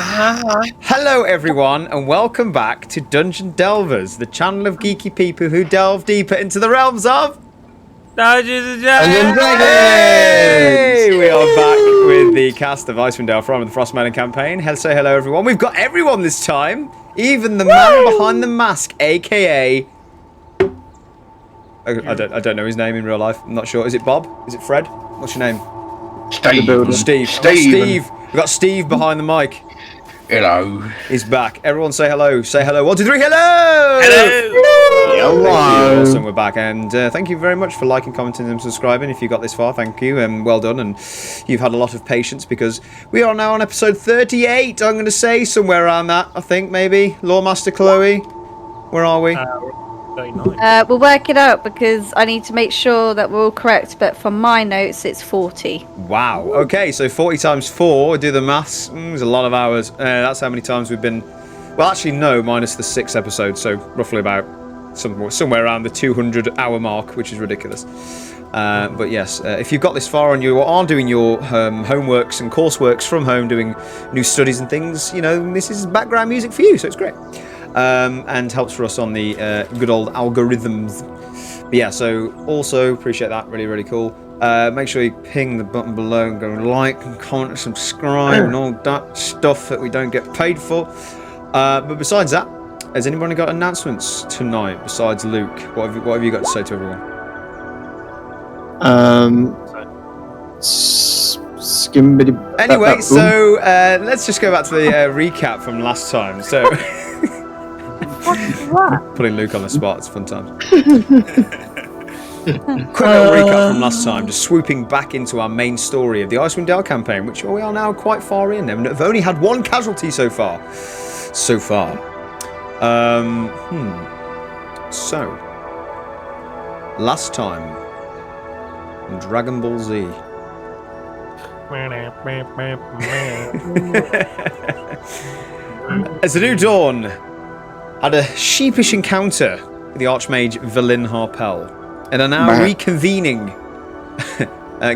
Hello everyone and welcome back to Dungeon Delvers, the channel of geeky people who delve deeper into the realms of Dungeons and Dragons! We are back with the cast of Icewind from the Frostmaiden campaign. Say hello everyone. We've got everyone this time, even the man behind the mask, aka... I don't know his name in real life. I'm not sure. Is it Bob? Is it Fred? What's your name? Steve. We've got Steve behind the mic. Hello. He's back. Everyone say hello. Say hello. 1, 2, 3. Hello. Hello. Hello. Awesome. We're back, and thank you very much for liking, commenting, and subscribing. If you got this far, thank you, and well done. And you've had a lot of patience because we are now on episode 38. I'm going to say somewhere around that. I think maybe. Lawmaster Chloe, where are we? 39. We'll work it out because I need to make sure that we're all correct, but from my notes it's 40. Wow. Okay, so 40 times 4, do the maths. There's a lot of hours. That's how many times we've been... Well, actually, no, minus the 6 episodes, so roughly about somewhere around the 200-hour mark, which is ridiculous. But yes, if you've got this far and you are doing your homeworks and courseworks from home, doing new studies and things, you know, this is background music for you, so it's great. And helps for us on the good old algorithms. But yeah, so also appreciate that, really, really cool. Make sure you ping the button below and go like and comment and subscribe and all that stuff that we don't get paid for. But besides that, has anybody got announcements tonight besides Luke? What have you got to say to everyone? Anyway, so let's just go back to the recap from last time. So. Putting Luke on the spot, it's fun times. Quick little recap from last time, just swooping back into our main story of the Icewind Dale campaign, which we are now quite far in, and have only had 1 casualty so far. So, last time on Dragon Ball Z. As the new dawn had a sheepish encounter with the Archmage Valin Harpel, and are now reconvening,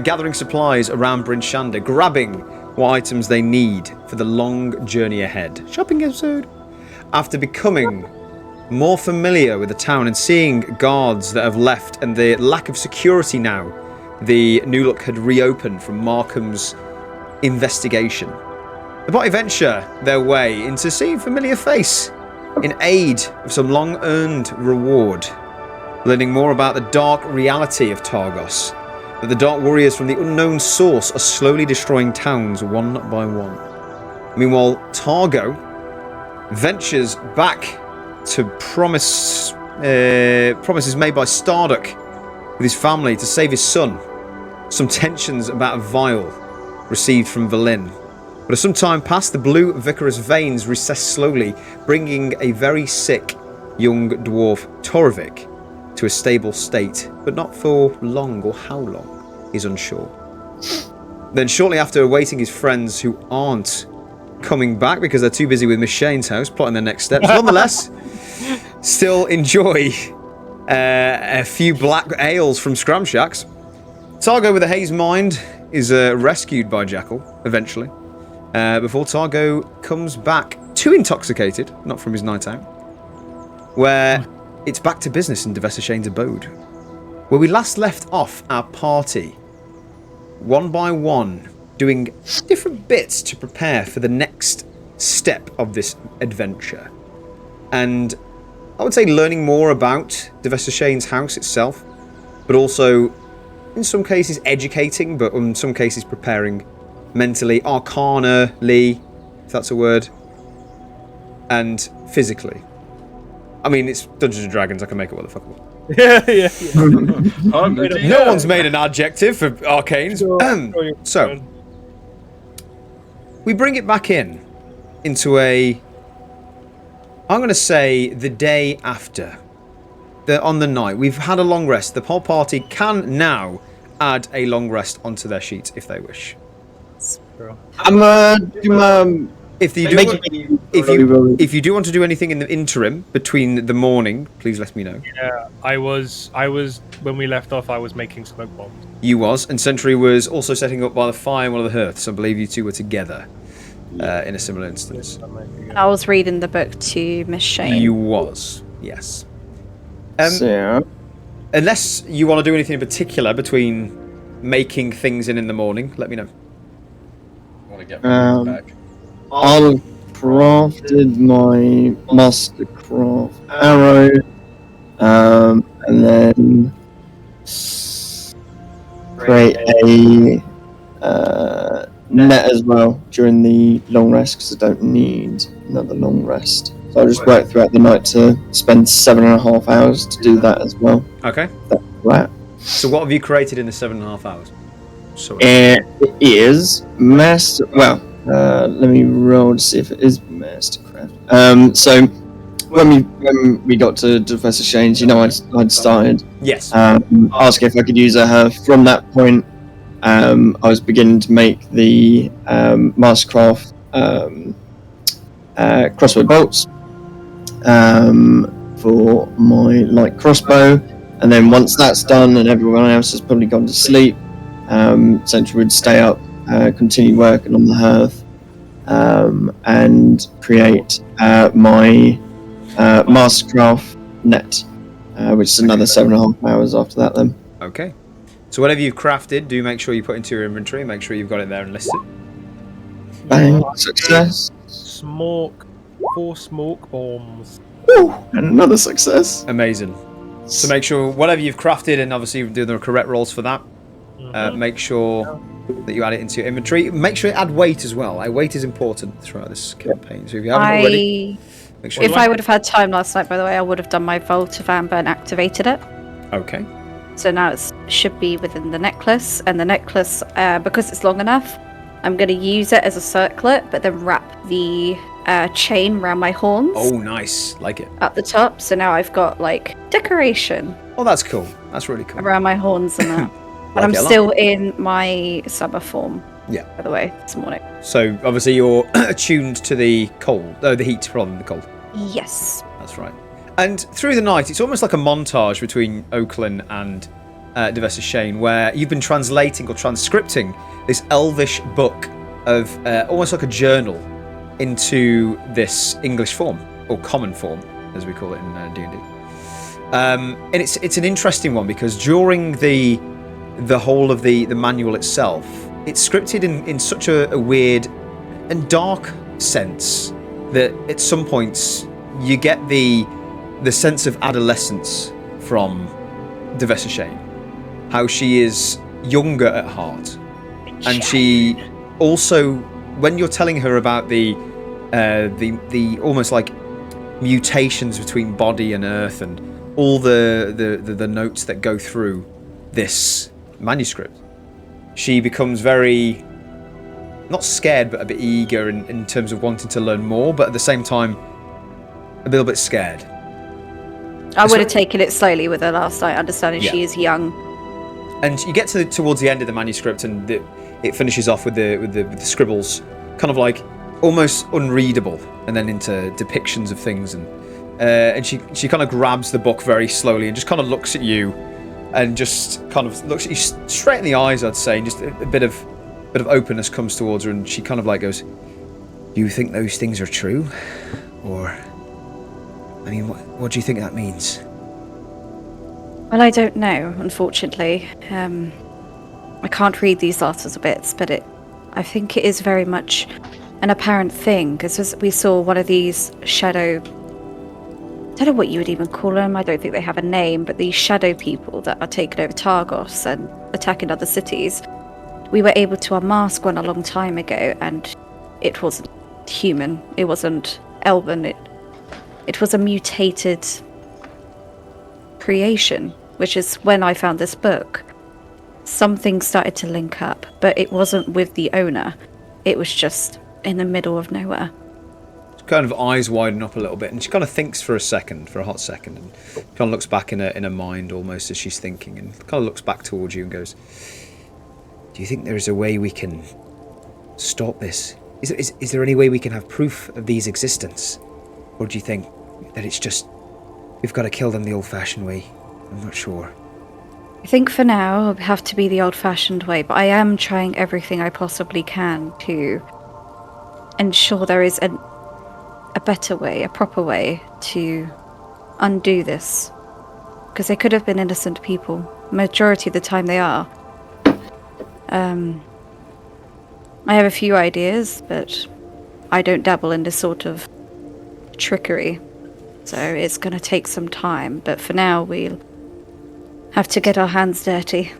gathering supplies around Bryn Shander, grabbing what items they need for the long journey ahead. Shopping episode. After becoming more familiar with the town and seeing guards that have left and the lack of security now, the New Look had reopened from Markham's investigation. The party venture their way into seeing a familiar face in aid of some long-earned reward, learning more about the dark reality of Targos, that the dark warriors from the unknown source are slowly destroying towns one by one. Meanwhile, Targo ventures back to promises made by Starduck with his family to save his son, some tensions about a vial received from Valin. But as some time passed, the blue Vicarous veins recessed slowly, bringing a very sick young dwarf, Torvik, to a stable state, but not for long or how long, he's unsure. Then shortly after, awaiting his friends who aren't coming back because they're too busy with Miss Shane's house, plotting their next steps, nonetheless, still enjoy a few black ales from Scram Shacks. Targo with a hazed mind is rescued by Jackal, eventually. Before Targo comes back too intoxicated, not from his night out, where it's back to business in Devessa Shane's abode, where we last left off our party, one by one, doing different bits to prepare for the next step of this adventure. And I would say learning more about Devessa Shane's house itself, but also, in some cases, educating, but in some cases, preparing mentally, arcana-ly, if that's a word, and physically. I mean, it's Dungeons and Dragons, I can make it what the fuck I want. Yeah. No one's made an adjective for arcanes. So, we bring it back into I'm going to say the day after. On the night. We've had a long rest. The whole party can now add a long rest onto their sheets if they wish. If you do want to do anything in the interim between the morning, please let me know. Yeah, I was when we left off. I was making smoke bombs. You was, and Sentry was also setting up by the fire and one of the hearths. I believe you two were together. in a similar instance. I was reading the book to Miss Shane. You was, yes. So, Unless you want to do anything in particular between making things in the morning, let me know. I want to get my ring back. I'll crafted my mastercraft arrow, and then create a net as well during the long rest because I don't need another long rest. So I'll just work throughout the night to spend 7.5 hours to do that as well. Okay. That's right. So what have you created in the 7.5 hours? So It is master. Well, let me roll to see if it is mastercraft. So when we got to Professor Shane's, I'd started yes. asking if I could use her. From that point, I was beginning to make the mastercraft crossbow bolts for my light crossbow, and then once that's done and everyone else has probably gone to sleep, essentially would stay up, continue working on the hearth, and create my mastercraft net, which is another 7.5 hours after that then. Okay. So whatever you've crafted, do make sure you put into your inventory. Make sure you've got it there and listed. Bang, success. Smoke. 4 smoke bombs. Woo, and another success. Amazing. So make sure whatever you've crafted, and obviously do the correct rolls for that. Make sure that you add it into your inventory. Make sure you add weight as well. Weight is important throughout this campaign. So if you haven't already, make sure. If I would have had time last night, by the way, I would have done my Vault of Amber and activated it. Okay. So now it should be within the necklace, and the necklace, because it's long enough, I'm going to use it as a circlet, but then wrap the chain around my horns. Oh, nice. Like it. At the top, so now I've got like decoration. Oh, that's cool. That's really cool. Around my horns and that. Like And I'm it a lot. still in my summer form. Yeah. By the way, this morning. So obviously you're attuned to the cold, the heat rather than the cold. Yes. That's right. And through the night, it's almost like a montage between Oakland and Professor Shane, where you've been translating or transcripting this elvish book of almost like a journal into this English form, or common form, as we call it in D&D. And it's an interesting one because during the whole of the manual itself, it's scripted in such a weird and dark sense that at some points you get the sense of adolescence from Professor Shane. How she is younger at heart, and she also, when you're telling her about the almost like mutations between body and earth, and all the notes that go through this manuscript, she becomes very, not scared, but a bit eager in terms of wanting to learn more, but at the same time a little bit scared. I would have taken it slowly with her last night, understanding she is young. And you get towards the end of the manuscript, and it finishes off with the scribbles, kind of like almost unreadable, and then into depictions of things. And she kind of grabs the book very slowly and just kind of looks at you, and just kind of looks at you straight in the eyes, I'd say, and just a bit of openness comes towards her, and she kind of like goes, "Do you think those things are true, or I mean, what do you think that means?" Well, I don't know, unfortunately. I can't read these last little bits, but I think it is very much an apparent thing, because we saw one of these shadow, I don't know what you would even call them, I don't think they have a name, but these shadow people that are taking over Targos and attacking other cities. We were able to unmask one a long time ago, and it wasn't human, it wasn't elven, it was a mutated creation, which is when I found this book. Something started to link up, but it wasn't with the owner. It was just in the middle of nowhere. Kind of eyes widen up a little bit, and she kind of thinks for a hot second, and kind of looks back in her mind almost as she's thinking, and kind of looks back towards you and goes, "Do you think there is a way we can stop this? Is there any way we can have proof of these existence? Or do you think that it's just, we've got to kill them the old-fashioned way? I'm not sure." I think for now it'll have to be the old-fashioned way, but I am trying everything I possibly can to ensure there is a better way, a proper way to undo this. Because they could have been innocent people. Majority of the time they are. I have a few ideas, but I don't dabble in this sort of trickery. So it's going to take some time. But for now, we'll have to get our hands dirty.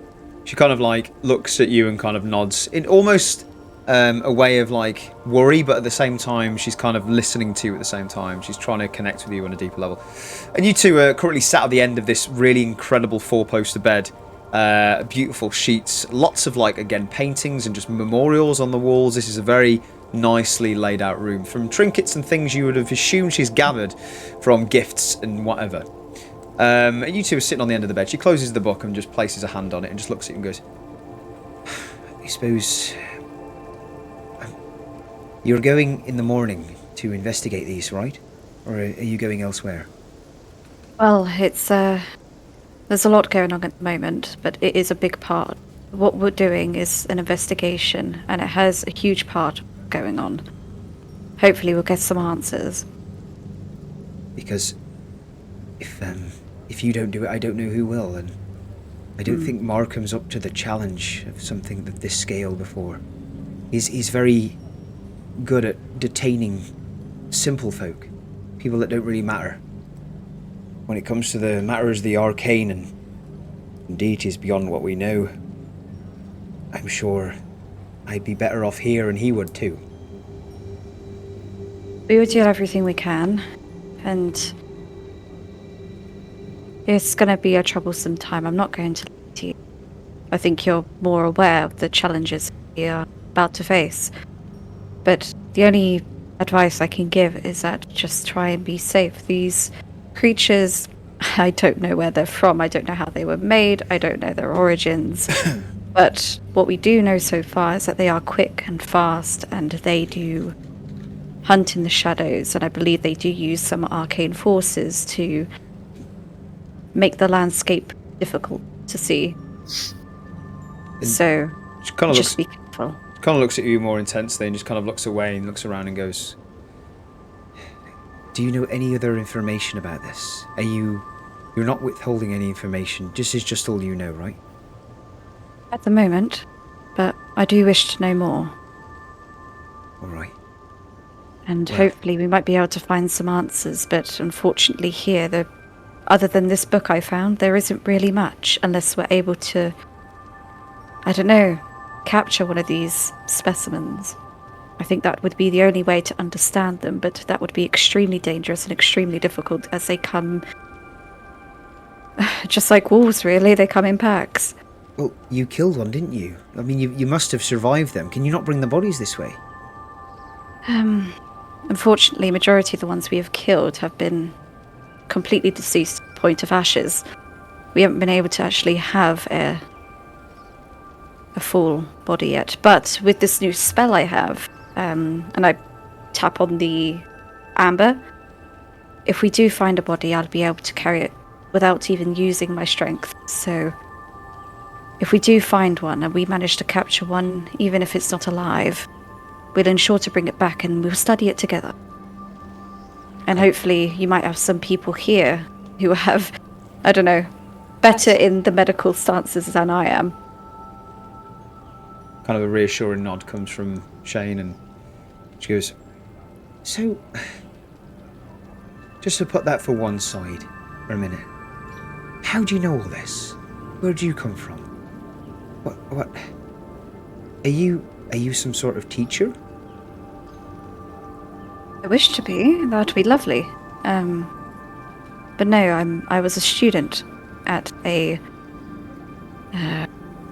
She kind of like looks at you and kind of nods in almost a way of like worry, but at the same time she's kind of listening to you at the same time. She's trying to connect with you on a deeper level. And you two are currently sat at the end of this really incredible 4-poster bed. Beautiful sheets, lots of like, again, paintings and just memorials on the walls. This is a very nicely laid out room. From trinkets and things you would have assumed she's gathered from gifts and whatever. And you two are sitting on the end of the bed. She closes the book and just places a hand on it and just looks at you and goes, I suppose you're going in the morning to investigate these, right? Or are you going elsewhere? Well, it's there's a lot going on at the moment, but it is a big part. What we're doing is an investigation, and it has a huge part going on. Hopefully we'll get some answers. Because if you don't do it, I don't know who will, and I don't think Markham's up to the challenge of something of this scale before. He's very good at detaining simple folk, people that don't really matter. When it comes to the matters of the arcane and deities beyond what we know, I'm sure I'd be better off here, and he would too. We will do everything we can, and it's going to be a troublesome time. I'm not going to lie to you. I think you're more aware of the challenges we are about to face. But the only advice I can give is that just try and be safe. These creatures, I don't know where they're from. I don't know how they were made. I don't know their origins. But what we do know so far is that they are quick and fast, and they do hunt in the shadows. And I believe they do use some arcane forces to make the landscape difficult to see. So just be careful. Kind of looks at you more intensely and just kind of looks away and looks around and goes, do you know any other information about this? You're not withholding any information. This is just all you know, right? At the moment, but I do wish to know more. All right. And hopefully we might be able to find some answers, but unfortunately here, other than this book I found, there isn't really much, unless we're able to, I don't know, capture one of these specimens. I think that would be the only way to understand them, but that would be extremely dangerous and extremely difficult, as they come just like wolves, really. They come in packs. Well, you killed one, didn't you? I mean, you must have survived them. Can you not bring the bodies this way? Unfortunately, majority of the ones we have killed have been completely deceased, point of ashes. We haven't been able to actually have a full body yet. But with this new spell I have, and I tap on the amber, if we do find a body, I'll be able to carry it without even using my strength. So if we do find one and we manage to capture one, even if it's not alive, we'll ensure to bring it back and we'll study it together. And hopefully you might have some people here who have, I don't know, better in the medical stances than I am. Kind of a reassuring nod comes from Shane, and she goes, so, just to put that for one side for a minute, how do you know all this? Where do you come from? What? Are you some sort of teacher? I wish to be. That would be lovely. But no, I was a student at a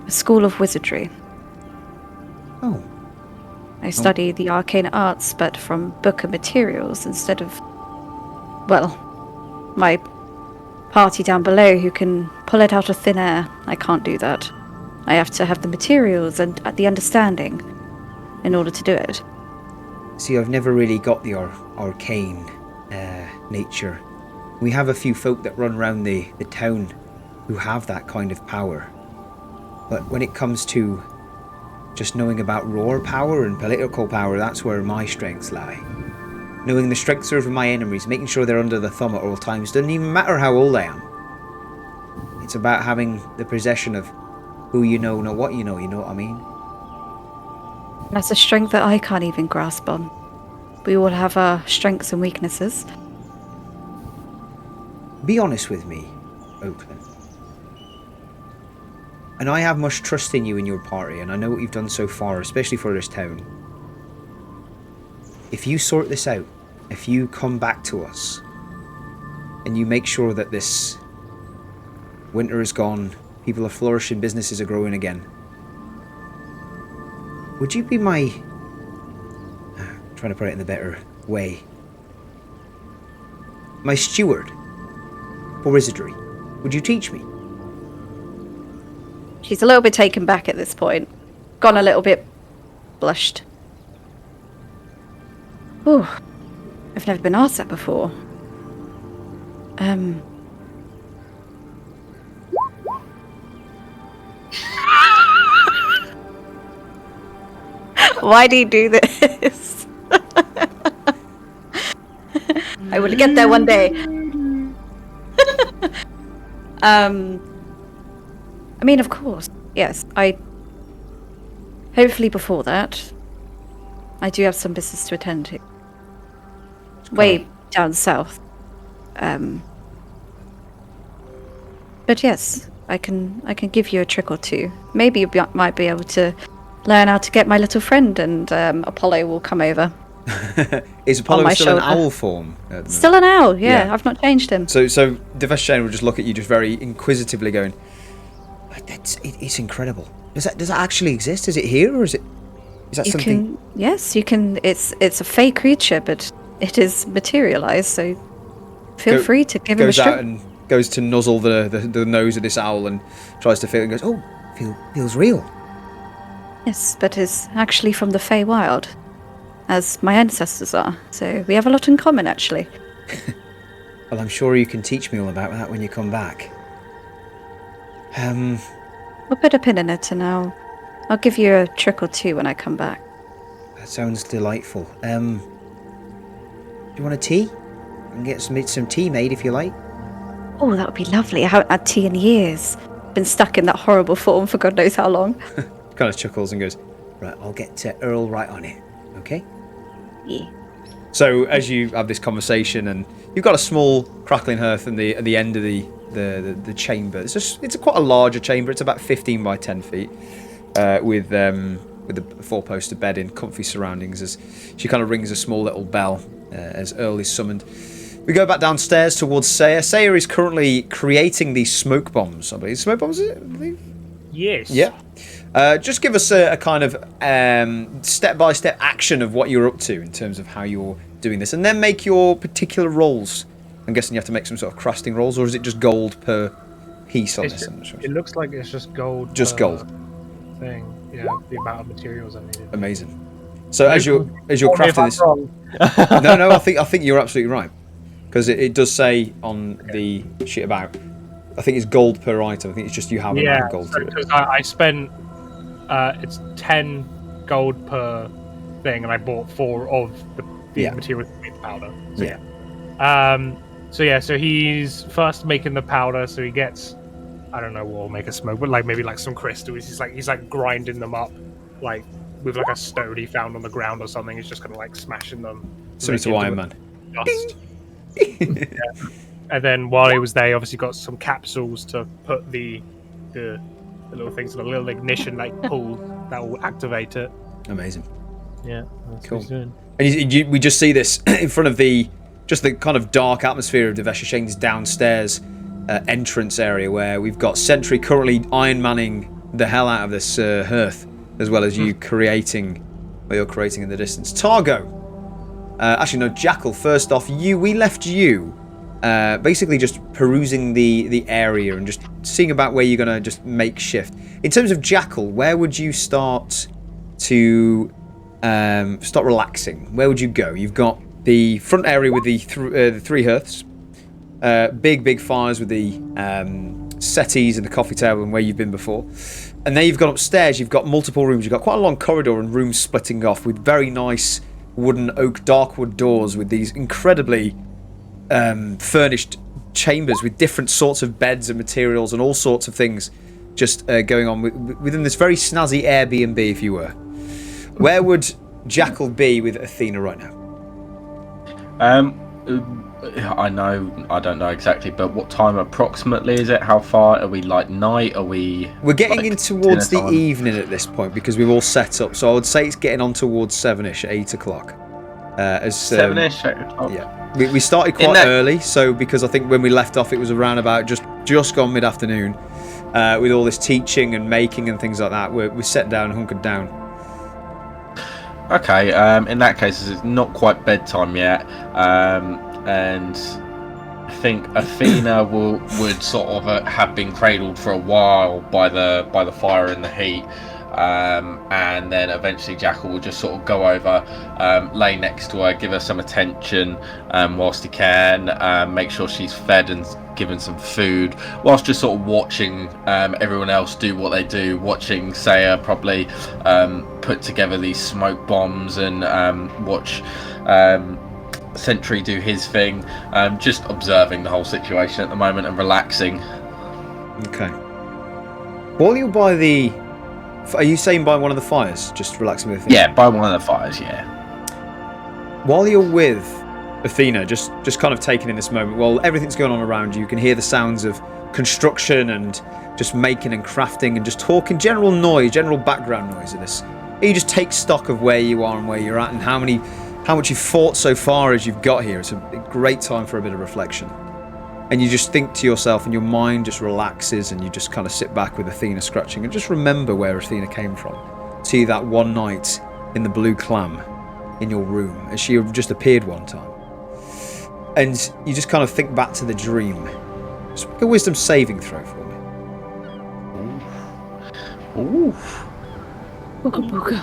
school of wizardry. Oh. I study the arcane arts, but from book and materials instead of, well, my party down below who can pull it out of thin air. I can't do that. I have to have the materials and the understanding in order to do it. See, I've never really got the arcane nature. We have a few folk that run around the town who have that kind of power. But when it comes to Just knowing about raw power and political power, that's where my strengths lie. Knowing the strengths of my enemies, making sure they're under the thumb at all times, doesn't even matter how old I am. It's about having the possession of who you know, not what you know what I mean? That's a strength that I can't even grasp on. We all have our strengths and weaknesses. Be honest with me, Oakland. And I have much trust in you and your party, and I know what you've done so far, especially for this town. If you sort this out, if you come back to us, and you make sure that this winter is gone, people are flourishing, businesses are growing again, would you be my... trying to put it in the better way. My steward for wizardry. Would you teach me? She's a little bit taken back at this point. Gone a little bit blushed. Ooh, I've never been asked that before. Why do you do this? I will get there one day. I mean, of course, yes. Hopefully before that, I do have some business to attend to. Way down south. But yes, I can give you a trick or two. Maybe you might be able to learn how to get my little friend, and Apollo will come over. Is Apollo still shoulder. in owl form? At the moment? Still an owl, yeah. Yeah. I've not changed him. So Defesh Shane will just look at you just very inquisitively going, it's incredible. Does that actually exist? Is it here, or is that something? Yes, you can. It's a fey creature, but it is materialized, so feel free to give him a Goes out shot. and goes to nuzzle the nose of this owl and tries to feel it and goes, oh, feels real. Yes, but is actually from the Fey Wild, as my ancestors are. So we have a lot in common, actually. Well, I'm sure you can teach me all about that when you come back. We'll put a pin in it, and I'll give you a trick or two when I come back. That sounds delightful. Do you want a tea? I can get some tea made if you like. Oh, that would be lovely. I haven't had tea in years. Been stuck in that horrible form for God knows how long. Kind of chuckles and goes, right, I'll get Earl right on it, okay? Yeah. So as you have this conversation, and you've got a small crackling hearth at the end of the chamber. It's quite a larger chamber. It's about 15 by 10 feet, with a four-poster bed in comfy surroundings. As she kind of rings a small little bell as Earl is summoned. We go back downstairs towards Saya. Saya is currently creating these smoke bombs. I believe smoke bombs. I believe. Yes. Yeah. Just give us a kind of step-by-step action of what you're up to in terms of how you're doing this, and then make your particular rolls. I'm guessing you have to make some sort of crafting rolls, or is it just gold per piece on this? It looks like it's just gold. Just gold. Thing. Yeah, the amount of materials I needed. Amazing. So as you're crafting this, no, I think you're absolutely right, because it does say on the sheet about. I think it's gold per item. I think it's just you have enough gold to it. Because I spent it's 10 gold per thing, and I bought 4 of the materials to make the powder. So he's first making the powder, so he gets, I don't know, we'll make a smoke, but maybe some crystals. He's grinding them up, with a stone he found on the ground or something. He's just kind of smashing them. Similar to Iron Man. Dust. And then while he was there, he obviously got some capsules to put the little things, the little ignition pull that will activate it. Amazing. Yeah, that's Cool. what he's doing. And we just see this in front of the kind of dark atmosphere of Devesha Shane's downstairs entrance area, where we've got Sentry currently Iron Manning the hell out of this hearth, as well as you creating what you're creating in the distance. Targo. Actually, no, Jackal. First off, we left you basically just perusing the area and just seeing about where you're going to just make shift. In terms of Jackal, where would you start to start relaxing? Where would you go? You've got the front area with the 3 hearths, big fires with the settees and the coffee table, and where you've been before. And then you've got upstairs, you've got multiple rooms. You've got quite a long corridor and rooms splitting off with very nice wooden oak darkwood doors with these incredibly furnished chambers with different sorts of beds and materials and all sorts of things just going on within this very snazzy Airbnb, if you were. Where would Jackal be with Athena right now? I don't know exactly, but what time approximately is it? How far are we? Like night? Are we? We're getting in towards the evening at this point because we've all set up. So I would say it's getting on towards 7ish, 8 o'clock. 7ish, 8 o'clock. Yeah, we started quite early, so because I think when we left off, it was around about just gone mid-afternoon, with all this teaching and making and things like that. We're set down, hunkered down. Okay. In that case, it's not quite bedtime yet. And I think Athena would sort of have been cradled for a while by the fire and the heat, and then eventually Jackal will just sort of go over, lay next to her, give her some attention whilst he can, make sure she's fed and given some food, whilst just sort of watching everyone else do what they do, watching Saya probably put together these smoke bombs and watch Sentry do his thing, just observing the whole situation at the moment and relaxing. Okay. While you're by the... Are you saying by one of the fires? Just relaxing with Athena? Yeah, by one of the fires, yeah. While you're with Athena, just kind of taking in this moment, while everything's going on around you, you can hear the sounds of construction and just making and crafting and just talking, general noise, general background noise of this. You just take stock of where you are and where you're at and how much you've fought so far as you've got here. It's a great time for a bit of reflection. And you just think to yourself and your mind just relaxes and you just kind of sit back with Athena scratching and just remember where Athena came from. See that one night in the Blue Clam in your room as she just appeared one time. And you just kind of think back to the dream. Just make a wisdom saving throw for me. Ooh. Booga booga.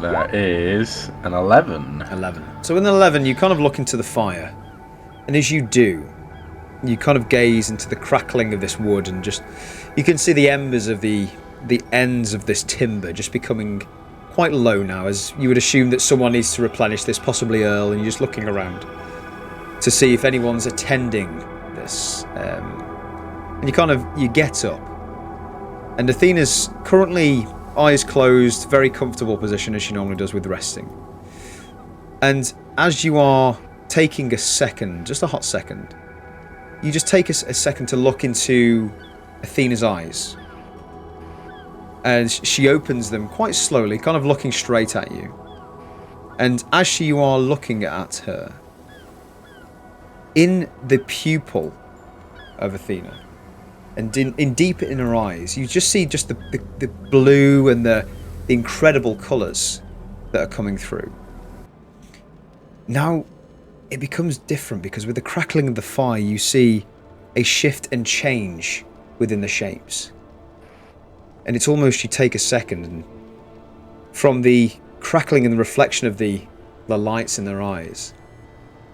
That is an 11. 11. So in 11, you kind of look into the fire, and as you do, you kind of gaze into the crackling of this wood, and just you can see the embers of the ends of this timber just becoming quite low now, as you would assume that someone needs to replenish this, possibly Earl, and you're just looking around to see if anyone's attending this. And you get up, and Athena's currently eyes closed, very comfortable position as she normally does with resting. And as you are taking a second, just a hot second, you just take a second to look into Athena's eyes. As she opens them quite slowly, kind of looking straight at you. And as you are looking at her, in the pupil of Athena, and in deep in her eyes, you just see just the blue and the incredible colours that are coming through. Now, it becomes different because with the crackling of the fire, you see a shift and change within the shapes. And it's almost you take a second, and from the crackling and the reflection of the lights in their eyes,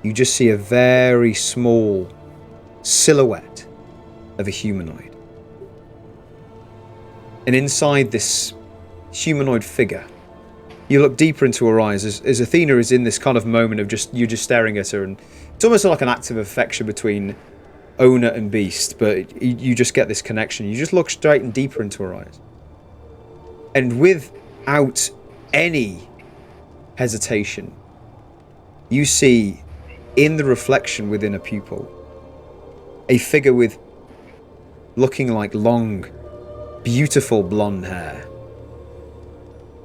you just see a very small silhouette of a humanoid. And inside this humanoid figure, you look deeper into her eyes as Athena is in this kind of moment of just staring at her, and it's almost like an act of affection between owner and beast, but you just get this connection. You just look straight and deeper into her eyes. And without any hesitation, you see in the reflection within a pupil a figure with looking like long, beautiful blonde hair.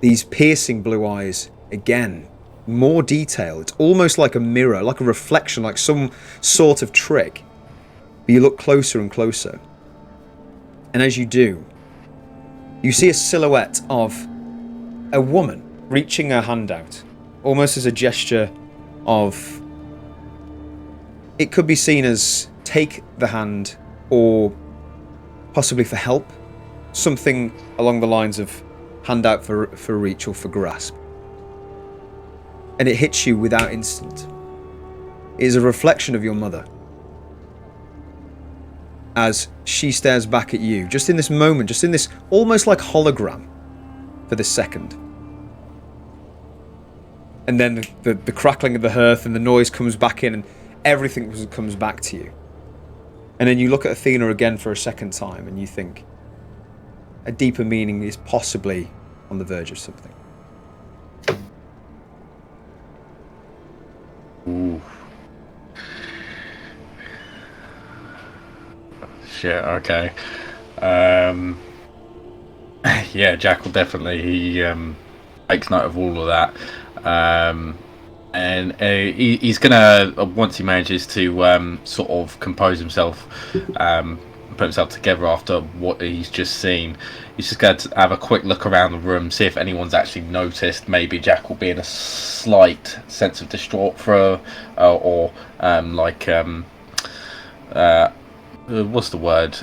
These piercing blue eyes, again, more detail. It's almost like a mirror, like a reflection, like some sort of trick. But you look closer and closer. And as you do, you see a silhouette of a woman reaching her hand out, almost as a gesture of... It could be seen as take the hand, or possibly for help. Something along the lines of hand out for reach or for grasp. And it hits you without instant. It is a reflection of your mother. as she stares back at you, just in this moment, just in this almost like hologram for this second. And then the crackling of the hearth and the noise comes back in and everything comes back to you. And then you look at Athena again for a second time and you think a deeper meaning is possibly on the verge of something. Ooh. Shit, okay. Yeah, Jackal definitely, he takes note of all of that. And he's gonna, once he manages to sort of compose himself, put himself together after what he's just seen, he's just going to have a quick look around the room, see if anyone's actually noticed maybe Jackal being a slight sense of distraught for or what's the word,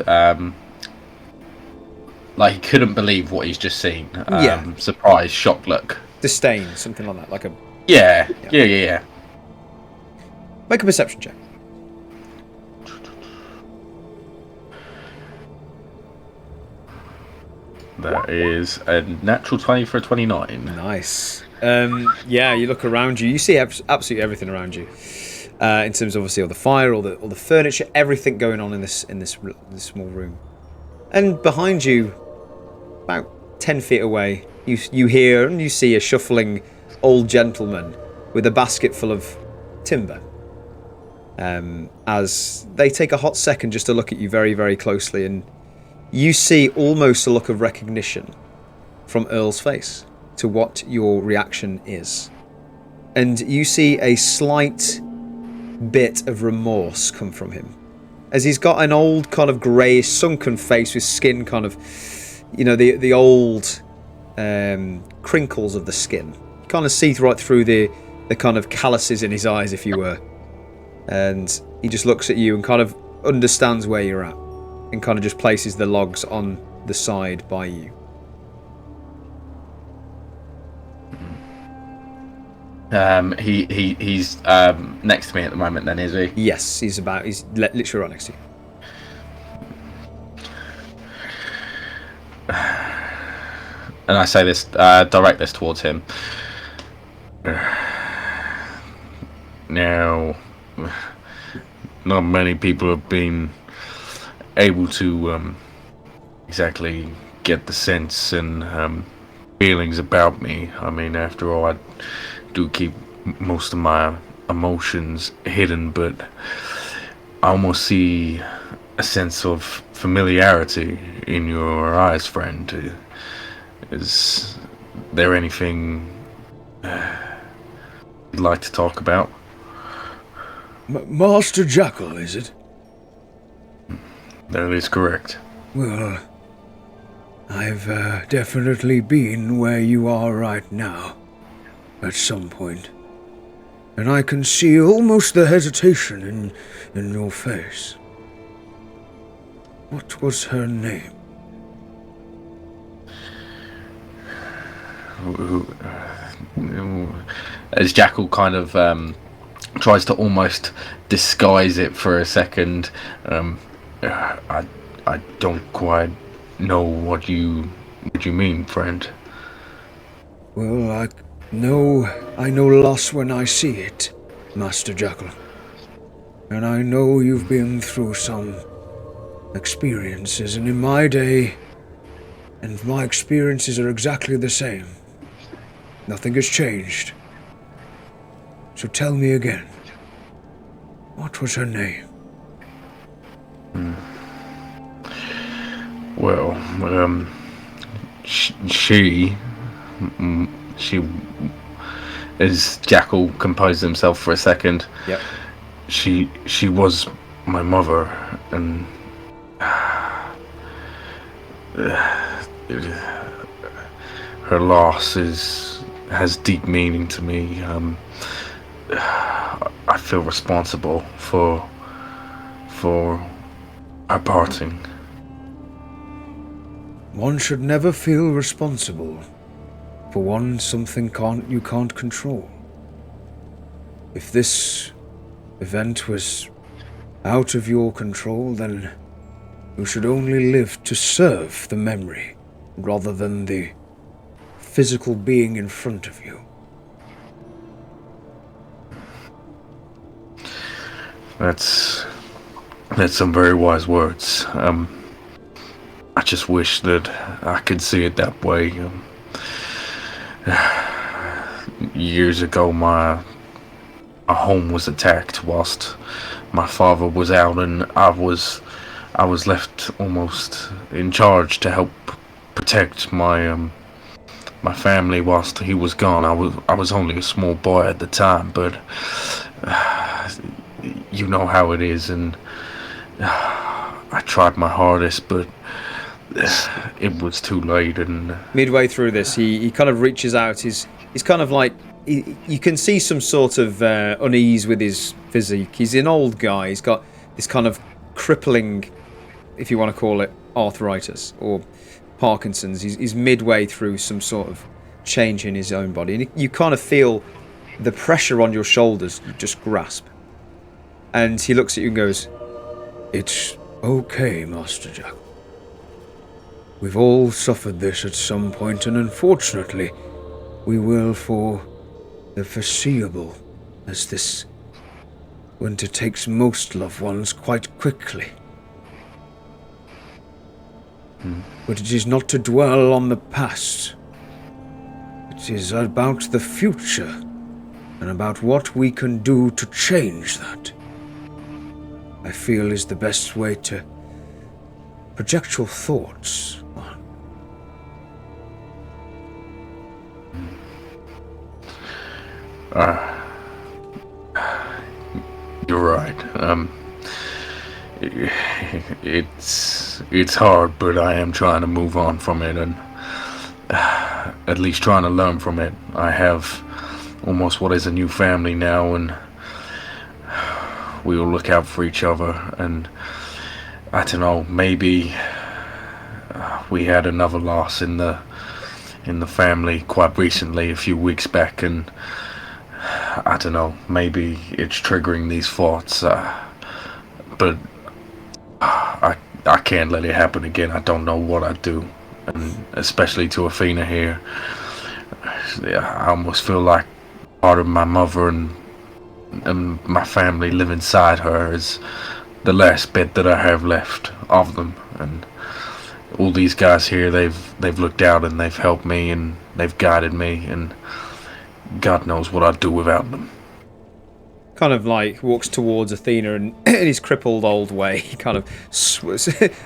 like he couldn't believe what he's just seen. Surprise, shock look, Disdain, something like that, like a... Yeah. Make a perception check. That is a natural 20 for a 29. Nice. Yeah, you look around you. You see absolutely everything around you. In terms, obviously, of the fire, all the furniture, everything going on in this small room. And behind you, about 10 feet away, you hear and you see a shuffling old gentleman with a basket full of timber. As they take a hot second just to look at you very, very closely, and you see almost a look of recognition from Earl's face to what your reaction is. And you see a slight bit of remorse come from him, as he's got an old kind of greyish sunken face with skin kind of, you know, the old crinkles of the skin. You kind of see right through the kind of calluses in his eyes, if you were. And he just looks at you and kind of understands where you're at and kind of just places the logs on the side by you. He's next to me at the moment then, is he? Yes, he's literally right next to you. And I say this, direct this towards him. Now, not many people have been able to exactly get the sense and feelings about me. I mean, after all, I do keep most of my emotions hidden, but I almost see a sense of familiarity in your eyes, friend. Is there anything you'd like to talk about? Master Jackal, is it? That is correct. Well, I've definitely been where you are right now, at some point. And I can see almost the hesitation in your face. What was her name? As Jackal kind of tries to almost disguise it for a second, I don't quite know what you mean, friend. Well, I know loss when I see it, Master Jackal. And I know you've been through some experiences, and in my day, and my experiences are exactly the same. Nothing has changed. So tell me again, what was her name? Well, she, as Jackal composed himself for a second. Yep. She was my mother, and her loss has deep meaning to me. I feel responsible for our parting. One should never feel responsible for something you can't control. If this event was out of your control, then You should only live to serve the memory, rather than the physical being in front of you. That's some very wise words. I just wish that I could see it that way. Years ago, my home was attacked whilst my father was out, and I was left almost in charge to help protect my family whilst he was gone. I was only a small boy at the time, but you know how it is, and I tried my hardest, but it was too late. And midway through this, he kind of reaches out. He's kind of like, you can see some sort of unease with his physique. He's an old guy. He's got this kind of crippling, if you want to call it, arthritis or Parkinson's. He's midway through some sort of change in his own body, and you kind of feel the pressure on your shoulders just grasp. And he looks at you and goes, "It's okay, Master Jack. We've all suffered this at some point, and unfortunately, we will for the foreseeable, as this winter takes most loved ones quite quickly. But it is not to dwell on the past. It is about the future, and about what we can do to change that. I feel is the best way to project your thoughts on. You're right. It's hard, but I am trying to move on from it, and at least trying to learn from it. I have almost what is a new family now, and we all look out for each other. And I don't know, maybe we had another loss in the family quite recently, a few weeks back, and I don't know, maybe it's triggering these thoughts, but I can't let it happen again. I don't know what I'd do, and especially to Athena here. I almost feel like part of my mother and my family live inside her is the last bit that I have left of them. And all these guys here, they've looked out and they've helped me and they've guided me, and God knows what I'd do without them. kind of like walks towards Athena, and in his crippled old way, he kind of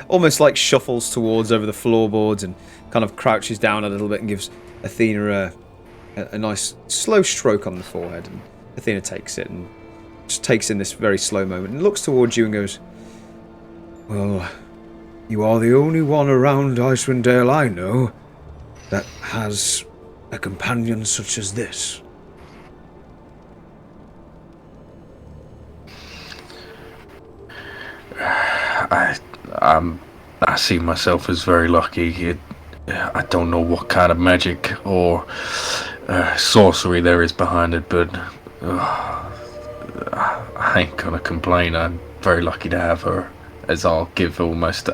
almost like shuffles towards over the floorboards and kind of crouches down a little bit and gives Athena a nice slow stroke on the forehead. And Athena takes it and just takes in this very slow moment and looks towards you and goes, "Well, you are the only one around Icewind Dale I know that has a companion such as this." I see myself as very lucky. I don't know what kind of magic or sorcery there is behind it, but I ain't gonna complain. I'm very lucky to have her, as I'll give almost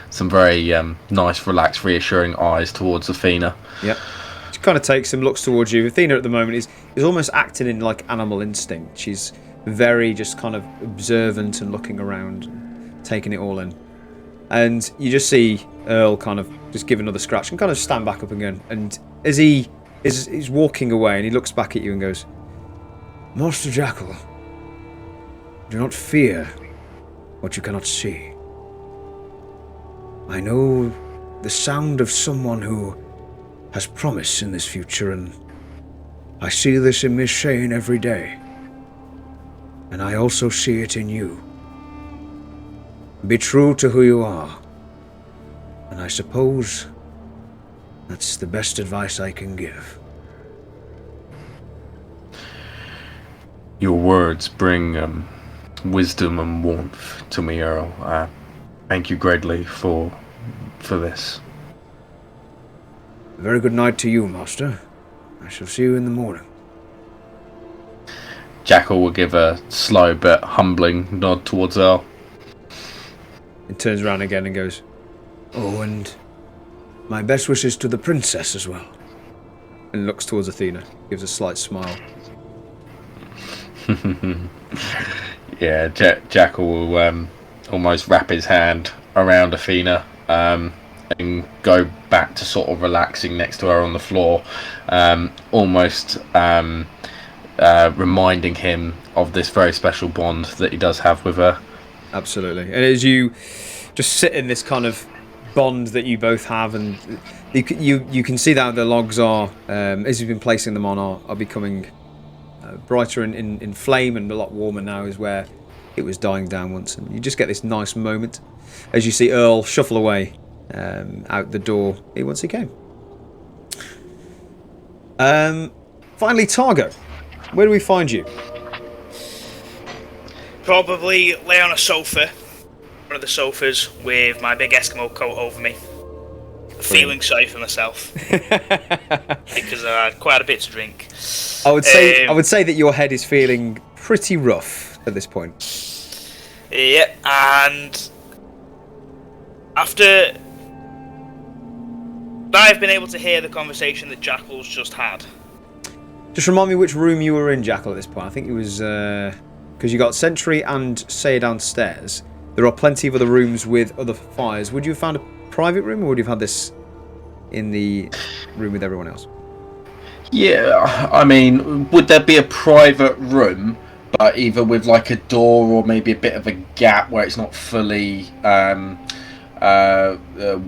some very nice, relaxed, reassuring eyes towards Athena. Yep. She kind of takes him, looks towards you. Athena at the moment is almost acting in like animal instinct. She's very just kind of observant and looking around, and taking it all in. And you just see Earl kind of just give another scratch and kind of stand back up again. And as he's walking away, and he looks back at you and goes, "Master Jackal, do not fear what you cannot see. I know the sound of someone who has promise in this future, and I see this in Miss Shane every day. And I also see it in you. Be true to who you are. And I suppose that's the best advice I can give." Your words bring wisdom and warmth to me, Earl. I thank you greatly for this. A very good night to you, Master. I shall see you in the morning. Jackal will give a slow but humbling nod towards Earl. and turns around again and goes, Oh, and my best wishes to the princess as well. and looks towards Athena, gives a slight smile. Yeah, Jackal will almost wrap his hand around Athena and go back to sort of relaxing next to her on the floor, almost reminding him of this very special bond that he does have with her. Absolutely. And as you just sit in this kind of bond that you both have, and you can see that the logs are, as you've been placing them on, are becoming brighter in flame and a lot warmer now, is where it was dying down once. And you just get this nice moment as you see Earl shuffle away out the door once he came. Finally, Targo, where do we find you? Probably lay on a sofa, one of the sofas, with my big Eskimo coat over me, feeling sorry for myself because I had quite a bit to drink. I would say that your head is feeling pretty rough at this point. Yeah, and after I've been able to hear the conversation that Jackal's just had. Just remind me which room you were in, Jackal, at this point. I think it was because you got Sentry and Say downstairs. There are plenty of other rooms with other fires. Would you have found a private room, or would you have had this in the room with everyone else? Yeah, I mean, would there be a private room, but either with like a door or maybe a bit of a gap where it's not fully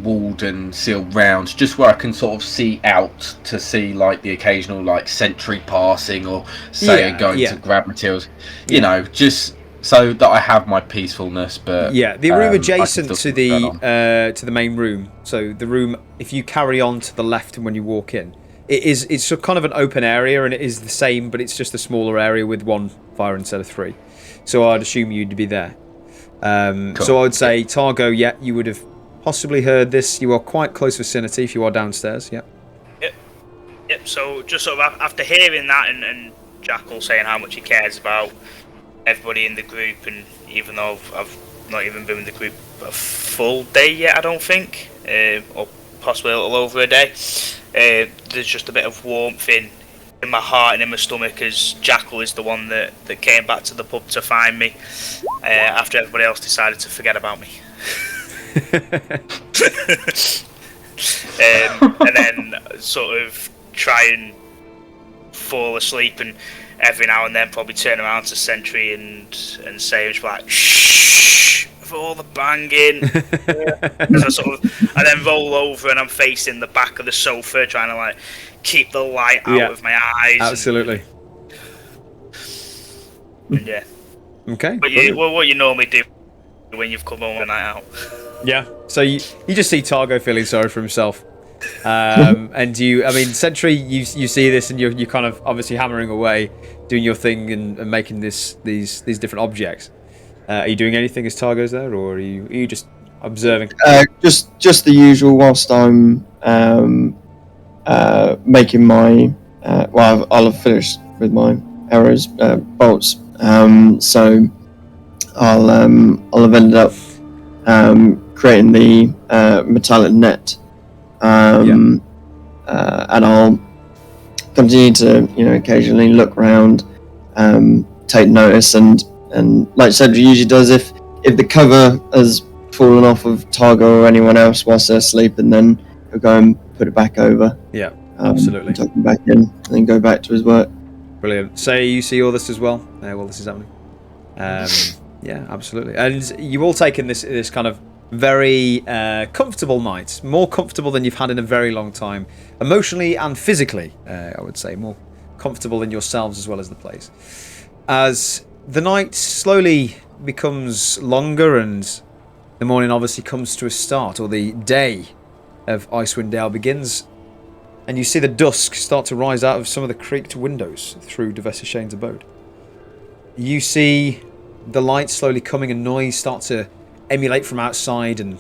walled and sealed round, just where I can sort of see out to see like the occasional like sentry passing or say going to grab materials, you know, just so that I have my peacefulness. But yeah, the room adjacent to the main room. So the room, if you carry on to the left and when you walk in, it's a kind of an open area, and it is the same, but it's just a smaller area with one fire instead of three. So I'd assume you'd be there. Cool. So I would say, Targo, yeah, you would have possibly heard this. You are quite close vicinity if you are downstairs, yeah. Yep, so just sort of after hearing that and Jackal saying how much he cares about everybody in the group, and even though I've not even been in the group a full day yet, I don't think, or possibly a little over a day, there's just a bit of warmth in my heart and in my stomach, as Jackal is the one that came back to the pub to find me after everybody else decided to forget about me. And then sort of try and fall asleep, and every now and then probably turn around to Sentry and say, like, shh, for all the banging. I then roll over and I'm facing the back of the sofa, trying to like keep the light out of my eyes. Absolutely. And yeah. Okay. But what you normally do when you've come home a night out. Yeah. So you just see Targo feeling sorry for himself. And Sentry, you see this, and you're kind of obviously hammering away, doing your thing and making these different objects. Are you doing anything as Targo's there, or are you just observing? Just the usual. Whilst I'm making my I'll have finished with my arrows, bolts. So I'll have ended up creating the metallic net. And I'll continue to, occasionally look around, take notice, and like Cedric usually does, if the cover has fallen off of Targo or anyone else whilst they're sleeping, then he'll go and put it back over. Yeah, absolutely. Tuck him back in, and then go back to his work. Brilliant. Say you see all this as well while this is happening. Yeah, absolutely. And you've all taken this kind of very comfortable night, more comfortable than you've had in a very long time, emotionally and physically. I would say more comfortable in yourselves as well as the place. As the night slowly becomes longer and the morning obviously comes to a start, or the day of Icewind Dale begins, and you see the dusk start to rise out of some of the creaked windows through Duvessa Shane's abode. You see the light slowly coming and noise start to emulate from outside, and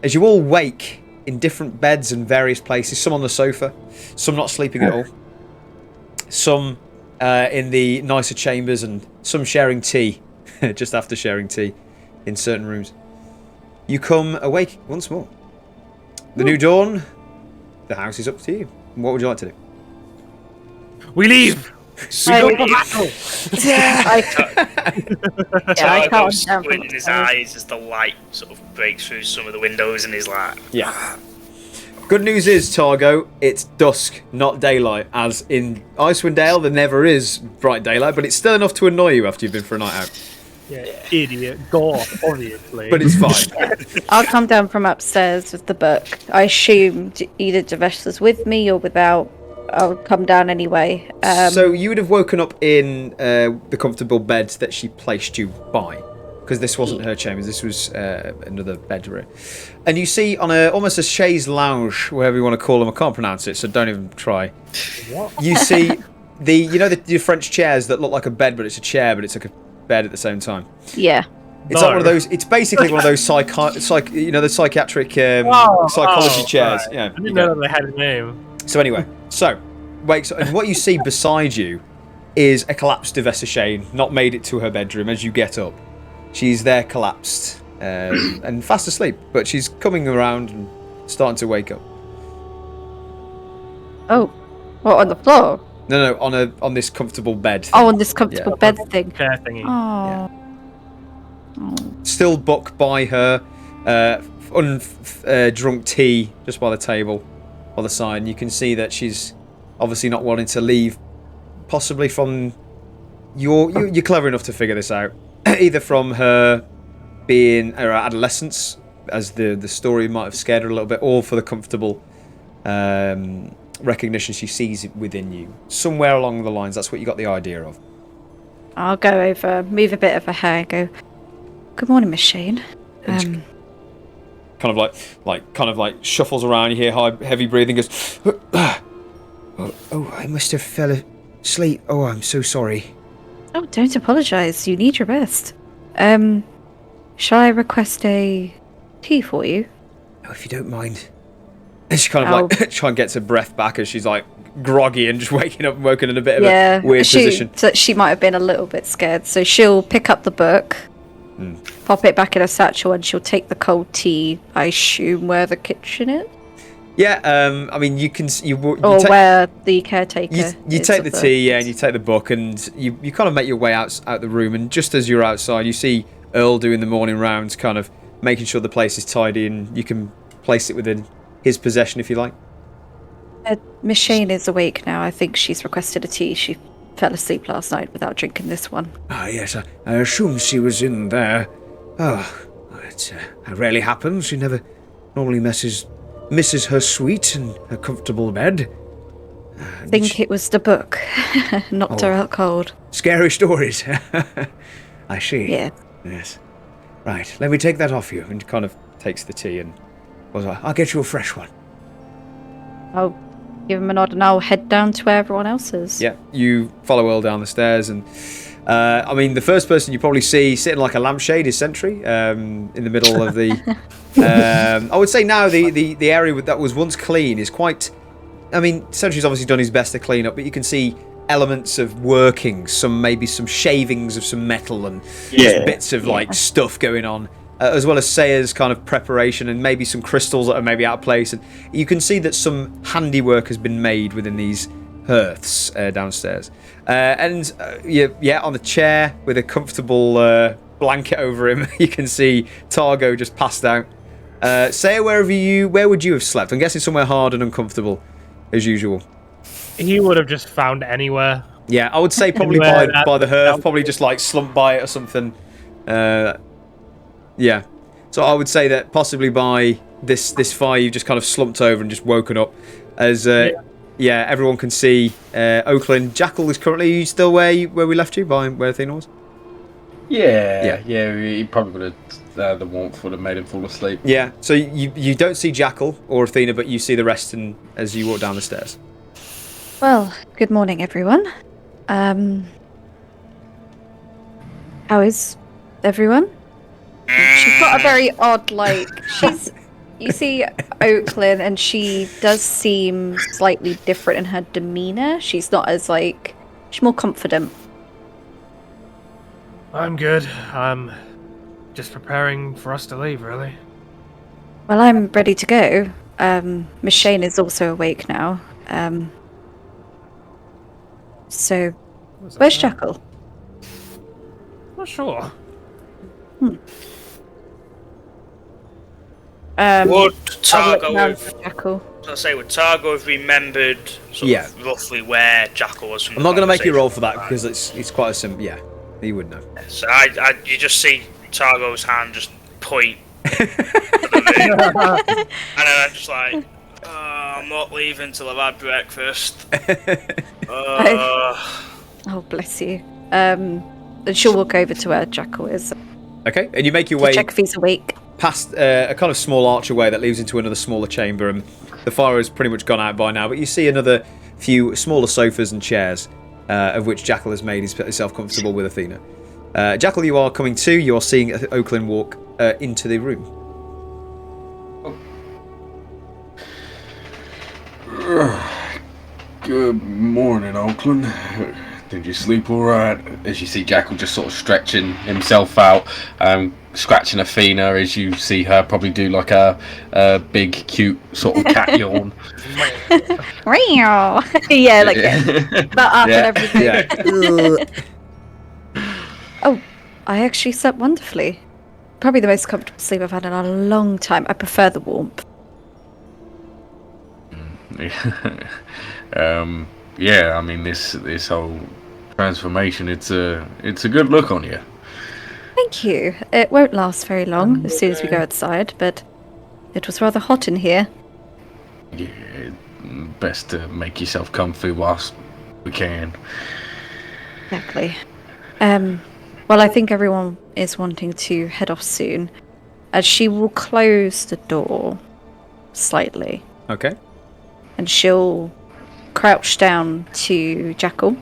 as you all wake in different beds and various places, some on the sofa, some not sleeping at all, some in the nicer chambers, and some sharing tea just after sharing tea in certain rooms, you come awake once more. The new dawn, the house is up to you. What would you like to do? We leave. I Targos can't down from squinting his eyes as the light sort of breaks through some of the windows, and he's like, Yeah. Good news is, Targo, it's dusk, not daylight. As in Icewind Dale, there never is bright daylight, but it's still enough to annoy you after you've been for a night out. Yeah, idiot. God, obviously. But it's fine. I'll come down from upstairs with the book. I assume either Devesh was with me or without. I'll come down anyway. So you would have woken up in the comfortable bed that she placed you by, because this wasn't her chambers. This was another bedroom, and you see on almost a chaise lounge, whatever you want to call them. I can't pronounce it, so don't even try. What? You see the French chairs that look like a bed, but it's a chair, but it's like a bed at the same time. Yeah. It's like one of those. It's basically one of those the psychiatric psychology chairs. Right. Yeah. I didn't know that they had a name. So anyway, wakes up, and what you see beside you is a collapsed Devessashane, not made it to her bedroom as you get up. She's there collapsed and fast asleep, but she's coming around and starting to wake up. Oh, what, on the floor? No, on this comfortable bed thing. Oh, on this comfortable bed thing. Chair thingy. Oh. Still book by her, drunk tea just by the table, by the side. And you can see that she's obviously not wanting to leave, possibly from you're clever enough to figure this out, either from her being her adolescence, as the story might have scared her a little bit, or for the comfortable recognition she sees within you. Somewhere along the lines, that's what you got the idea of. I'll go over, move a bit of her hair, and go, "Good morning, Miss Shane." Kind of like shuffles around. You hear heavy breathing. Goes, oh, I must have fell asleep. Oh, I'm so sorry. Oh, don't apologise. You need your rest. Shall I request a tea for you? Oh, if you don't mind. And she kind of like try and gets her breath back as she's like groggy and just waking up and woken in a bit of a weird position. So she might have been a little bit scared, so she'll pick up the book, pop it back in her satchel, and she'll take the cold tea, I assume, where the kitchen is? Yeah, I mean, where the caretaker You take the tea, yeah, and you take the book, and you kind of make your way out the room, and just as you're outside, you see Earl doing the morning rounds, kind of making sure the place is tidy, and you can place it within his possession if you like. Miss Shane is awake now. I think she's requested a tea. She fell asleep last night without drinking this one. Ah, yes, I assume she was in there. Oh, it rarely happens. She never normally misses her suite and her comfortable bed. I think it was the book. Knocked her out cold. Scary stories. I see. Yeah. Yes. Right, let me take that off you. And kind of takes the tea and... I'll get you a fresh one. I'll give him a nod and I'll head down to where everyone else is. Yeah, you follow Earl down the stairs, and I mean, the first person you probably see sitting like a lampshade is Sentry in the middle of the. I would say now the area that was once clean is quite. I mean, Sentry's obviously done his best to clean up, but you can see elements of workings, maybe some shavings of some metal and just bits of like stuff going on. As well as Sayer's kind of preparation and maybe some crystals that are maybe out of place. And you can see that some handiwork has been made within these hearths downstairs. On the chair with a comfortable blanket over him, you can see Targo just passed out. Sayer, where would you have slept? I'm guessing somewhere hard and uncomfortable, as usual. He would have just found anywhere. Yeah, I would say probably by the hearth, probably just like slumped by it or something. Yeah, so I would say that possibly by this fire you've just kind of slumped over and just woken up. As everyone can see, Oakland Jackal is currently still where we left you, by where Athena was. Yeah. He probably would have the warmth would have made him fall asleep. Yeah, so you don't see Jackal or Athena, but you see the rest as you walk down the stairs. Well, good morning, everyone. How is everyone? She's got a very odd, you see Oakland, and she does seem slightly different in her demeanor. She's not as, she's more confident. I'm good. I'm just preparing for us to leave, really. Well, I'm ready to go. Miss Shane is also awake now. So, where's Jackal? Not sure. Would I'll look Targo round have, for Jackal. would Targo have remembered sort of roughly where Jackal was from I'm the not going to make you roll for conversation? that because it's quite a simple. Yeah, you would know. So you just see Targo's hand just point to the moon. And then I'm just like, I'm not leaving till I've had breakfast. Oh, bless you. And she'll walk over to where Jackal is Okay, and you make your to way check if he's awake. past a kind of small archway that leads into another smaller chamber, and the fire has pretty much gone out by now, but you see another few smaller sofas and chairs, of which Jackal has made himself comfortable with Athena. Jackal, you are coming to. You are seeing Oakland walk into the room. Good morning, Oakland. Did you sleep all right? As you see Jackal just sort of stretching himself out, scratching Athena, as you see her probably do like a big, cute sort of cat yawn. Yeah, like that up and everything. Yeah. Oh, I actually slept wonderfully. Probably the most comfortable sleep I've had in a long time. I prefer the warmth. Yeah, I mean this whole transformation, it's a good look on you. Thank you. It won't last very long as soon as we go outside, but it was rather hot in here. Yeah, best to make yourself comfy whilst we can. Exactly. Well, I think everyone is wanting to head off soon, as she will close the door slightly, Okay. and she'll crouch down to Jackal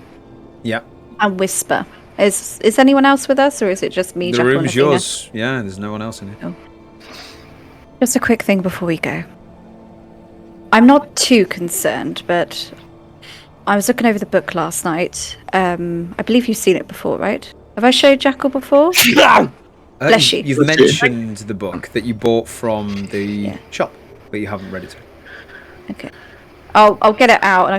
Yeah. and whisper. Is anyone else with us, or is it just me, The Jackal, and room's Athena? yours. Yeah, there's no one else in it. Just a quick thing before we go. I'm not too concerned, but I was looking over the book last night. I believe you've seen it before, right? Have I showed Jackal before? Bless you. You've mentioned the book that you bought from the shop, but you haven't read it. Okay. I'll get it out and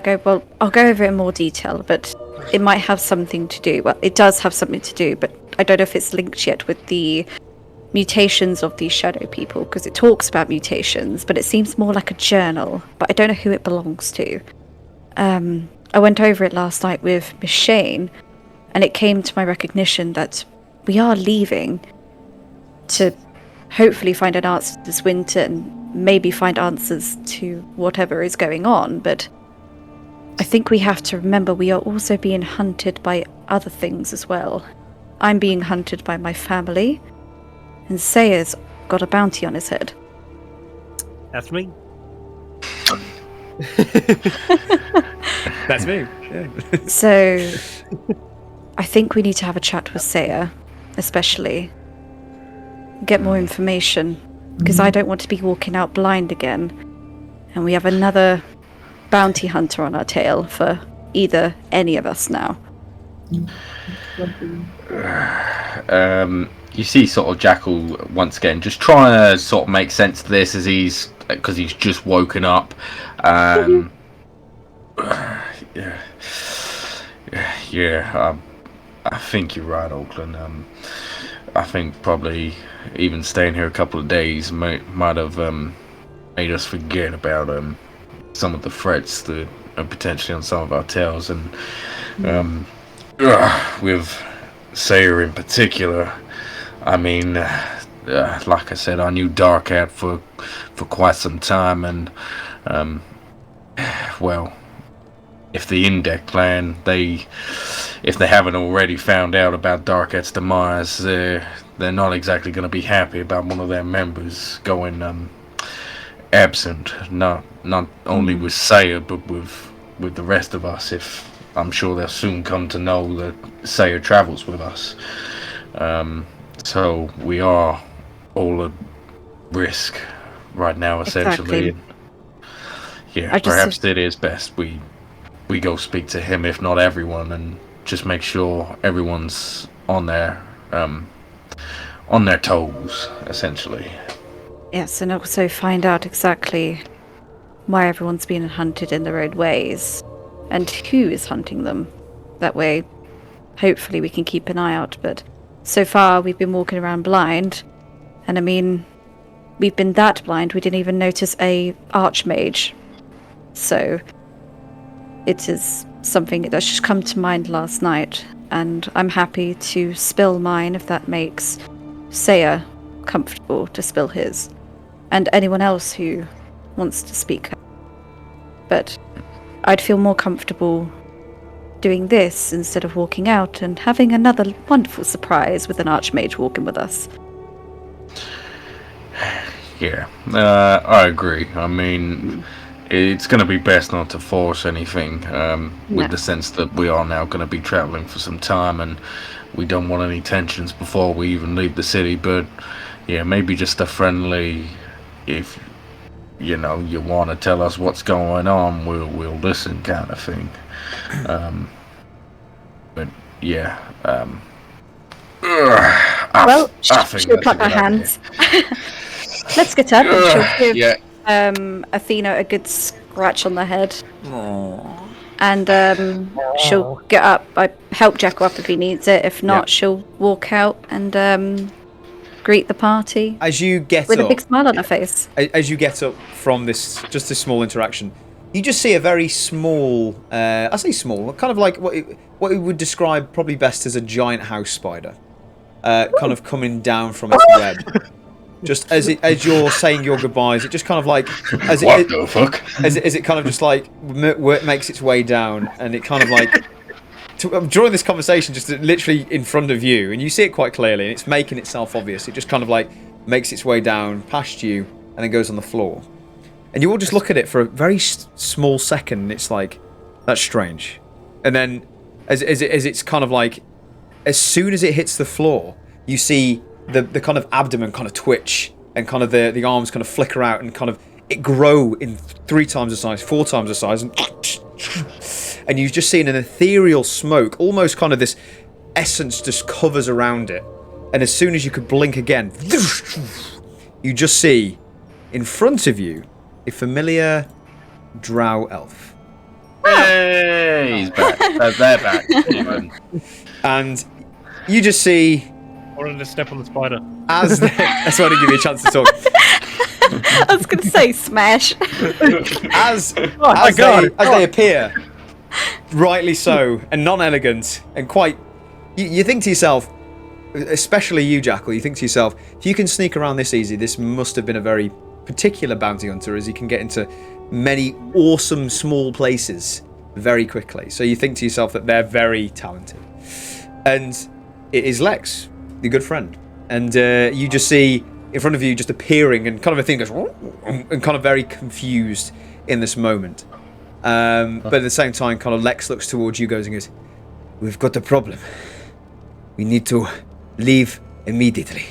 I'll go over it in more detail, but it might have something to do. Well, it does have something to do, but I don't know if it's linked yet with the mutations of these shadow people, because it talks about mutations, but it seems more like a journal, but I don't know who it belongs to. I went over it last night with Miss Shane, and it came to my recognition that we are leaving to hopefully find an answer to this winter and maybe find answers to whatever is going on, but I think we have to remember we are also being hunted by other things as well. I'm being hunted by my family, and Sayer's got a bounty on his head. That's me. That's me. Yeah. So I think we need to have a chat with Sayer, especially. Get more information, because I don't want to be walking out blind again. And we have another bounty hunter on our tail for either any of us now. You see sort of Jackal once again just trying to sort of make sense of this because he's just woken up. I think you're right, Oakland. I think probably even staying here a couple of days might have made us forget about some of the threats that are potentially on some of our tails, and with Sayer in particular. I mean, like I said, I knew Darkat for quite some time, and well, if the Indec clan, if they haven't already found out about Darkat's demise, they're not exactly going to be happy about one of their members going absent. Not only with Sayer, but with the rest of us. If I'm sure they'll soon come to know that Sayer travels with us. So we are all at risk right now, essentially. Exactly. Yeah, perhaps it is best we go speak to him, if not everyone, and just make sure everyone's on their toes, essentially. Yes, and also find out exactly why everyone's being hunted in their own ways and who is hunting them. That way, hopefully we can keep an eye out, but so far we've been walking around blind, and I mean, we've been that blind we didn't even notice a archmage. So, it is something that's just come to mind last night, and I'm happy to spill mine if that makes Saya comfortable to spill his, and anyone else who wants to speak. But I'd feel more comfortable doing this instead of walking out and having another wonderful surprise with an archmage walking with us. Yeah, I agree. I mean, it's going to be best not to force anything, with the sense that we are now going to be traveling for some time, and we don't want any tensions before we even leave the city. But yeah, maybe just a friendly, if you know you want to tell us what's going on, we'll listen kind of thing. But yeah, Well, she'll clap her hands. Let's get up and she'll give Athena a good scratch on the head. And she'll get up. I help Jackal up if he needs it. If not, she'll walk out and greet the party. As you get with up, a big smile on her face. As you get up from this small interaction, you just see a very small, I say small, kind of like what we would describe probably best as a giant house spider, kind of coming down from its web. Just as you're saying your goodbyes, it just kind of like as it kind of just like makes its way down, and it kind of like during this conversation, just literally in front of you, and you see it quite clearly, and it's making itself obvious. It just kind of like makes its way down past you, and then goes on the floor, and you all just look at it for a very small second, and it's like, that's strange, and then as it's kind of like, as soon as it hits the floor, you see the kind of abdomen kind of twitch, and kind of the arms kind of flicker out, and kind of it grow in 3 times the size, 4 times the size, and you just see an ethereal smoke, almost kind of this essence just covers around it, and as soon as you could blink again, you just see in front of you a familiar drow elf. Hey, he's back. They're back. Even. And you just see. I wanted to step on the spider. That's why I didn't give you a chance to talk. I was going to say smash. As they appear, rightly so, and non-elegant, and quite. You think to yourself, especially you, Jackal, you think to yourself, if you can sneak around this easy, this must have been a very particular bounty hunter, as he can get into many awesome small places very quickly. So you think to yourself that they're very talented. And it is Lex, your good friend. And you just see in front of you just appearing, and kind of a thing goes, and kind of very confused in this moment. But at the same time, kind of Lex looks towards you guys and goes, "We've got a problem. We need to leave immediately."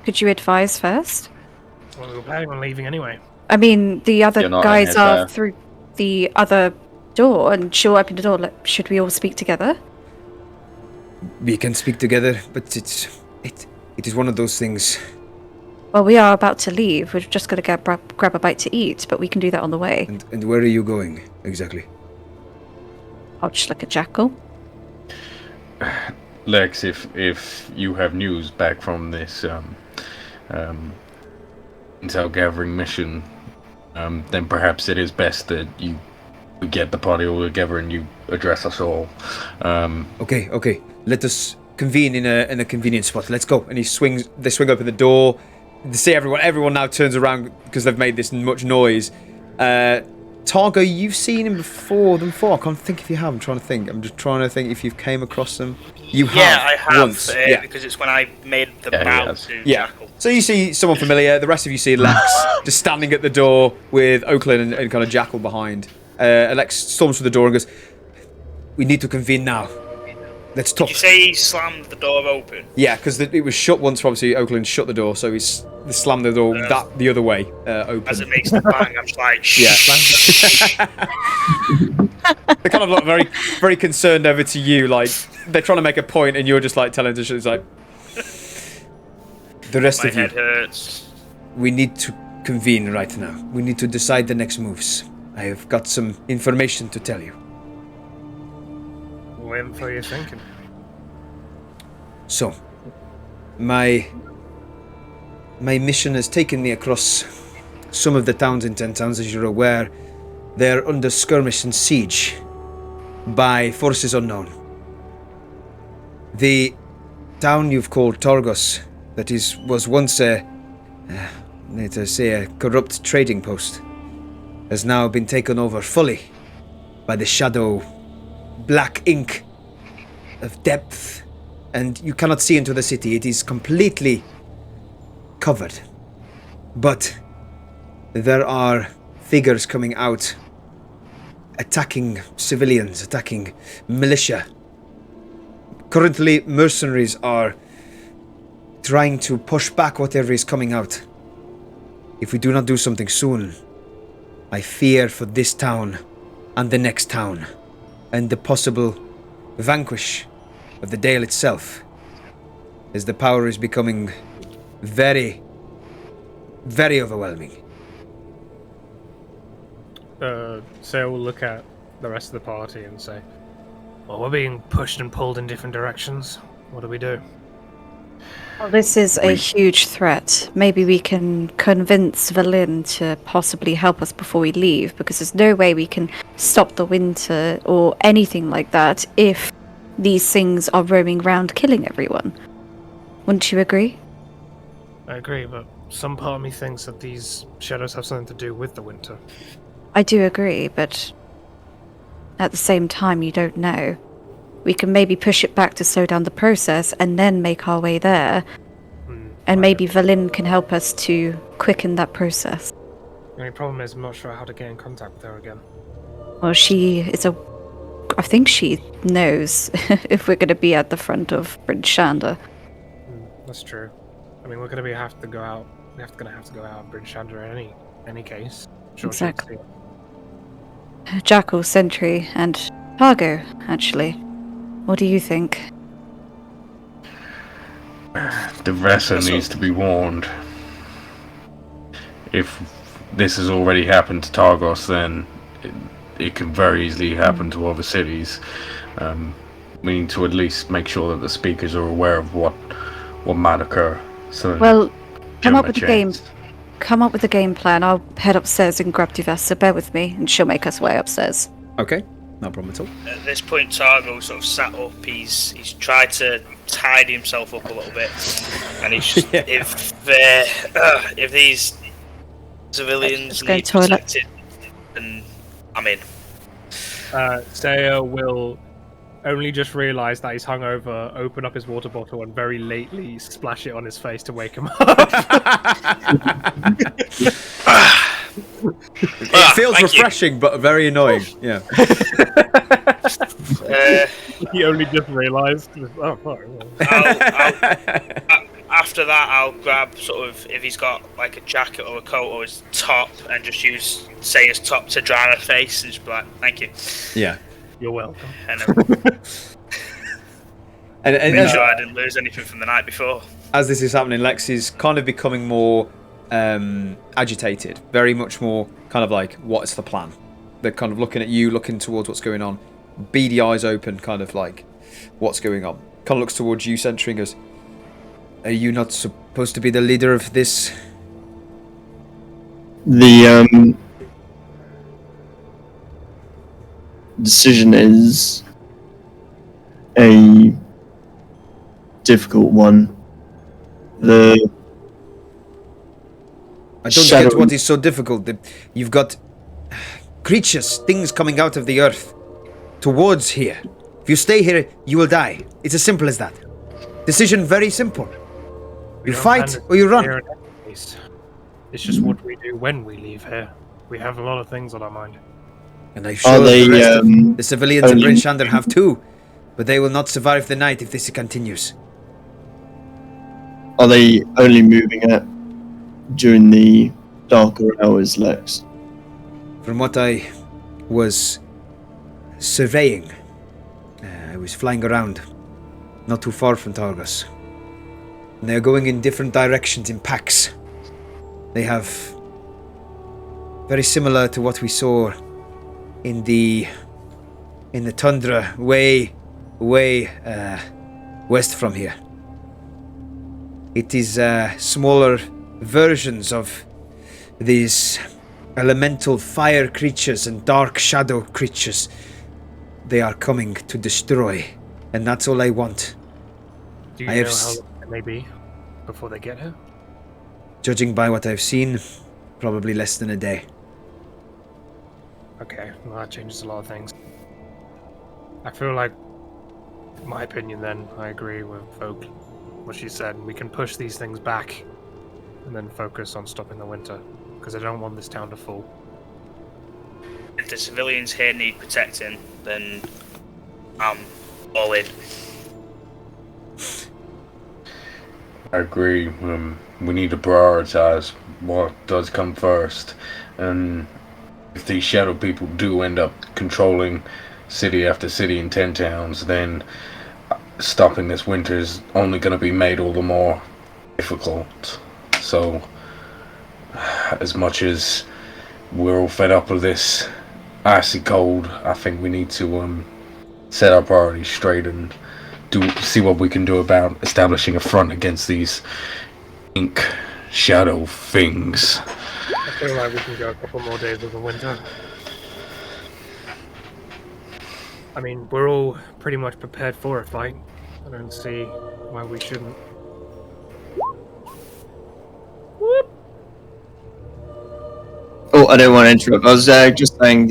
Could you advise first? Well, we were planning on leaving anyway. I mean, the other guys are there. through the other door, and she'll open the door. Should we all speak together? We can speak together, but it is one of those things. Well, we are about to leave. We're just going to grab a bite to eat, but we can do that on the way. And where are you going, exactly? I'll just look at Jackal. Lex, if you have news back from this intel gathering mission, then perhaps it is best that we get the party all together and you address us all. Okay. Let us convene in a convenient spot. Let's go. And they swing open the door. They see everyone now turns around because they've made this much noise. Targo, you've seen him before. I can't think if you have. I'm just trying to think if you've came across them. You have. Yeah, I have. Once. Because it's when I made the bow to Jackal. So you see someone familiar. The rest of you see Lex just standing at the door with Oakland and kind of Jackal behind. Lex storms through the door and goes, "We need to convene now. Let's talk." Did you say he slammed the door open? Yeah, because it was shut once. Obviously, Oakland shut the door, so he slammed the door the other way open. As it makes the bang, I'm just like, shh. Yeah. They kind of look very, very concerned over to you, like they're trying to make a point, and you're just like telling them, it's like, The rest My of you, head hurts. we need to convene right now. We need to decide the next moves. I have got some information to tell you. What info are you thinking? So, my mission has taken me across some of the towns in 10 towns. As you're aware, they're under skirmish and siege by forces unknown. The town you've called Targos, was once a corrupt trading post, has now been taken over fully by the shadow black ink of depth, and you cannot see into the city. It is completely covered. But there are figures coming out, attacking civilians, attacking militia. Currently, mercenaries are trying to push back whatever is coming out. If we do not do something soon, I fear for this town and the next town, and the possible vanquish of the Dale itself, as the power is becoming very, very overwhelming. So we'll look at the rest of the party and say, well, we're being pushed and pulled in different directions. What do we do? Well, this is a huge threat. Maybe we can convince Valin to possibly help us before we leave, because there's no way we can stop the winter or anything like that if these things are roaming around killing everyone. Wouldn't you agree? I agree, but some part of me thinks that these shadows have something to do with the winter. I do agree, but at the same time, you don't know. We can maybe push it back to slow down the process and then make our way there. And maybe Valin can help us to quicken that process. The only problem is I'm not sure how to get in contact with her again. Well, I think she knows if we're going to be at the front of Prince Shanda. That's true. I mean, we're going to have to go out. We're going to have to go out and bring Chandra in any case. Sure, exactly. Jackal, Sentry, and Targo, actually. What do you think? The vessel needs to be warned. If this has already happened to Targos, then it could very easily happen to other cities. We need to at least make sure that the speakers are aware of what might occur. So, well, come up with a game plan. I'll head upstairs and grab Duvessa. Bear with me, and she'll make us way upstairs. Okay, no problem at all. At this point, Targo sort of sat up. He's tried to tidy himself up a little bit, and he's just, if these civilians need protected, then I'm in. Saya will only just realise that he's hungover, open up his water bottle, and very lately splash it on his face to wake him up. It feels refreshing, but very annoying. Yeah. He only just realised. Oh, fuck. After that, I'll grab sort of, if he's got like a jacket or a coat or his top, and just use Saya's top to dry my face and just be like, thank you. Yeah. You're welcome. And make sure I didn't lose anything from the night before. As this is happening, Lex is kind of becoming more agitated, very much more kind of like, what's the plan? They're kind of looking at you, looking towards what's going on, beady eyes open, kind of like, what's going on? Kind of looks towards you, Sentry, and goes, are you not supposed to be the leader of this? The decision is a difficult one. I don't get what is so difficult. You've got creatures, things coming out of the earth towards here. If you stay here, you will die. It's as simple as that. Decision very simple. You fight or you run. It's just what we do when we leave here. We have a lot of things on our mind. And I'm sure the rest of the civilians in Bryn Shander have too. But they will not survive the night if this continues. Are they only moving during the darker hours, Lex? From what I was surveying, I was flying around, not too far from Targos. And they're going in different directions in packs. They have very similar to what we saw in the tundra way west from here. It is smaller versions of these elemental fire creatures and dark shadow creatures they are coming to destroy, and that's all I want. Do you know how long it may be before they get here? Judging by what I've seen, probably less than a day. Okay, well that changes a lot of things. I feel like, in my opinion then, I agree with Folk, what she said. We can push these things back and then focus on stopping the winter, because I don't want this town to fall. If the civilians here need protecting, then I'm all in. I agree. We need to prioritize what does come first, and if these shadow people do end up controlling city after city in 10 towns, then stopping this winter is only going to be made all the more difficult. So, as much as we're all fed up with this icy cold, I think we need to set our priorities straight and see what we can do about establishing a front against these ink shadow things. I feel like we can go a couple more days of the winter. I mean, we're all pretty much prepared for a fight. I don't see why we shouldn't. Whoop. Oh, I don't want to interrupt. I was just saying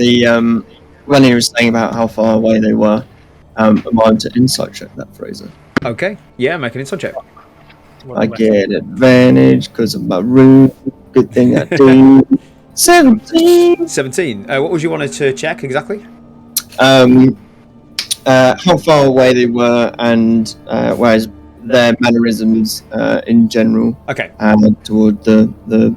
when he was saying about how far away they were, am I to insight check that, Fraser? Okay, yeah, make an insight check. I get advantage because of my rune. Good thing I do. 17. 17. What would you want to check exactly? How far away they were, and whereas their mannerisms in general. Okay. Toward the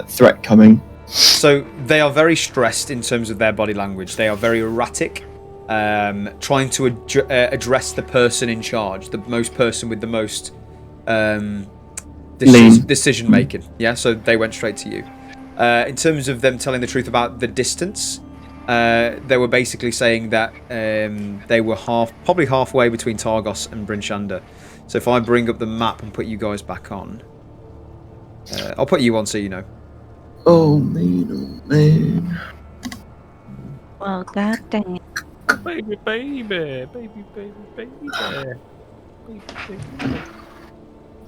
threat coming. So they are very stressed in terms of their body language. They are very erratic, trying to address the person in charge, the person with the most decision making. Yeah, so they went straight to you. In terms of them telling the truth about the distance, they were basically saying that they were probably halfway between Targos and Bryn Shander. So if I bring up the map and put you guys back on, I'll put you on so you know. Oh man. Well, goddamn. Baby, baby, baby, baby, baby, baby.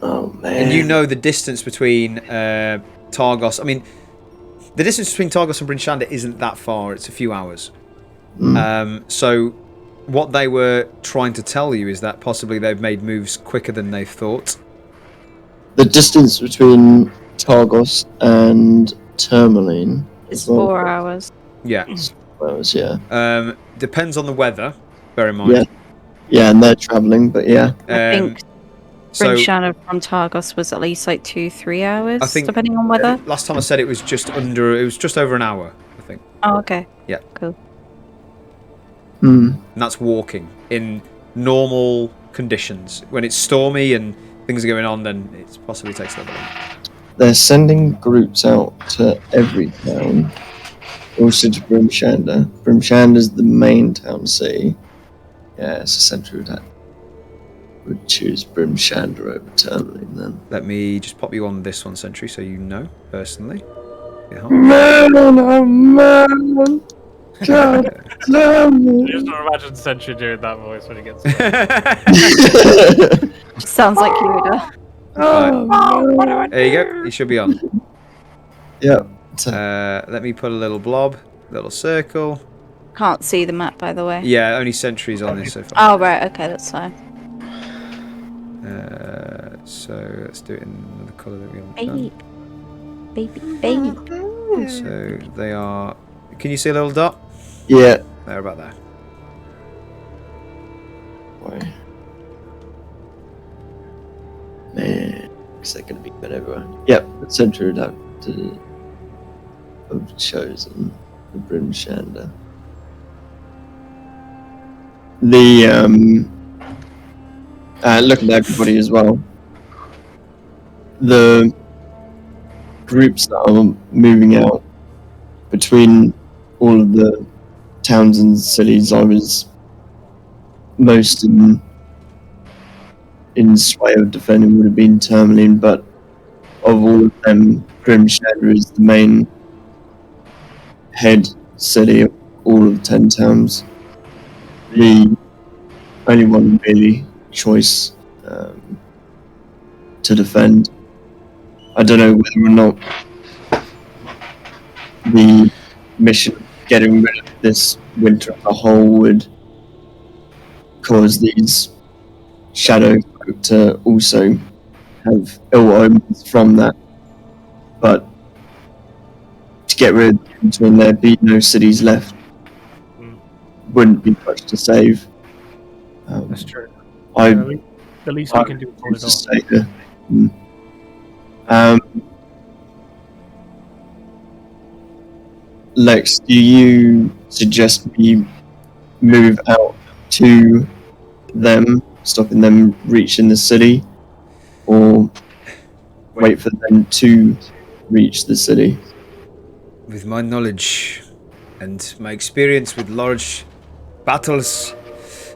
Oh man. And you know the distance between Targos. I mean, the distance between Targos and Bryn Shander isn't that far. It's a few hours. So what they were trying to tell you is that possibly they've made moves quicker than they thought. The distance between Targos and Tourmaline It's 4 hours. Yeah. 4 hours, yeah. Depends on the weather, bear in mind. Yeah, and they're travelling, but yeah. I think Bryn Shander from Targos was at least like 2-3 hours, I think, depending on weather. Last time I said it was just over an hour, I think. Oh, okay. Yeah. Cool. And that's walking in normal conditions. When it's stormy and things are going on, then it possibly takes a little bit longer. They're sending groups out to every town, also to Bryn Shander. Bryn Shander's the main town city. Yeah, it's a central attack. Would choose Bryn Shander over Tourmaline then. Let me just pop you on this one, Sentry, so you know personally. Yeah. Man, oh man! God damn it! Just imagine Sentry doing that voice when he gets Sounds like Yoda. Right. There you go. You should be on. Yeah. Let me put a little blob, little circle. Can't see the map, by the way. Yeah, only Sentry's on this so far. Oh, right. Okay, that's fine. So let's do it in the colour that we haven't done. Baby. So they are. Can you see a little dot? Yeah. They're about there. Boy. Man, is that going to be good everywhere? Yep, the central attack have chosen the Bryn Shander. The looking at everybody as well. the groups that are moving out between all of the towns and cities, I was most in sway of defending would have been Tourmaline, but of all of them, Grimshatter is the main head city of all of 10 towns. The only one really choice to defend. I don't know whether or not the mission getting rid of this winter as a whole would cause these shadow folk to also have ill omens from that, but to get rid of the winter and there be no cities left wouldn't be much to save. That's true. The least we can do is hold it on. Lex, do you suggest we move out to them, stopping them reaching the city, or wait for them to reach the city? With my knowledge and my experience with large battles,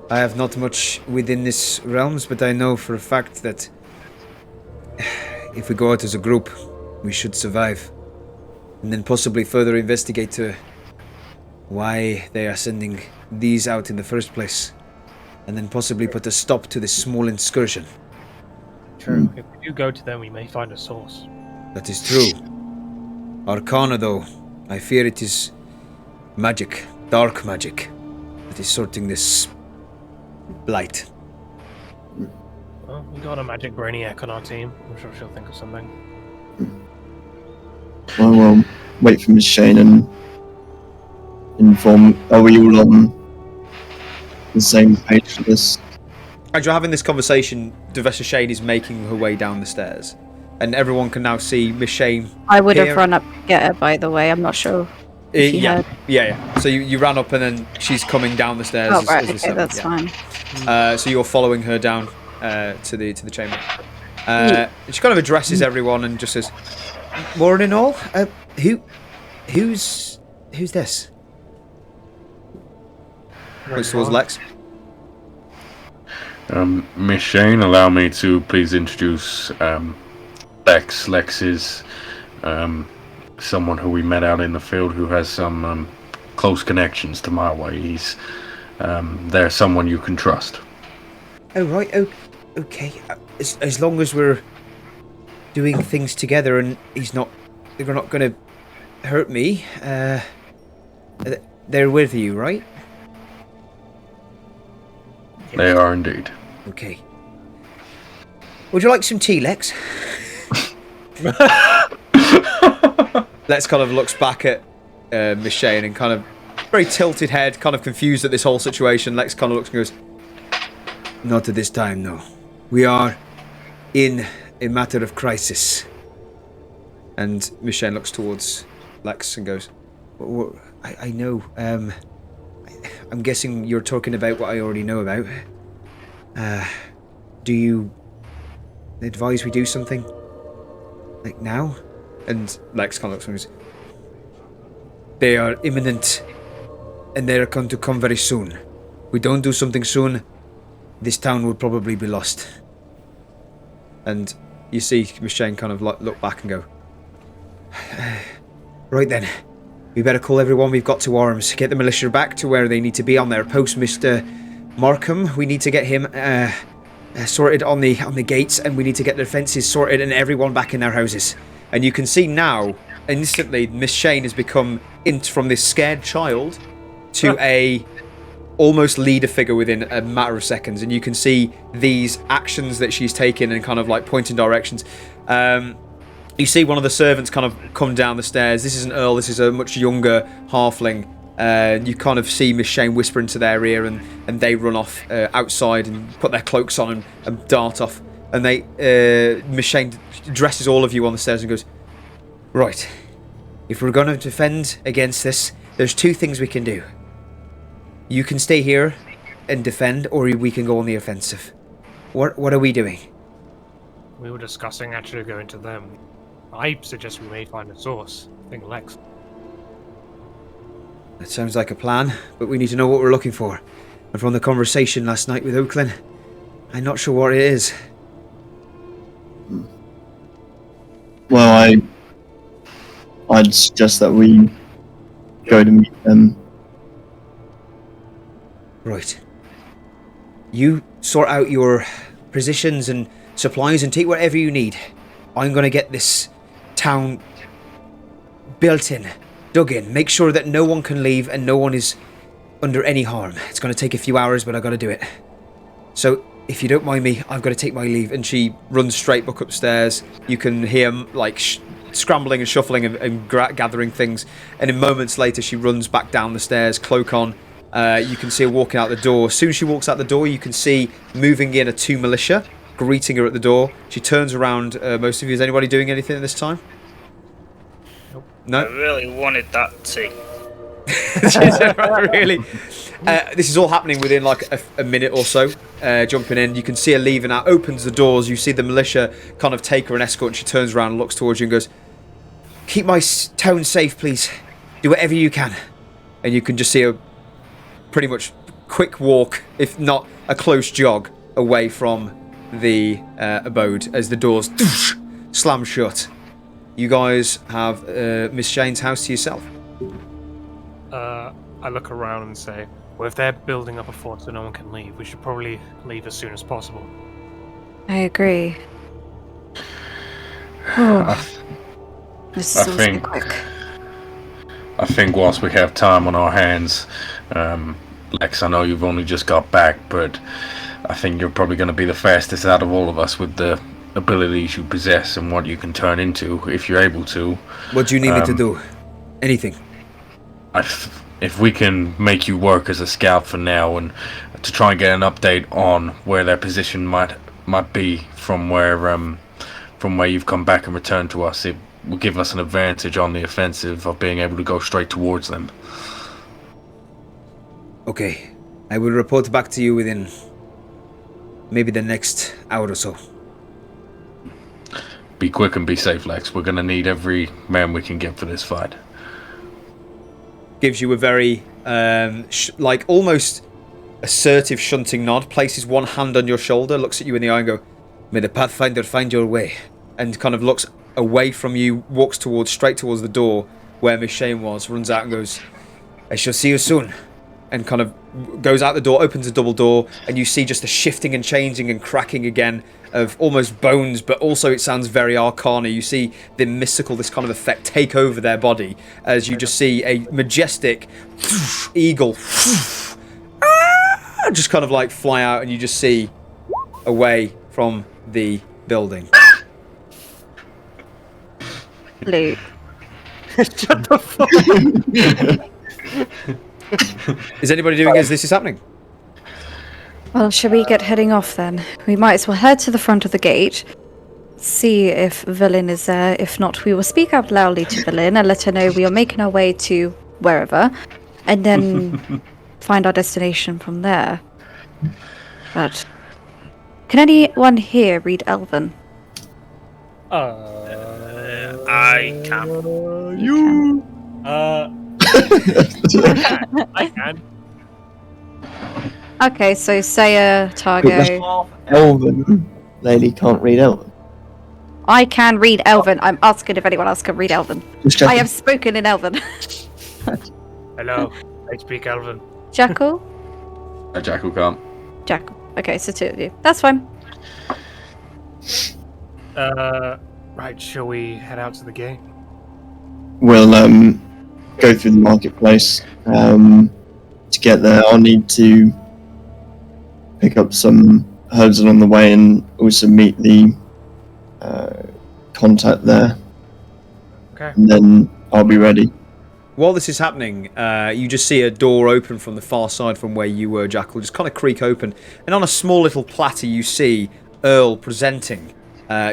I have not much within this realms, but I know for a fact that if we go out as a group, we should survive. And then possibly further investigate to why they are sending these out in the first place. And then possibly put a stop to this small excursion. True. If we do go to them, we may find a source. That is true. Arcana, though, I fear it is magic, dark magic, that is sorting this blight. Well, we got a magic brainiac on our team. I'm sure she'll think of something. I will wait for Miss Shane and inform. Are we all on the same page for this? As you're having this conversation, Professor Shane is making her way down the stairs, and everyone can now see Miss Shane. I would have run up to get her, by the way. I'm not sure. Yeah. So you ran up, and then she's coming down the stairs. Oh, right. Okay, that's fine. So you're following her down to the chamber. She kind of addresses everyone and just says, "Morning, all. Who's this?" Points towards Lex. Miss Shane, allow me to please introduce Lex. Lex is someone who we met out in the field who has some close connections to my way. He's there's someone you can trust. Oh, right. Okay. As long as we're doing things together and they're not going to hurt me, they're with you, right? They are indeed. Okay. Would you like some tea, Lex? Lex kind of looks back at Miss Shane and kind of very tilted head, kind of confused at this whole situation. Lex kind of looks and goes, "Not at this time, no. We are in a matter of crisis." And Miss Shane looks towards Lex and goes, I know. I'm guessing you're talking about what I already know about. Do you advise we do something? Like now? and Lex kind of looks and goes, "They are imminent, and they are going to come very soon. We don't do something soon, this town will probably be lost." And you see Miss Shane kind of look back and go, "Right then, we better call everyone we've got to arms. Get the militia back to where they need to be on their post. Mr. Markham, we need to get him sorted on the gates, and we need to get the fences sorted and everyone back in their houses." And you can see now, instantly, Miss Shane has become from this scared child to a almost leader figure within a matter of seconds. And you can see these actions that she's taken and kind of like pointing directions. You see one of the servants kind of come down the stairs. This is an earl, this is a much younger halfling. You kind of see Miss Shane whisper into their ear, and they run off outside and put their cloaks on and dart off. And Miss Shane addresses all of you on the stairs and goes, "Right, if we're going to defend against this, there's two things we can do. You can stay here and defend, or we can go on the offensive. What are we doing?" We were discussing actually going to them. I suggest we may find a source. I think Lex. That sounds like a plan, but we need to know what we're looking for. And from the conversation last night with Oaklin, I'm not sure what it is. Well, I'd suggest that we go to meet them. Right. You sort out your positions and supplies and take whatever you need. I'm going to get this town built in, dug in, make sure that no one can leave and no one is under any harm. It's going to take a few hours, but I've got to do it. So, if you don't mind me, I've got to take my leave. And she runs straight back upstairs. You can hear, like, scrambling and shuffling and gathering things. And in moments later, she runs back down the stairs, cloak on. You can see her walking out the door. As soon as she walks out the door, you can see moving in 2 militia, greeting her at the door. She turns around. Most of you, is anybody doing anything at this time? Nope. No? I really wanted that tea. Really? This is all happening within like a minute or so. Jumping in, you can see her leaving out, opens the doors, you see the militia kind of take her and escort, and she turns around and looks towards you and goes, "Keep my town safe, please. Do whatever you can." And you can just see her pretty much quick walk, if not a close jog, away from the abode as the doors slam shut. You guys have Miss Shane's house to yourself. I look around and say, well, if they're building up a fort so no one can leave, we should probably leave as soon as possible. I agree. Oh, this is all so quick. I think whilst we have time on our hands, Lex, I know you've only just got back, but I think you're probably going to be the fastest out of all of us with the abilities you possess and what you can turn into if you're able to. What do you need me to do? Anything. If we can make you work as a scout for now and to try and get an update on where their position might be from where you've come back and returned to us, it will give us an advantage on the offensive of being able to go straight towards them. Okay. I will report back to you within maybe the next hour or so. Be quick and be safe, Lex. We're going to need every man we can get for this fight. Gives you a very, like, almost assertive shunting nod, places one hand on your shoulder, looks at you in the eye and go, "May the Pathfinder find your way," and kind of looks away from you, walks straight towards the door where Miss Shane was, runs out and goes, "I shall see you soon," and kind of goes out the door, opens a double door, and you see just the shifting and changing and cracking again of almost bones, but also it sounds very arcana. You see the mystical, this kind of effect take over their body as you just see a majestic eagle just kind of like fly out, and you just see away from the building. Luke. Shut the fuck. Is anybody doing as this is happening? Well, shall we get heading off then? We might as well head to the front of the gate, see if Villin is there. If not, we will speak out loudly to Villin and let her know we are making our way to wherever, and then find our destination from there. But can anyone here read Elven? I can. I can. Okay, so Saya, Targo. Elven lady can't read Elven. I can read Elven. I'm asking if anyone else can read Elven. Just I checking. have spoken in Elven. Hello, I speak Elven. Jackal? Jackal can't. Jackal. Okay, so 2 of you. That's fine. Right, shall we head out to the gate? We'll go through the marketplace. To get there, I'll need to pick up some herbs along the way and also meet the contact there. Okay. And then I'll be ready. While this is happening, you just see a door open from the far side from where you were, Jackal, just kind of creak open. And on a small little platter you see Earl presenting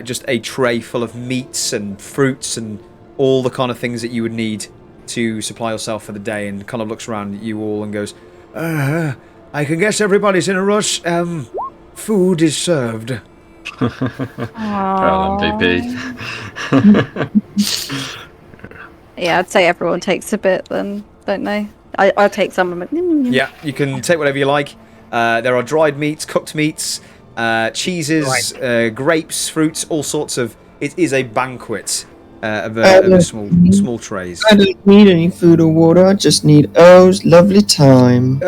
just a tray full of meats and fruits and all the kind of things that you would need to supply yourself for the day, and kind of looks around at you all and goes, I can guess everybody's in a rush. Food is served. Earl MVP. Yeah, I'd say everyone takes a bit then, don't they? I'll take some of them. Yeah, you can take whatever you like. There are dried meats, cooked meats, cheeses, grapes, fruits, all sorts of... It is a banquet of small trays. I don't need any food or water. I just need Earl's lovely time.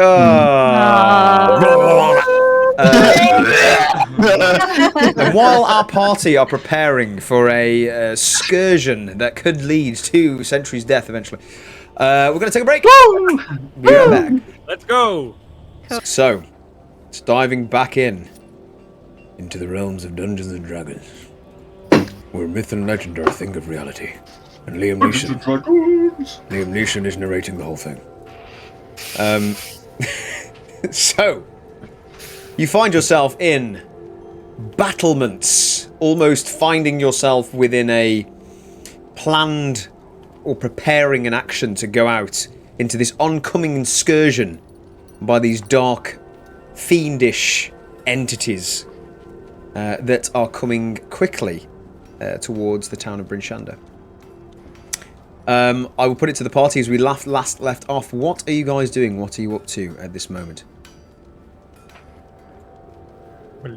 And while our party are preparing for a excursion that could lead to Sentry's death eventually, we're going to take a break. Be right back. Let's go. So, it's diving back into the realms of Dungeons and Dragons, where myth and legend are a thing of reality, and Liam Neeson is narrating the whole thing. So, you find yourself in battlements, almost finding yourself within a planned or preparing an action to go out into this oncoming excursion by these dark, fiendish entities that are coming quickly towards the town of Bryn Shander. I will put it to the party as we last left off. What are you guys doing? What are you up to at this moment?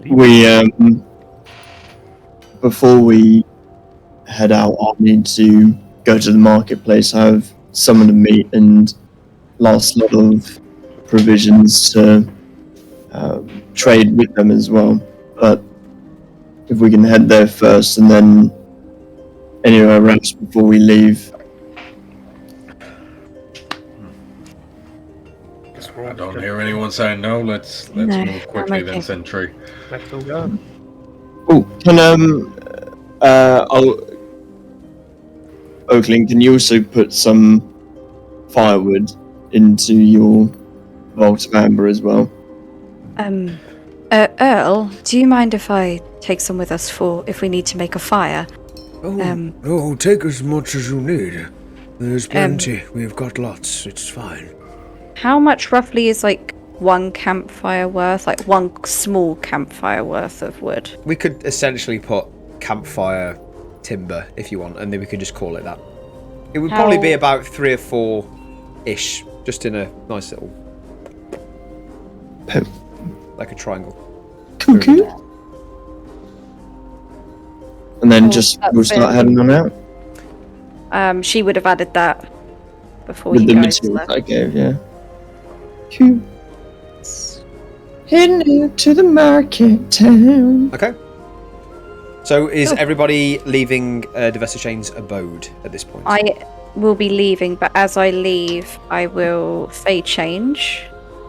We before we head out, I need to go to the marketplace. I have some of the meat and last lot of provisions to trade with them as well. But if we can head there first and then anywhere else before we leave. I don't hear anyone saying no. Let's move quickly then, Sentry. Let's all go. Oh, can Oakling, can you also put some firewood into your vault of amber as well? Earl, do you mind if I take some with us for if we need to make a fire? Oh, take as much as you need. There's plenty. We've got lots. It's fine. How much roughly is like one campfire worth? Like one small campfire worth of wood? We could essentially put campfire timber if you want, and then we could just call it that. It would probably be about 3 or 4-ish, just in a nice little... like a triangle. Cuckoo. And then we'll start heading on out. She would have added that before With you the guys materials left. I gave, yeah. Cute. Heading out to the market town. Okay. So is everybody leaving Devessa Shane's abode at this point? I will be leaving, but as I leave, I will fade change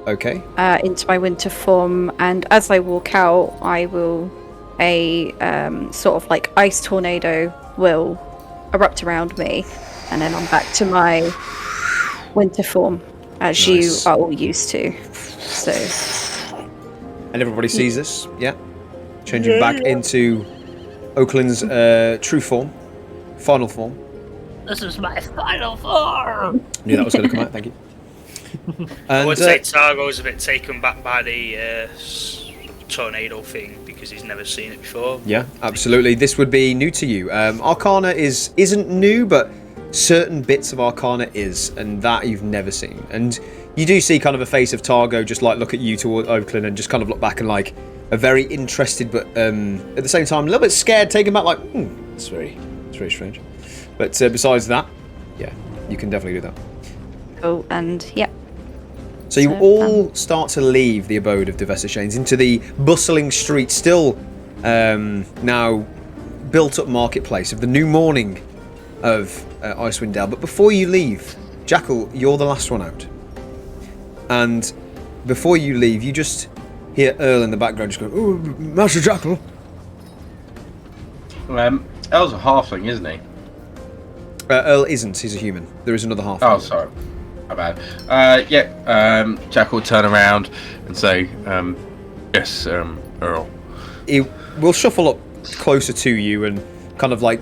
Okay. into my winter form, and as I walk out, I will sort of like ice tornado will erupt around me, and then I'm back to my winter form, as you are all used to. So. And everybody sees this, yeah? Changing back into Oakland's true form, final form. This is my final form. Knew that was going to come out, thank you. I And, would say Targo's a bit taken back by the tornado thing because he's never seen it before. yeah, absolutely. This would be new to you. Arcana isn't new, but certain bits of Arcana is, and that you've never seen. And you do see kind of a face of Targo just like look at you toward Oakland and just kind of look back and like a very interested, but at the same time a little bit scared, taken back, like, it's very strange. But besides that, yeah, you can definitely do that. Cool, and yeah. So you all start to leave the abode of Devessa Shane's into the bustling streets, still now built up marketplace of the new morning of Icewind Dale. But before you leave, Jackal, you're the last one out. And before you leave, you just hear Earl in the background just going, Oh, Master Jackal. Earl's a halfling, isn't he? Earl isn't, he's a human. There is another half. Oh, sorry. My bad. Jack will turn around and say, yes, Earl. He will shuffle up closer to you and kind of like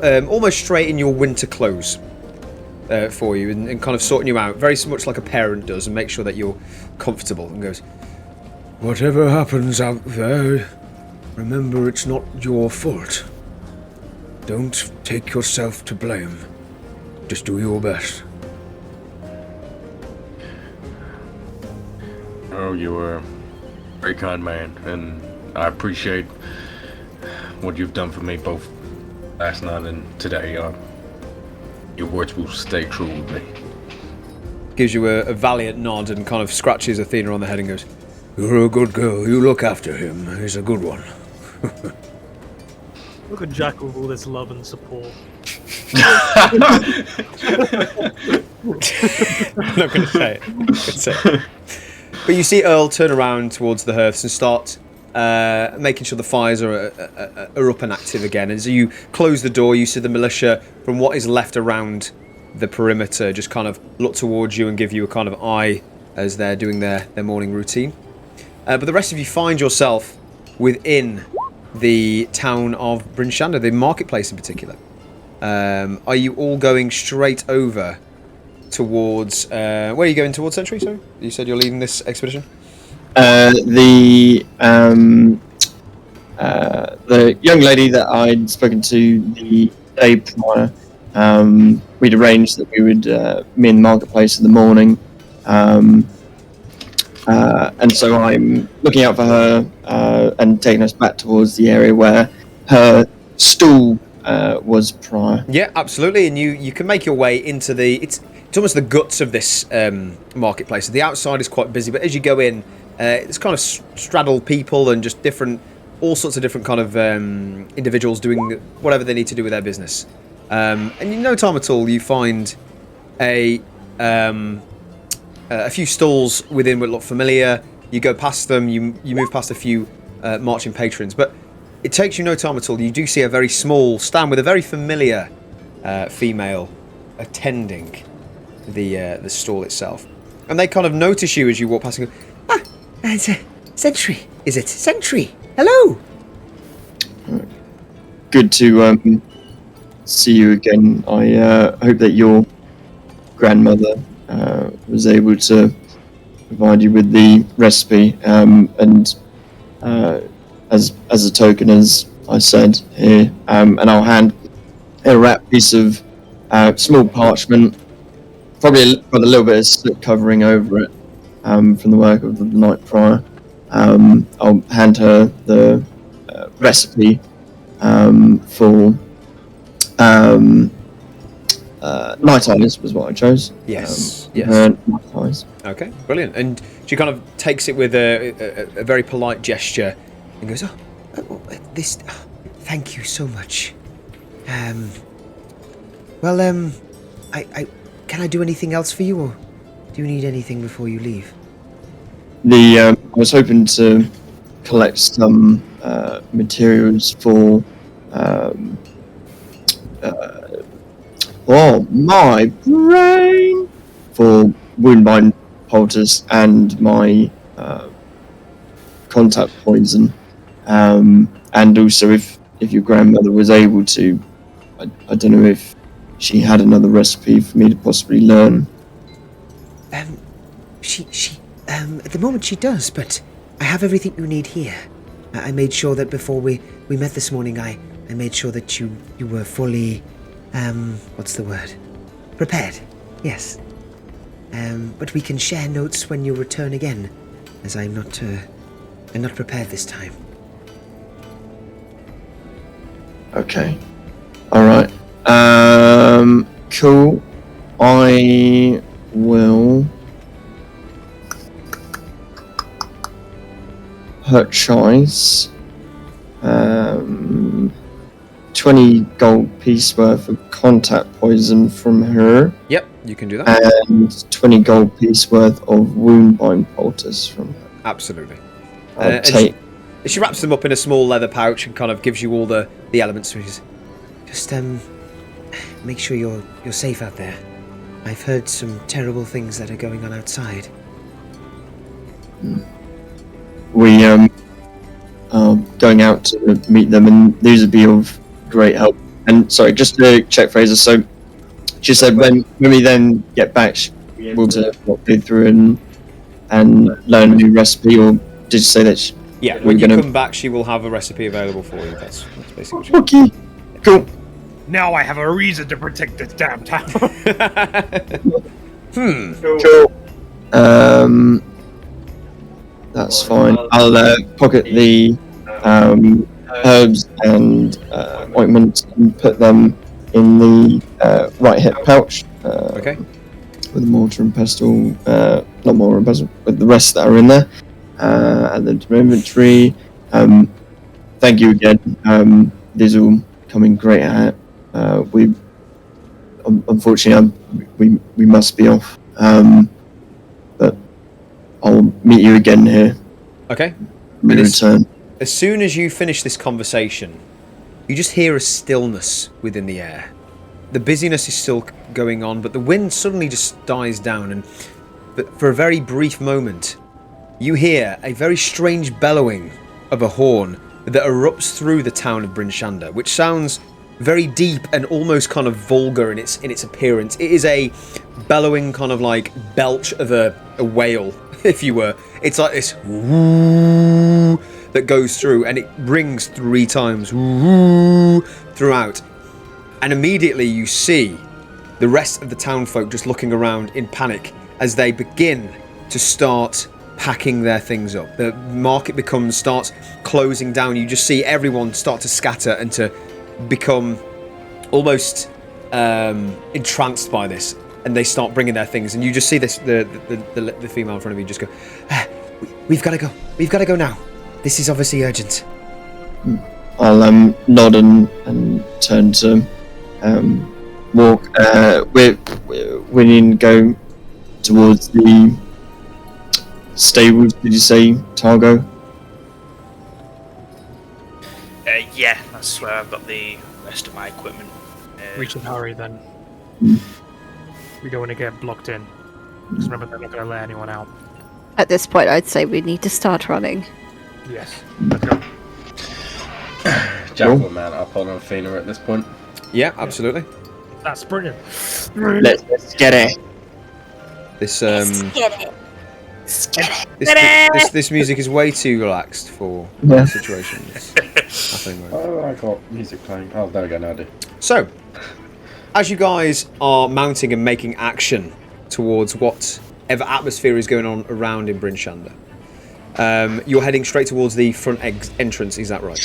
almost straighten your winter clothes for you and kind of sorting you out, very much like a parent does, and make sure that you're comfortable, and goes, Whatever happens out there, remember it's not your fault. Don't take yourself to blame. Just do your best. Oh, you were a very kind man, and I appreciate what you've done for me both last night and today. Your words will stay true with me. Gives you a valiant nod and kind of scratches Athena on the head and goes, You're a good girl. You look after him. He's a good one. Look at Jack with all this love and support. I'm not going to say it. But you see Earl turn around towards the hearths and start making sure the fires are up and active again. As you close the door, you see the militia from what is left around the perimeter just kind of look towards you and give you a kind of eye as they're doing their morning routine. But the rest of you find yourself within the town of Bryn Shander, the marketplace in particular. Are you all going straight over towards... where are you going towards, Sentry? Sorry? You said you're leading this expedition? The young lady that I'd spoken to the day prior, we'd arranged that we would meet in the marketplace in the morning. And so I'm looking out for her and taking us back towards the area where her stall was prior. Yeah, absolutely. And you can make your way into the... It's almost the guts of this marketplace. The outside is quite busy, but as you go in, it's kind of straddled people and just all sorts of different kind of individuals doing whatever they need to do with their business. And in no time at all, you find a few stalls within what look familiar. You go past them, you move past a few marching patrons, but it takes you no time at all. You do see a very small stand with a very familiar female attending the stall itself. And they kind of notice you as you walk past and go, it's a Sentry, is it? Sentry, hello! Good to see you again. I hope that your grandmother was able to provide you with the recipe, and as a token, as I said here, and I'll hand a wrapped piece of small parchment, probably got a little bit of slip covering over it from the work of the night prior. I'll hand her the recipe for night eyes was what I chose. Yes. Night eyes. Okay, brilliant. And she kind of takes it with a very polite gesture and goes, thank you so much. Can I do anything else for you, or do you need anything before you leave? I was hoping to collect some materials for my brain for woundbind poultice and my contact poison, and also if your grandmother was able to, I don't know if she had another recipe for me to possibly learn. She at the moment she does, but I have everything you need here. I made sure that before we met this morning, I made sure that you were fully, what's the word? Prepared, yes. But we can share notes when you return again, as I'm not prepared this time. Okay. Alright. Cool. I will her choice. 20 gold piece worth of contact poison from her. Yep, you can do that. And 20 gold piece worth of woundbind poultice from her. Absolutely. I'll take. She wraps them up in a small leather pouch and kind of gives you all the elements. Just make sure you're safe out there. I've heard some terrible things that are going on outside. We are going out to meet them, and these would be of great help. And sorry, just to check, Fraser. So she said when we then get back, we'll go through and learn a new recipe, or did you say that Yeah, We're when you gonna- come back, she will have a recipe available for you. That's basically what Okay. Cool. Now I have a reason to protect this damn town. Cool. That's fine. I'll pocket the herbs and ointments and put them in the right hip pouch. Okay. With the mortar and pestle, not mortar and pestle, with the rest that are in there, and then to my inventory. Thank you again. These are all coming great at. We unfortunately we must be off, but I'll meet you again here. Okay. We And it's- return. As soon as you finish this conversation, you just hear a stillness within the air. The busyness is still going on, but the wind suddenly just dies down, but for a very brief moment, you hear a very strange bellowing of a horn that erupts through the town of Bryn Shander, which sounds very deep and almost kind of vulgar in its appearance. It is a bellowing kind of like belch of a whale, if you were. It's like this woo that goes through, and it rings 3 times woo throughout. And immediately you see the rest of the townfolk just looking around in panic as they begin to start packing their things up. The market starts closing down. You just see everyone start to scatter and to become almost entranced by this, and they start bringing their things. And you just see this the female in front of you just go, We've got to go now. This is obviously urgent. I'll nod and turn to walk. We need to go towards the stables. Did you say Targo? Yeah, that's where I've got the rest of my equipment. We should hurry then. Mm. We don't want to get blocked in. Just remember, they're not going to let anyone out. At this point, I'd say we need to start running. Yes. Let's go. Jack will mount up on Athena at this point. yeah, absolutely. That's brilliant. Let's get it. This Get it. this music is way too relaxed for Yeah. the situation. It's happening right now. Oh, I got music playing. Oh, there we go, now I do. So, as you guys are mounting and making action towards whatever atmosphere is going on around in Bryn Shander, you're heading straight towards the front entrance, is that right?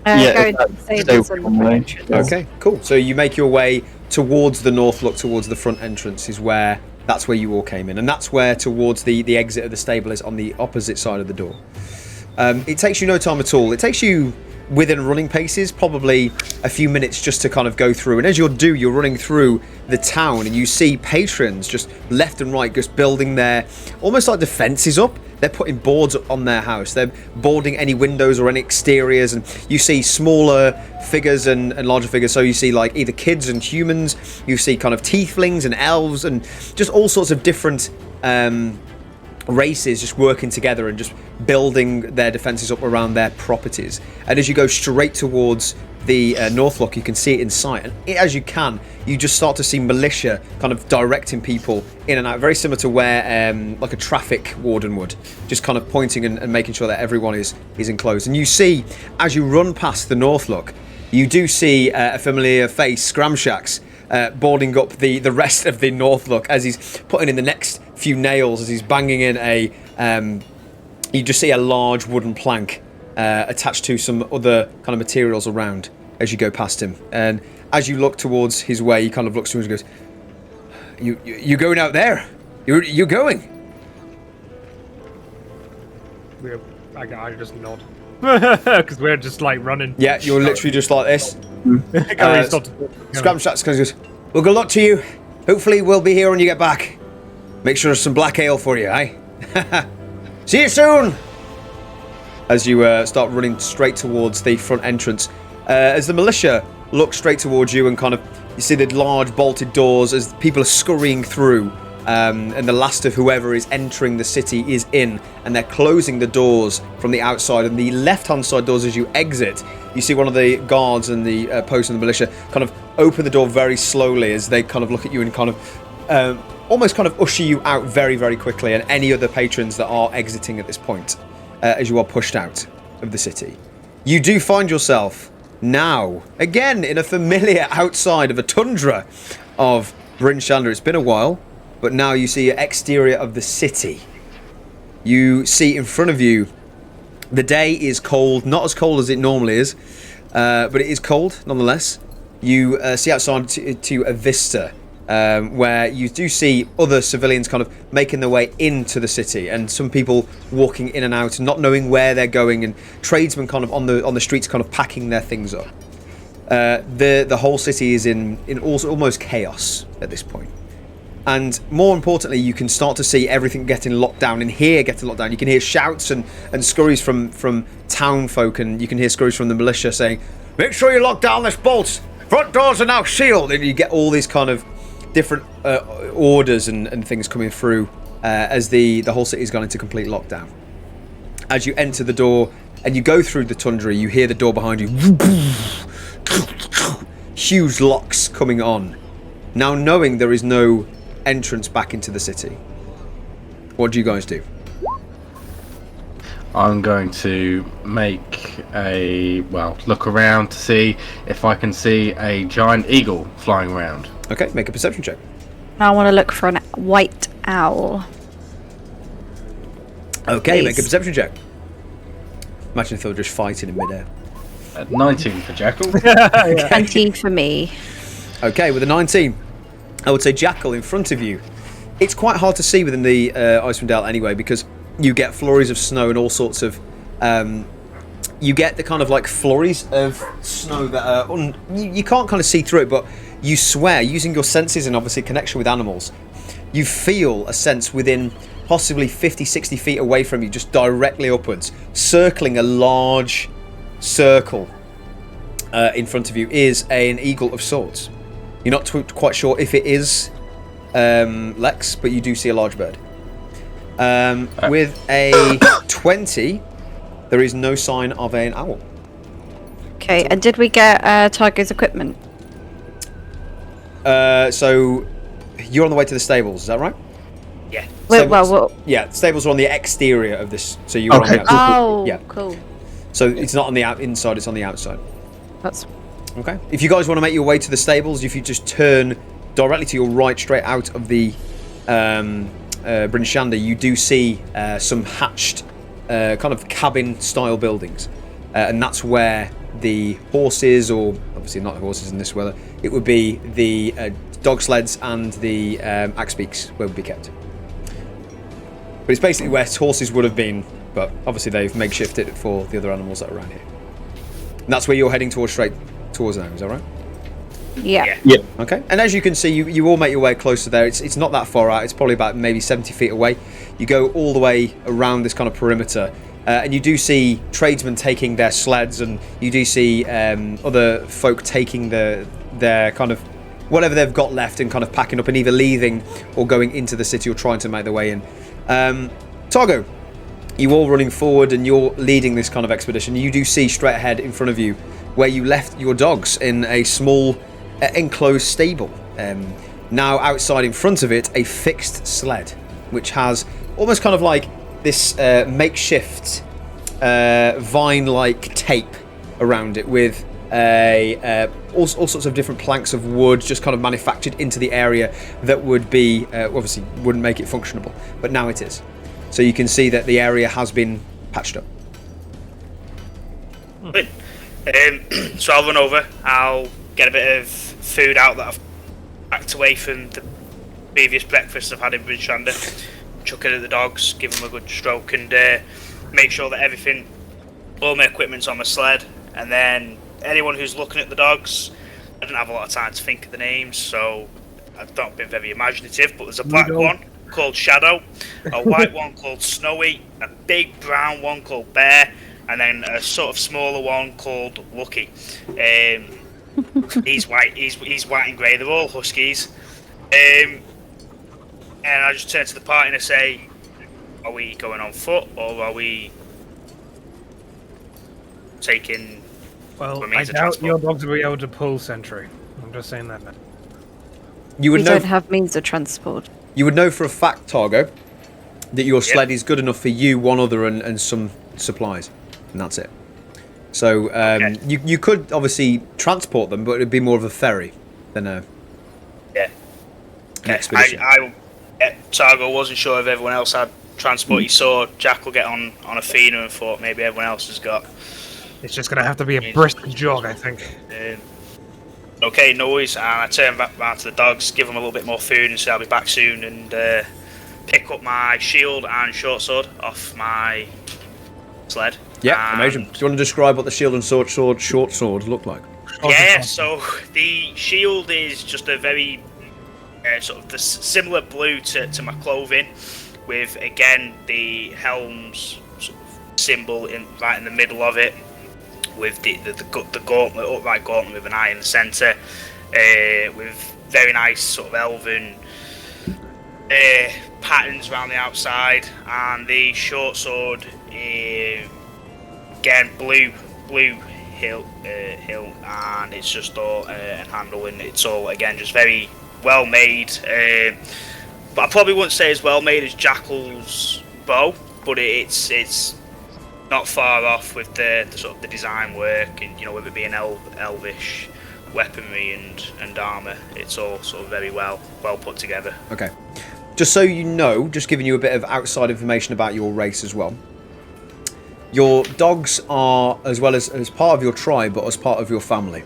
Yeah, Going if to that say stay there's with another me. entrance. Yeah. Okay, cool. So you make your way towards the north look, towards the front entrance is where, that's where you all came in. And that's where towards the exit of the stable is on the opposite side of the door. It takes you no time at all. It takes you within running paces, probably a few minutes just to kind of go through. And as you're running through the town, and you see patrons just left and right just building their, almost like defences up. They're putting boards up on their house. They're boarding any windows or any exteriors, and you see smaller figures and larger figures. So you see like either kids and humans, you see kind of tieflings and elves, and just all sorts of different races just working together and just building their defences up around their properties. And as you go straight towards the North Lock, you can see it in sight, and as you can, you just start to see militia kind of directing people in and out, very similar to where like a traffic warden would, just kind of pointing and making sure that everyone is enclosed. And you see, as you run past the North Lock, you do see a familiar face, Scramshax, boarding up the rest of the North Lock as he's putting in the next few nails, as he's banging in a you just see a large wooden plank attached to some other kind of materials around as you go past him. And as you look towards his way, he kind of looks to him and goes, you going out there? You're going? I just nod. Because we're just like running. Yeah, you're literally just like this. Scramshax goes, well, good luck to you. Hopefully we'll be here when you get back. Make sure there's some black ale for you, eh? See you soon! As you start running straight towards the front entrance. As the militia look straight towards you, and kind of, you see the large bolted doors as people are scurrying through, and the last of whoever is entering the city is in, and they're closing the doors from the outside. And the left-hand side doors, as you exit, you see one of the guards and the post and the militia kind of open the door very slowly as they kind of look at you and kind of almost kind of usher you out very, very quickly, and any other patrons that are exiting at this point. as you are pushed out of the city. You do find yourself now, again, in a familiar outside of a tundra of Bryn Shander. It's been a while, but now you see the exterior of the city. You see in front of you, the day is cold, not as cold as it normally is, but it is cold nonetheless. You see outside to a vista where you do see other civilians kind of making their way into the city, and some people walking in and out, not knowing where they're going, and tradesmen kind of on the streets, kind of packing their things up. The whole city is in almost chaos at this point. And more importantly, you can start to see everything getting locked down, and here getting locked down. You can hear shouts and scurries from town folk, and you can hear scurries from the militia saying, "Make sure you lock down this bolt. Front doors are now sealed." And you get all these kind of different orders and things coming through as the whole city's gone into complete lockdown. As you enter the door and you go through the tundra, you hear the door behind you. Huge locks coming on. Now knowing there is no entrance back into the city, what do you guys do? I'm going to make look around to see if I can see a giant eagle flying around. Okay, make a perception check. I want to look for a white owl. Okay, Please. make a perception check. Imagine if they were just fighting in midair. 19 for Jackal. 20 for me. Okay, with a 19, I would say Jackal in front of you. It's quite hard to see within the Icewind Dale anyway, because you get flurries of snow and all sorts of... you get the kind of like flurries of snow that are... you can't kind of see through it, but you swear, using your senses and obviously connection with animals, you feel a sense within possibly 50, 60 feet away from you, just directly upwards, circling a large circle in front of you is an eagle of sorts. You're not quite sure if it is Lex, but you do see a large bird. With a 20, there is no sign of an owl. Okay, and did we get Targos equipment? So you're on the way to the stables, is that right? Yeah. Well, yeah, stables are on the exterior of this, so you're on the outside. oh, Yeah. cool. So it's not on the inside, it's on the outside. That's Okay. If you guys want to make your way to the stables, if you just turn directly to your right, straight out of the Bryn Shander, you do see some hatched kind of cabin-style buildings. And that's where the horses, or obviously not the horses in this weather, it would be the dog sleds and the axe beaks where would be kept. But it's basically where horses would have been, but obviously they've makeshifted it for the other animals that are around here. And that's where you're heading straight towards now, is that right? yeah. Okay. And as you can see, you all make your way closer there. It's not that far out. It's probably about maybe 70 feet away. You go all the way around this kind of perimeter, and you do see tradesmen taking their sleds, and you do see other folk taking their kind of whatever they've got left and kind of packing up and either leaving or going into the city or trying to make their way in. Targo, you all running forward and you're leading this kind of expedition. You do see straight ahead in front of you where you left your dogs in a small enclosed stable. Now outside in front of it, a fixed sled, which has almost kind of like this makeshift vine-like tape around it with all sorts of different planks of wood just kind of manufactured into the area that would be obviously wouldn't make it functionable, but now it is. So you can see that the area has been patched up. Good. So I'll run over, I'll get a bit of food out that I've packed away from the previous breakfast I've had in Bryn Shander, chuck it at the dogs, give them a good stroke, and make sure that all my equipment's on my sled. And then anyone who's looking at the dogs, I didn't have a lot of time to think of the names, so I've not been very imaginative, but there's a black one called Shadow, a white one called Snowy, a big brown one called Bear, and then a sort of smaller one called Lucky. He's white and grey, they're all huskies. And I just turn to the party and I say, are we going on foot or are we taking... Well, I doubt your dogs will be able to pull Sentry. I'm just saying that now. We don't have means of transport. You would know for a fact, Targo, that your sled is good enough for you, one other, and some supplies, and that's it. So you could obviously transport them, but it'd be more of a ferry than an expedition. Targo wasn't sure if everyone else had transport. He saw Jackal get on Athena and thought maybe everyone else has got. It's just gonna have to be a brisk jog, I think. Okay, no worries. And I turn back round to the dogs, give them a little bit more food, and say I'll be back soon. And pick up my shield and short sword off my sled. Yeah, amazing. Do you want to describe what the shield and short sword look like? Yeah, so the shield is just a very sort of the similar blue to my clothing, with again the helm's sort of symbol right in the middle of it, with the gauntlet, upright gauntlet with an eye in the centre, with very nice sort of elven patterns around the outside, and the short sword again blue hilt, and it's just all and handle, and it's all again just very well made. But I probably wouldn't say as well made as Jackal's bow, but it's not far off with the sort of the design work, and with it being elvish weaponry and armour. It's all sort of very well put together. Okay. Just so you know, just giving you a bit of outside information about your race as well. Your dogs are, as well as part of your tribe, but as part of your family.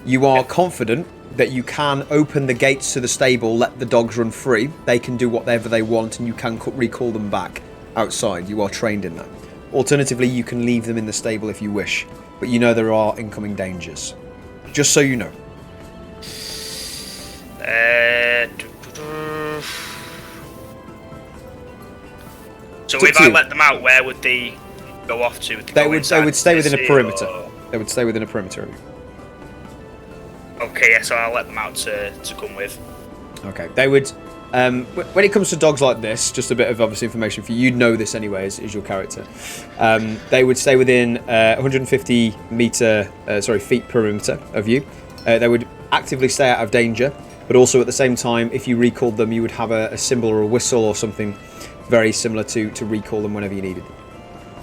You are confident that you can open the gates to the stable, let the dogs run free. They can do whatever they want, and you can recall them back outside. You are trained in that. Alternatively, you can leave them in the stable if you wish, but you know there are incoming dangers. Just so you know. So if I let them out, where would they go off to? They would stay within a perimeter. They would stay within a perimeter. Okay, yeah, so I'll let them out to come with. Okay, they would. When it comes to dogs like this, just a bit of obviously information for you. You'd know this anyway as your character. They would stay within 150 feet perimeter of you. They would actively stay out of danger, but also at the same time, if you recalled them, you would have a symbol or a whistle or something very similar to recall them whenever you needed them.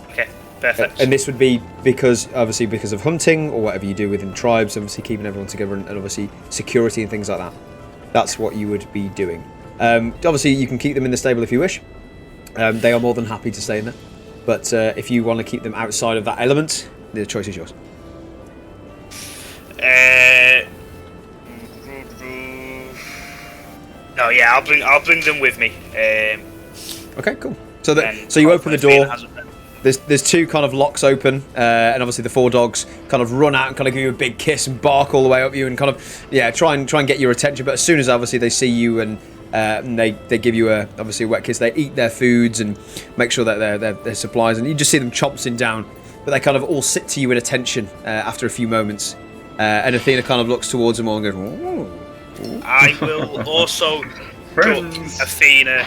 Okay, perfect. And this would be because of hunting or whatever you do within tribes, obviously keeping everyone together and obviously security and things like that. That's what you would be doing. Obviously, you can keep them in the stable if you wish. They are more than happy to stay in there. But if you want to keep them outside of that element, the choice is yours. No, yeah, I'll bring them with me. Okay, cool. So you open the door. There's two kind of locks open, and obviously the four dogs kind of run out and kind of give you a big kiss and bark all the way up you and kind of try and get your attention. But as soon as obviously they see you and they give you obviously a wet kiss, they eat their foods and make sure that their supplies, and you just see them chomping down. But they kind of all sit to you in attention after a few moments, and Athena kind of looks towards them all and goes, "Ooh." I will also cook Athena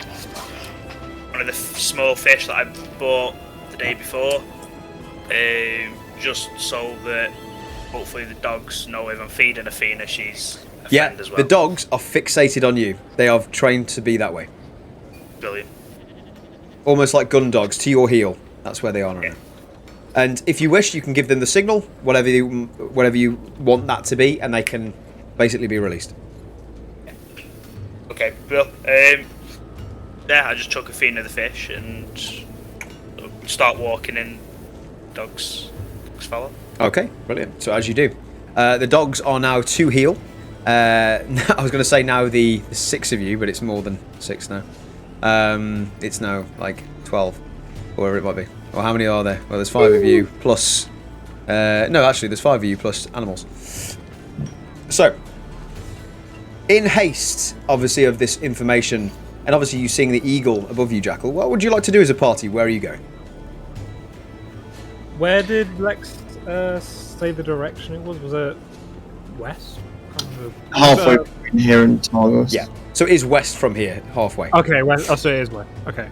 one of the small fish that I bought the day before, just so that hopefully the dogs know if I'm feeding Athena, she's a friend as well. The dogs are fixated on you. They are trained to be that way. Brilliant. Almost like gun dogs, to your heel. That's where they are now. And if you wish, you can give them the signal, whatever you want that to be, and they can basically be released. Okay, well, I just chuck Athena the fish and start walking in. Dogs follow. Okay, brilliant. So as you do, the dogs are now 2 heel. I was going to say now the 6 of you, but it's more than 6 now. It's now like 12, or whatever it might be. Or how many are there? Well, there's 5 of you plus. No, actually, there's 5 of you plus animals. So, in haste, obviously, of this information, and obviously you seeing the eagle above you, Jackal, what would you like to do as a party? Where are you going? Where did Lex say the direction it was? Was it west? Halfway between here and Targos. Yeah. So it is west from here, halfway. Okay, west. Oh, so it is west. Okay.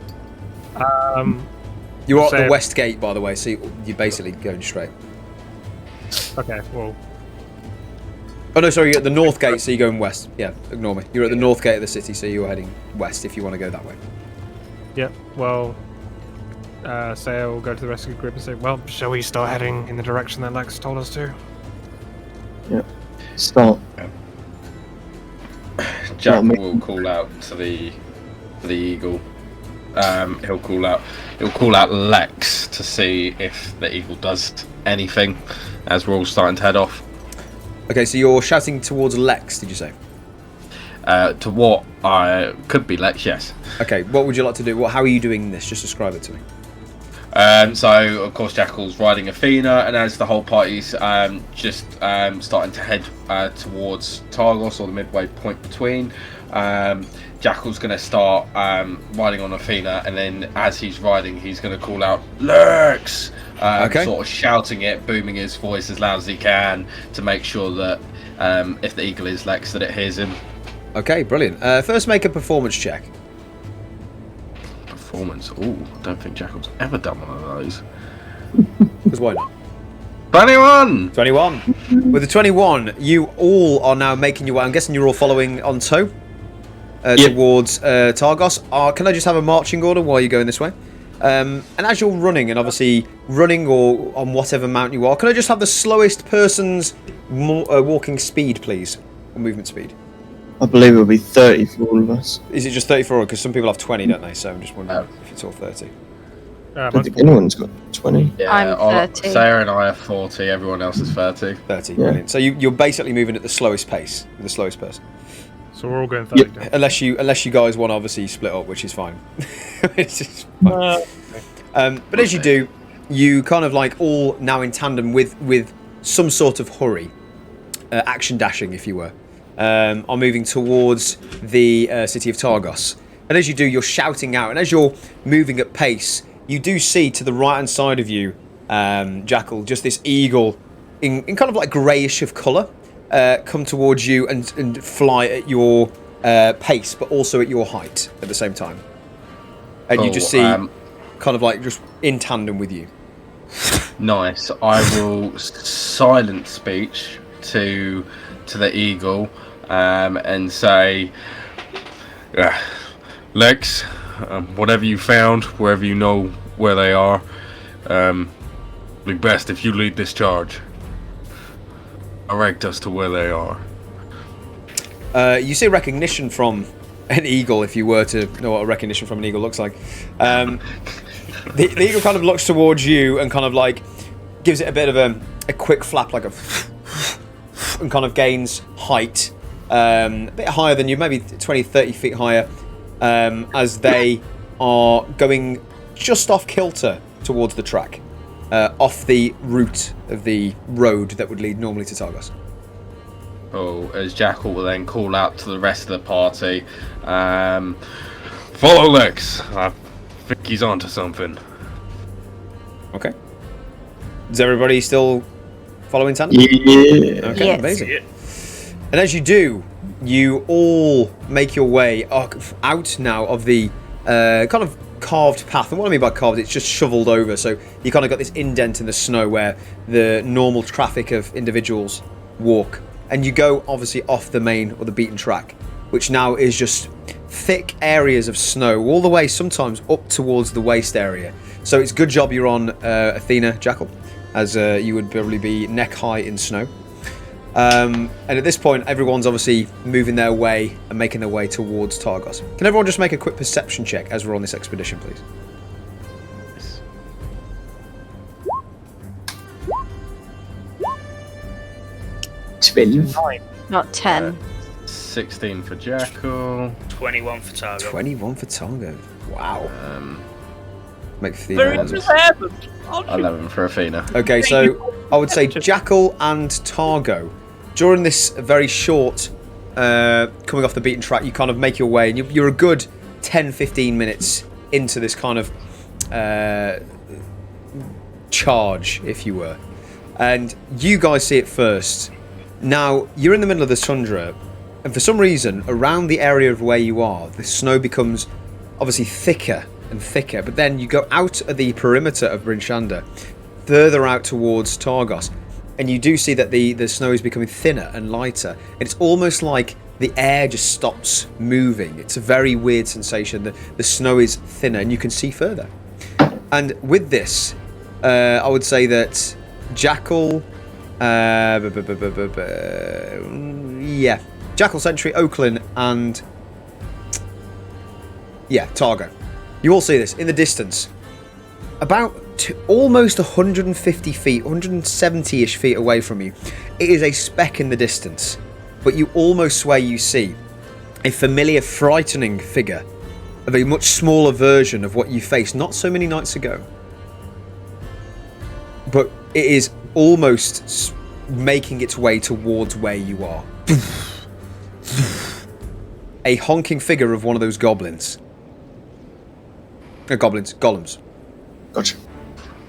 You're at the west gate, by the way, so you're basically going straight. Okay, well. Oh, no, sorry, you're at the north gate, so you're going west. Yeah, ignore me. You're at the north gate of the city, so you're heading west if you want to go that way. Yeah, well, Saya will go to the rest of the group and say, well, shall we start heading in the direction that Lex told us to? Yeah. Start. Jack will call out to the eagle. He'll call out Lex to see if the eagle does anything as we're all starting to head off. Okay, so you're shouting towards Lex, did you say? To what I could be Lex, yes. Okay, what would you like to do? How are you doing this? Just describe it to me. So of course Jackal's riding Athena, and as the whole party's starting to head towards Targos, or the midway point between, Jackal's going to start riding on Athena, and then as he's riding, he's going to call out Lex, sort of shouting it, booming his voice as loud as he can to make sure that if the eagle is Lex, that it hears him. Okay, brilliant. First, make a performance check. Performance. Ooh, I don't think Jackal's ever done one of those. Because why not? 21! 21. With the 21, you all are now making your way. I'm guessing you're all following on toe towards Targos. Can I just have a marching order while you're going this way? And as you're running, and obviously running or on whatever mount you are, can I just have the slowest person's walking speed, please? Or movement speed? I believe it'll be 30 for all of us. Is it just 30 for all? Because some people have 20, don't they? So I'm just wondering if it's all 30. I don't think anyone's got 20. Yeah, I'm 30. Sarah and I are 40, everyone else is 30. 30, brilliant. So you're basically moving at the slowest pace, with the slowest person. So we're all going 30. Yeah, unless you guys want to obviously split up, which is fine. It's just fine. But as you do, you kind of like all now in tandem with some sort of hurry, action dashing, if you were, are moving towards the city of Targos. And as you do, you're shouting out, and as you're moving at pace, you do see to the right hand side of you, Jackal, just this eagle in kind of like greyish of colour. Come towards you and fly at your pace, but also at your height at the same time. And you just see kind of like just in tandem with you. Nice. I will silent speech to the eagle and say, Lex, whatever you found, wherever you know where they are, be best if you lead this charge. Direct us to where they are. You see recognition from an eagle, if you were to know what a recognition from an eagle looks like. The eagle kind of looks towards you and kind of like gives it a bit of a quick flap, like and kind of gains height, a bit higher than you, maybe 20, 30 feet higher, as they are going just off kilter towards the track. Off the route of the road that would lead normally to Targos. As Jackal will then call out to the rest of the party, follow Lex. I think he's onto something. Okay. Is everybody still following tandem? Yeah. Okay, Yes. amazing. And as you do, you all make your way out now of the kind of carved path. And what I mean by carved, it's just shoveled over, so you kind of got this indent in the snow where the normal traffic of individuals walk, and you go obviously off the main or the beaten track, which now is just thick areas of snow all the way sometimes up towards the waist area. So it's good job you're on Athena, Jackal, as you would probably be neck high in snow. And at this point, everyone's obviously moving their way and making their way towards Targos. Can everyone just make a quick perception check as we're on this expedition, please? Not 10. 16 for Jackal. 21 for Targo. 21 for Targo. Wow. Make Very Athena. deserved. 11 for Athena. Okay, so I would say Jackal and Targo, during this very short coming off the beaten track, you kind of make your way, and you're a good 10-15 minutes into this kind of charge, if you were. And you guys see it first. Now, you're in the middle of the tundra, and for some reason, around the area of where you are, the snow becomes obviously thicker and thicker, but then you go out of the perimeter of Bryn Shander, further out towards Targos, and you do see that the snow is becoming thinner and lighter, and it's almost like the air just stops moving. It's a very weird sensation. The snow is thinner, and you can see further. And with this, I would say that Jackal, Jackal, Sentry, Oaklin, and Targo. You all see this in the distance, about almost 150 feet, 170-ish feet away from you. It is a speck in the distance, but you almost swear you see a familiar, frightening figure of a much smaller version of what you faced not so many nights ago. But it is almost making its way towards where you are. A honking figure of one of those goblins. Golems. Gotcha. I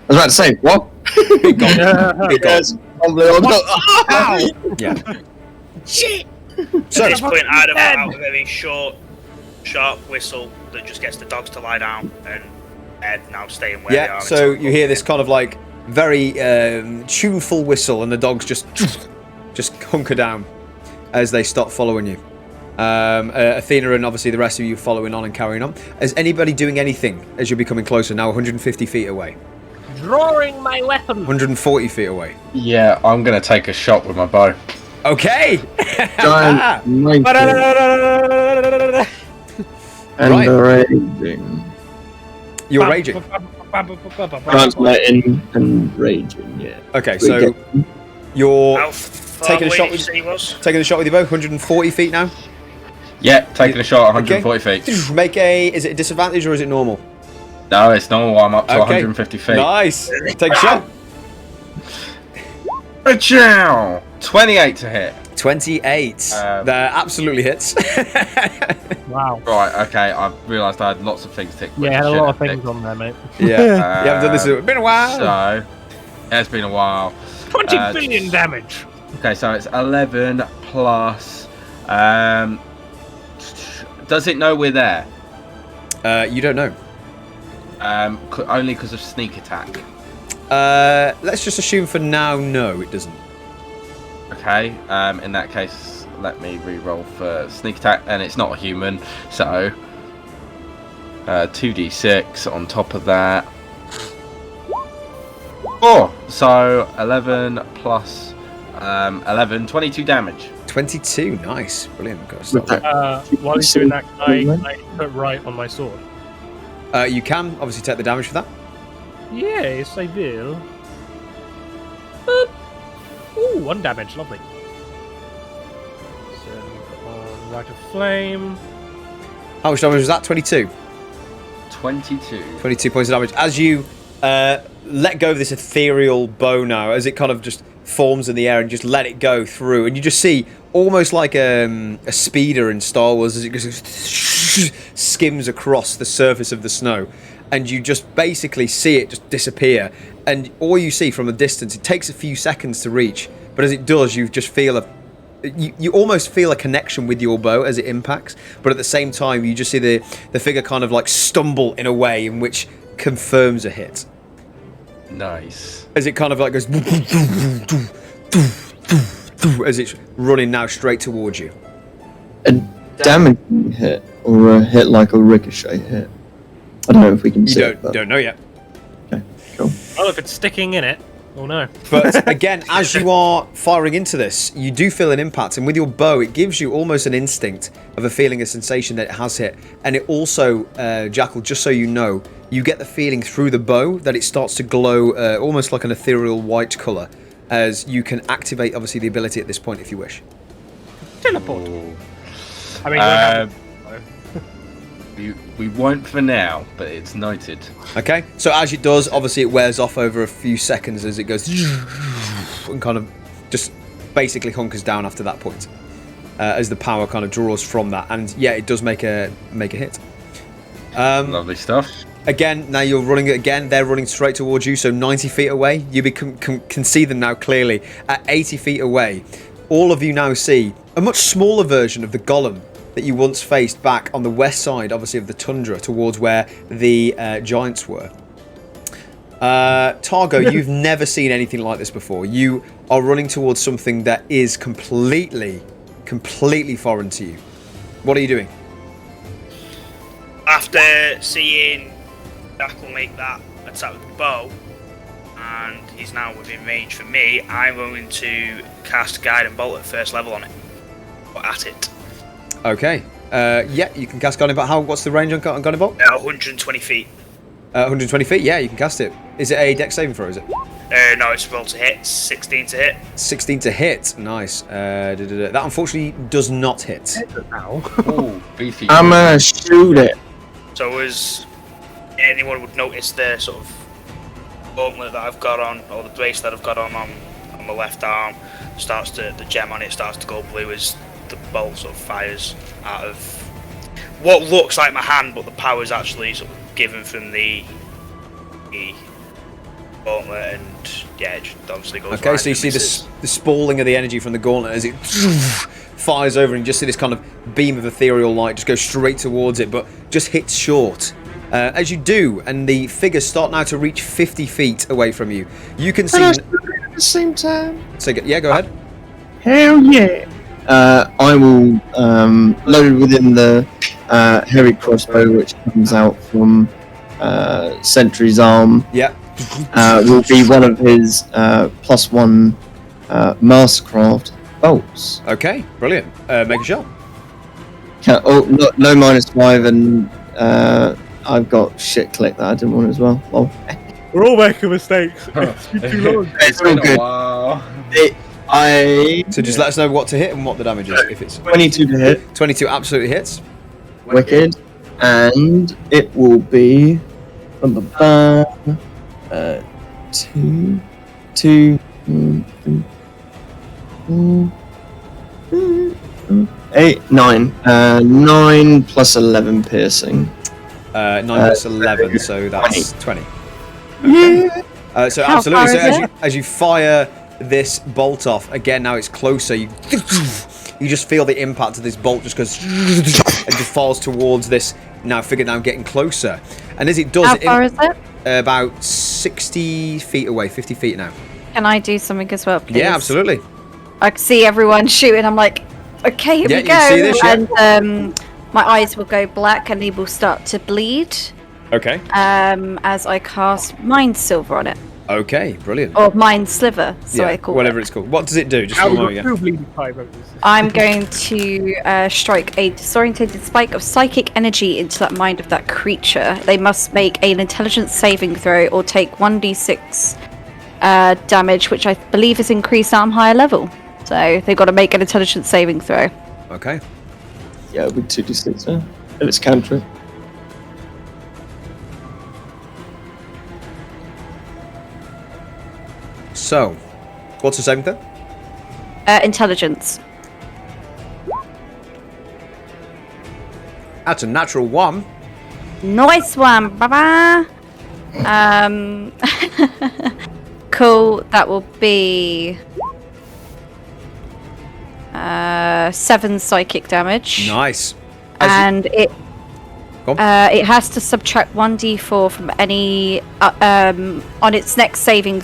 was about to say, what? Big goblin. Big goblin. Ow! Yeah. Shit! So, At this point, I'd have let out a very short, sharp whistle that just gets the dogs to lie down, and Ed now staying where they are. So you hear this kind of like very tuneful whistle, and the dogs just hunker down as they stop following you. Athena and obviously the rest of you following on and carrying on. Is anybody doing anything as you're becoming closer now? 150 feet away. Drawing my weapon. 140 feet away. Yeah, I'm gonna take a shot with my bow. Okay. Giant monkey. And Right. raging. You're raging. Translating and raging, yeah. Okay, so you're How far taking a away shot did you say he was? taking a shot with your bow. 140 feet now. Yeah, taking a shot at 140 feet. Make a. Is it a disadvantage or is it normal? No, it's normal. I'm up to Okay. 150 feet. Nice. Take a shot. Ciao! 28 to hit. 28. That absolutely hits. Wow. Right, okay, I realised I had lots of things ticked. Yeah, I had a lot of things on there, mate. Yeah. You haven't done this. It's been a while. So, it's been a while. 20 billion damage. Okay, so it's 11 plus. Does it know we're there? You don't know. Only because of sneak attack. Let's just assume for now, no, it doesn't. Okay, in that case, let me re-roll for sneak attack, and it's not a human, so 2d6 on top of that. Oh, so 11 plus 11, 22 damage. 22, nice, brilliant. Got to stop that. While he's doing that, can I put right on my sword? You can obviously take the damage for that. Yes, I will. Boop. Ooh, 1 damage, lovely. So, right of flame. How much damage was that? 22. 22. 22 points of damage. As you let go of this ethereal bow now, as it kind of just forms in the air and just let it go through, and you just see almost like a speeder in Star Wars as it just skims across the surface of the snow, and you just basically see it just disappear. And all you see from a distance, it takes a few seconds to reach, but as it does, you just feel you almost feel a connection with your bow as it impacts, but at the same time, you just see the figure kind of like stumble in a way in which confirms a hit. Nice. As it kind of like goes as it's running now straight towards you. A damaging hit or a hit like a ricochet hit? I don't know if we can see it. Don't know yet. Okay, cool. Well, if it's sticking in it, oh no. But again, as you are firing into this, you do feel an impact, and with your bow, it gives you almost an instinct of a feeling, a sensation that it has hit. And it also, Jackal, just so you know, you get the feeling through the bow that it starts to glow almost like an ethereal white colour, as you can activate, obviously, the ability at this point if you wish. Teleport. Ooh. I mean, we won't for now, but it's noted. Okay, so as it does, obviously it wears off over a few seconds as it goes and kind of just basically hunkers down after that point, as the power kind of draws from that. And yeah, it does make a hit. Lovely stuff. Again, now you're running it again. They're running straight towards you, so 90 feet away. You can see them now clearly. At 80 feet away, all of you now see a much smaller version of the golem that you once faced back on the west side, obviously, of the tundra, towards where the giants were. Targo, you've never seen anything like this before. You are running towards something that is completely foreign to you. What are you doing? After seeing Jackal make that attack with the bow, and he's now within range from me. I'm going to cast Guiding Bolt at first level on it, or at it. Okay. Yeah, you can cast Guiding Bolt. What's the range on Guiding Bolt? 120 feet. 120 feet. Yeah, you can cast it. Is it a dex saving throw? Is it? No, it's roll to hit. 16 to hit. 16 to hit. Nice. That unfortunately does not hit. Oh, beefy. I'm gonna shoot it. So as anyone would notice the sort of gauntlet that I've got on, or the brace that I've got on my left arm, the gem on it starts to go blue as the bolt sort of fires out of what looks like my hand, but the power is actually sort of given from the gauntlet, and yeah, it just obviously goes. Okay, so you see the spalling of the energy from the gauntlet as it fires over, and you just see this kind of beam of ethereal light just go straight towards it, but just hits short. As you do, and the figures start now to reach 50 feet away from you, you can see. At the same time. So yeah, go ahead. Hell yeah! I will load within the heavy crossbow, which comes out from Sentry's arm. Yeah. Will be one of his +1 Mastercraft bolts. Okay, brilliant. Make a shot. No -5, and I've got shit click that I didn't want as well. Oh. We're all making mistakes. It's too long. It's all good. Wow. So just let us know what to hit and what the damage is. If it's 22 to hit. 22 absolutely hits. Wicked. And it will be 2, 8, 9. 9 plus 11 piercing. 9 plus 11, so that's 20. Yeah. So How absolutely. far So is it? as you fire this bolt off, again now it's closer. You just feel the impact of this bolt just goes and just falls towards this figure now getting closer. And as it does, How far is it? About 60 feet away, 50 feet now. Can I do something as well, please? Yeah, absolutely. I can see everyone shooting. I'm like, okay, here Yeah, we you go. can see this, yeah. And my eyes will go black and they will start to bleed Okay. as I cast Mind Silver on it. Okay, brilliant. Or Mind Sliver, so I call whatever it. it's called. What does it do? Just How remind we me got again. 2 bleeding time. I'm going to strike a disorientated spike of psychic energy into that mind of that creature. They must make an intelligence saving throw or take 1d6 damage, which I believe is increased at higher level. So they've got to make an intelligence saving throw. Okay. Yeah, with 2d6 now. And it's cantrip. So, what's the saving throw? Intelligence. That's a natural 1. Nice one, baba. Cool. That will be 7 psychic damage. Nice. And it Go on. it has to subtract 1d4 from any on its next saving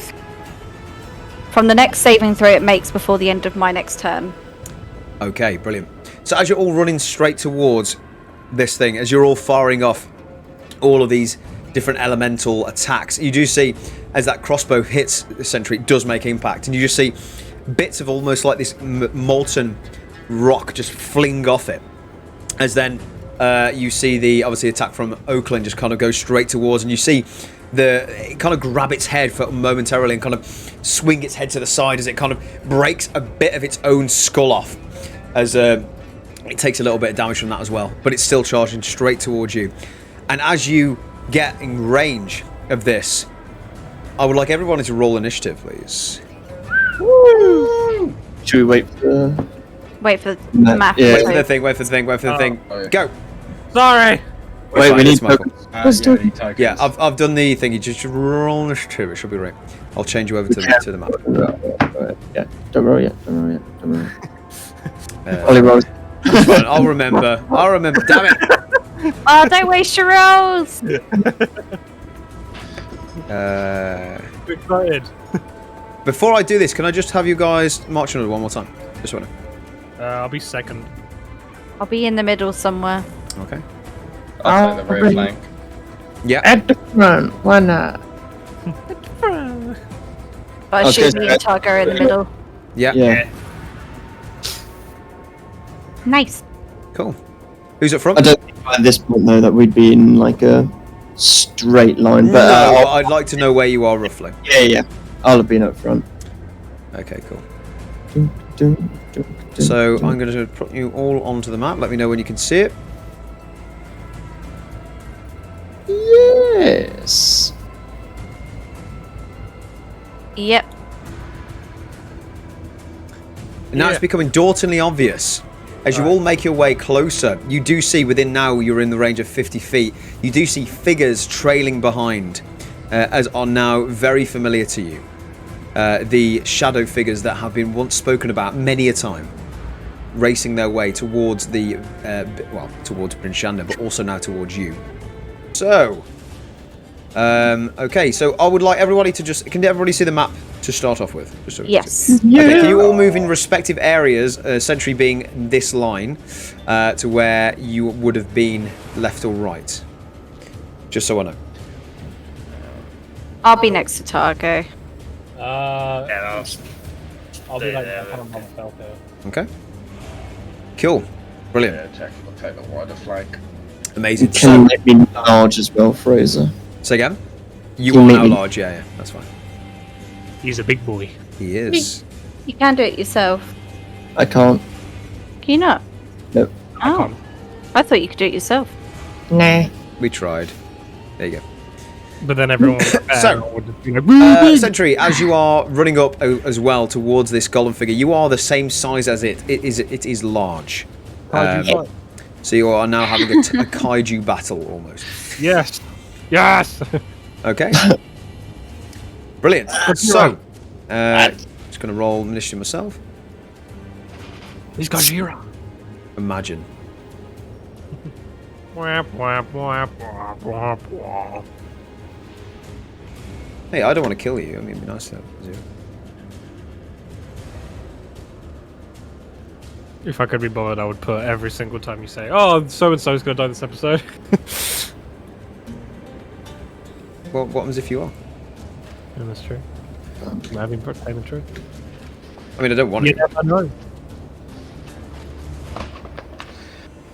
from the next saving throw it makes before the end of my next turn. Okay, brilliant. So as you're all running straight towards this thing, as you're all firing off all of these different elemental attacks, you do see as that crossbow hits the sentry, it does make impact, and you just see bits of almost like this molten rock just fling off it. As then you see the obviously attack from Oakland just kind of go straight towards, and you see it kind of grab its head for momentarily and kind of swing its head to the side as it kind of breaks a bit of its own skull off, as it takes a little bit of damage from that as well, but it's still charging straight towards you. And as you get in range of this, I would like everyone to roll initiative, please. Woo! Should we wait for the No, math. yeah. Wait for the thing, wait for the thing, wait for the thing. okay. Go! Sorry. Wait, we Fine, need it's my fault. tokens. Yeah, the tokens. Yeah, I've done the thing. You just roll initiative. It should be right. I'll change you over to the map. Yeah, don't roll yet. Don't roll yet. Don't roll yet. Uh, Ollie rolls. it's fine, I'll remember. I'll remember. Damn it! Oh, don't waste your rolls. I'm excited. Before I do this, can I just have you guys march on it one more time? Just want I'll be second. I'll be in the middle somewhere. to. Okay. I'll take the rear flank. Yeah. At the front, why not? But I should be Targo in the middle. Yeah. Yeah. Nice. Cool. Who's up front? I don't think by this point though that we'd be in like a straight line, but No, I'd like to know where you are roughly. yeah, I'll have been up front. Okay, cool. So I'm going to put you all onto the map. Let me know when you can see it. Yes. Yep. And now it's becoming dauntingly obvious. As you all make your way closer, you do see within now you're in the range of 50 feet. You do see figures trailing behind, as are now very familiar to you. The shadow figures that have been once spoken about many a time, racing their way towards the, towards Prince Shanda, but also now towards you. So, okay, so I would like everybody to just, can everybody see the map to start off with? Just so Yes. Okay, can you all move in respective areas, Sentry being this line, to where you would have been left or right? Just so I know. I'll be next to Targo. I'll be like kind of by myself here. Okay. Cool. Brilliant. Yeah, Jack will take the wider flank. Amazing. Can you make me large as well, Fraser? Say again? You Can are you now make me- large, yeah, that's fine. He's a big boy. He is. You can do it yourself. I can't. Can you not? Nope. Oh. I thought you could do it yourself. Nah. We tried. There you go. But then everyone So, would be like, Sentry, as you are running up as well towards this golem figure, you are the same size as it. It is large. So you are now having a kaiju battle almost. yes, yes. Okay. Brilliant. So, just going to roll initiative myself. He's Gajira. Imagine. Hey, I don't want to kill you. I mean, it'd be nice to have zero. If I could be bothered, I would put every single time you say, "Oh, so and so is going to die this episode." Well, what happens if you are? Yeah, that's true. I'm having proclaiming truth. I mean, I don't want You to. never know.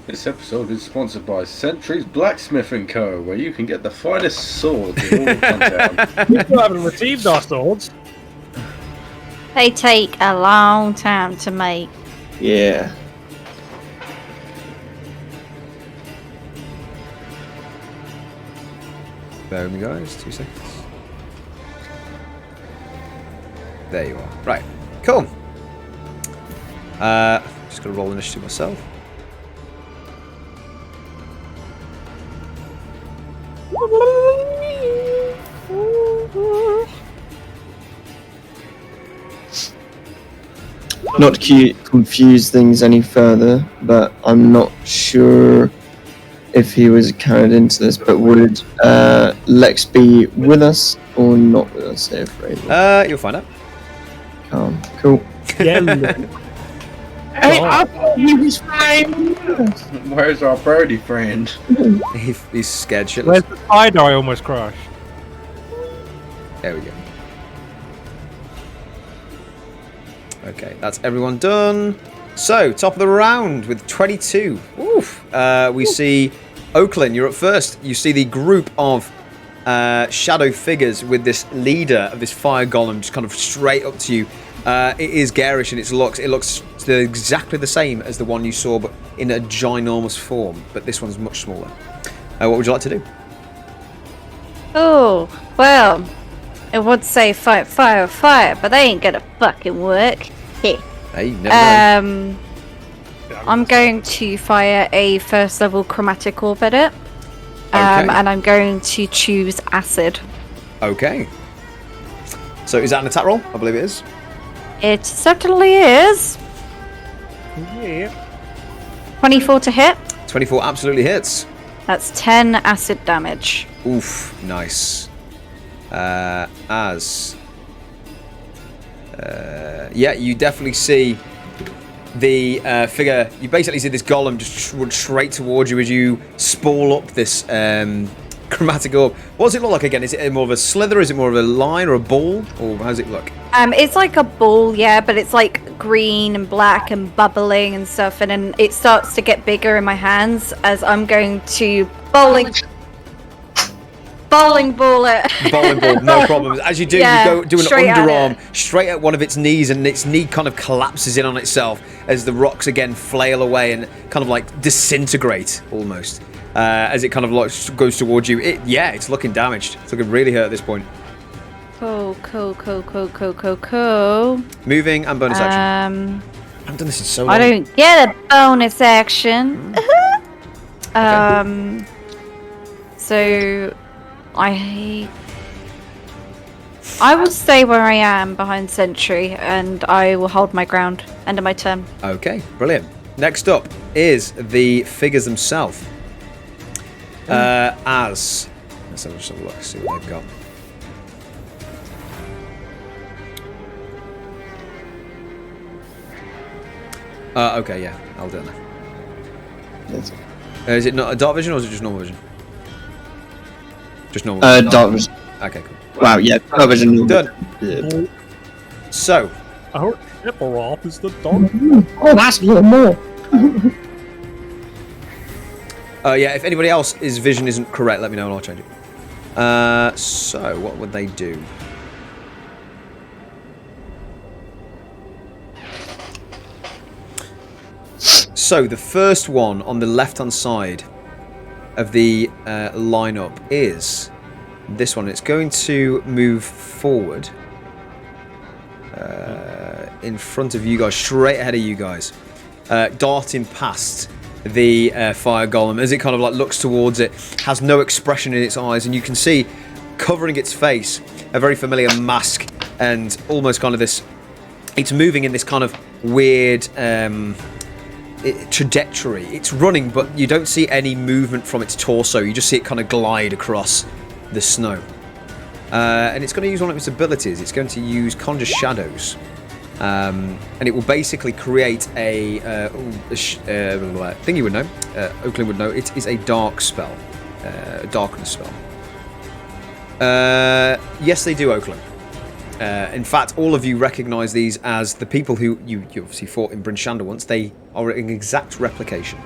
This episode is sponsored by Sentry's Blacksmith & Co., where you can get the finest swords in all of Huntown. We still haven't received our swords. They take a long time to make. Yeah. Bear with me, guys. 2 seconds. There you are. Right. Cool. Just gonna roll initiative myself. Not to confuse things any further, but I'm not sure if he was carried into this, but would Lex be with us or not with us here, Fraser? You'll find out. Calm. Cool. Yeah. Hey, I thought he was fine. Where's our birdie friend? He's scared shitless. Where's the spider I almost crushed? There we go. Okay, that's everyone done. So, top of the round with 22. Oof. We see Oakland, you're up first. You see the group of shadow figures with this leader of this fire golem just kind of straight up to you. It is garish in its looks. It looks exactly the same as the one you saw, but in a ginormous form. But this one's much smaller. What would you like to do? Oh, well, I would say fight fire, fire, but they ain't gonna fucking work. Heh. Hey, you never know. I'm going to fire a first level chromatic orb at it. Okay. And I'm going to choose acid. Okay. So is that an attack roll? I believe it is. It certainly is. Yeah. 24 to hit. 24 absolutely hits. That's 10 acid damage. Oof, nice. Yeah, you definitely see the figure. You basically see this golem just run straight towards you as you spool up this chromatic orb. What does it look like again? Is it more of a slither? Is it more of a line or a ball? Or how does it look? It's like a ball, yeah, but it's like green and black and bubbling and stuff, and then it starts to get bigger in my hands as I'm going to bowling ball it. Bowling ball, no problem. As you do, Yeah, you go do an straight at underarm straight at one of its knees, and its knee kind of collapses in on itself as the rocks again flail away and kind of like disintegrate almost. As it kind of like goes towards you. It's looking damaged. It's looking really hurt at this point. Cool. Moving and bonus action. I haven't done this in so long. I don't get a bonus action. So I will stay where I am behind Sentry, and I will hold my ground. End of my turn. Okay, brilliant. Next up is the figures themselves. Let's just have a look, see what they've got. Okay, yeah, I'll do it now. Is it not a dark vision or is it just normal vision? Just normal vision. Dark vision. Okay, cool. Wow, yeah, dark vision. Done. Yeah. So. Our Sephiroth is the dark. Oh, that's a little more. Yeah, if anybody else's vision isn't correct, let me know and I'll change it. So, what would they do? So, the first one on the left-hand side of the lineup is this one. It's going to move forward in front of you guys, straight ahead of you guys, darting past the fire golem as it kind of like looks towards it, has no expression in its eyes, and you can see covering its face a very familiar mask and almost kind of this, it's moving in this kind of weird trajectory. It's running, but you don't see any movement from its torso. You just see it kind of glide across the snow, and it's going to use one of its abilities. It's going to use Conjure Shadows. And it will basically create a thing you would know, Oakland would know. It is a dark spell, a darkness spell. Yes, they do, Oakland. In fact, all of you recognise these as the people who you obviously fought in Bryn Shander once. They are an exact replication.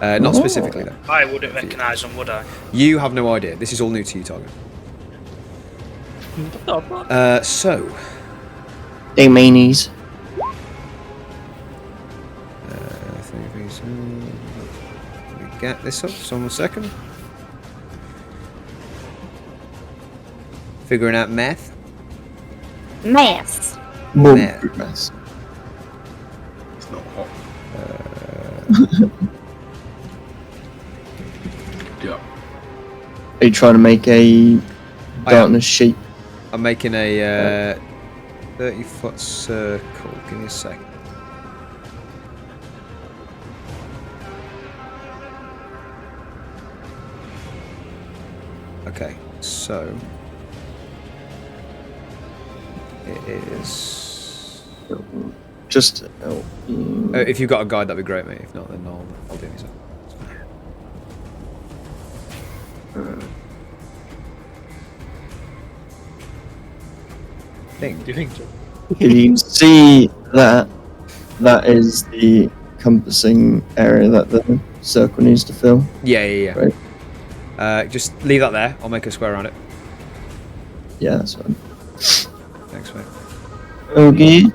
Not specifically, though. I wouldn't recognise them, would I? You have no idea. This is all new to you, Target. So... They meanies. Let me get this up. So 1 second. Figuring out math. Maths. Math. It's not hot. Yeah. Are you trying to make a darkness sheep? I'm making a 30-foot circle. Give me a sec. Okay, so it is. Just. If you've got a guide, that'd be great, mate. If not, then I'll do it myself. Do you think? If you can see that, that is the compassing area that the circle needs to fill. Yeah. Right. Just leave that there. I'll make a square around it. Yeah, that's fine. Thanks, mate. Okay.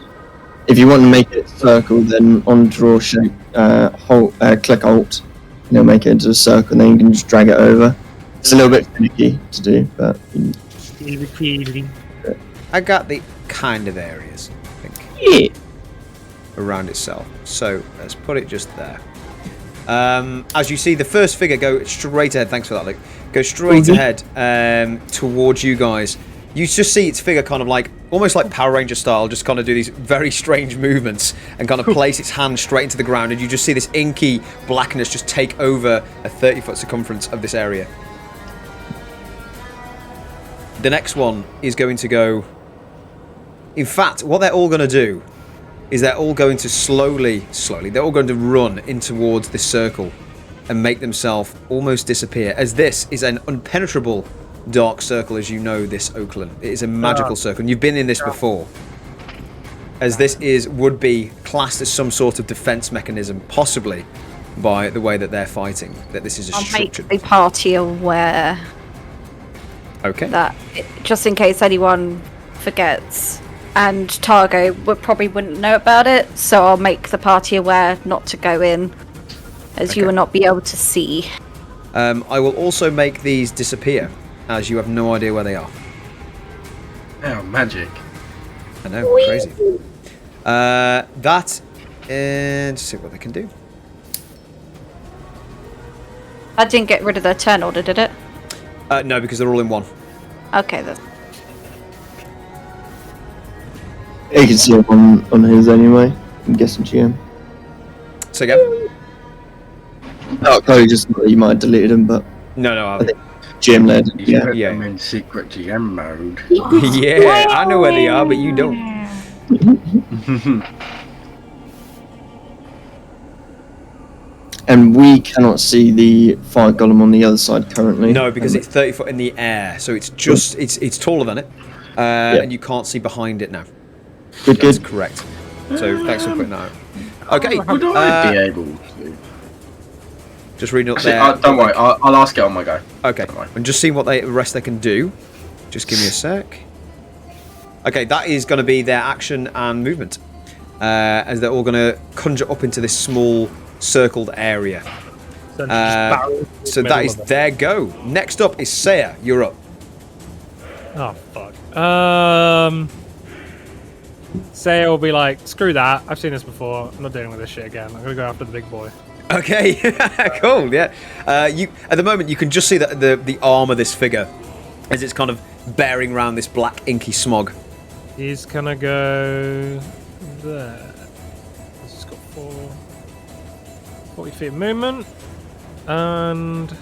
If you want to make it circle, then on draw shape, click Alt, and it'll make it into a circle, and then you can just drag it over. It's a little bit finicky to do, but. I got the kind of areas, I think. Yeah. Around itself. So let's put it just there. As you see, the first figure go straight ahead. Thanks for that, Luke. Go straight ahead towards you guys. You just see its figure kind of like, almost like Power Ranger style, just kind of do these very strange movements and kind of place its hand straight into the ground, and you just see this inky blackness just take over a 30-foot circumference of this area. The next one is going to go... In fact, what they're all going to do is they're all going to slowly, they're all going to run in towards this circle and make themselves almost disappear, as this is an impenetrable dark circle, as you know this, Oakland. It is a magical circle, and you've been in this before. As this would be classed as some sort of defense mechanism, possibly by the way that they're fighting, that this is a structured... I'll make the party aware. Okay. That, just in case anyone forgets, and Targo probably wouldn't know about it, so I'll make the party aware not to go in, as you will not be able to see. I will also make these disappear, as you have no idea where they are. Oh, magic. I know, crazy. That, and see what they can do. I didn't get rid of their turn order, did it? No, because they're all in one. Okay, then. You can see it on his anyway. I'm guessing GM. So again? Oh, Chloe just thought you might have deleted him, but No, I think GM led. Yeah. Yeah. I'm in secret GM mode. Yeah, I know where they are, but you don't. And we cannot see the fire golem on the other side currently. No, because it's 30 foot in the air, so it's just it's taller than it, and you can't see behind it now. That's correct. So thanks for putting that out. Okay. Would I be able to? Just reading up Actually, there. don't worry, I'll ask it on my go. Okay. And just seeing what the rest they can do. Just give me a sec. Okay, that is going to be their action and movement, as they're all going to conjure up into this small circled area. So that is their go. Next up is Saya. You're up. Oh fuck. Saya will be like, screw that. I've seen this before. I'm not dealing with this shit again. I'm gonna go after the big boy. Okay, cool. Yeah. You at the moment you can just see the arm of this figure as it's kind of bearing around this black inky smog. He's gonna go there. He's got 40 feet of movement, and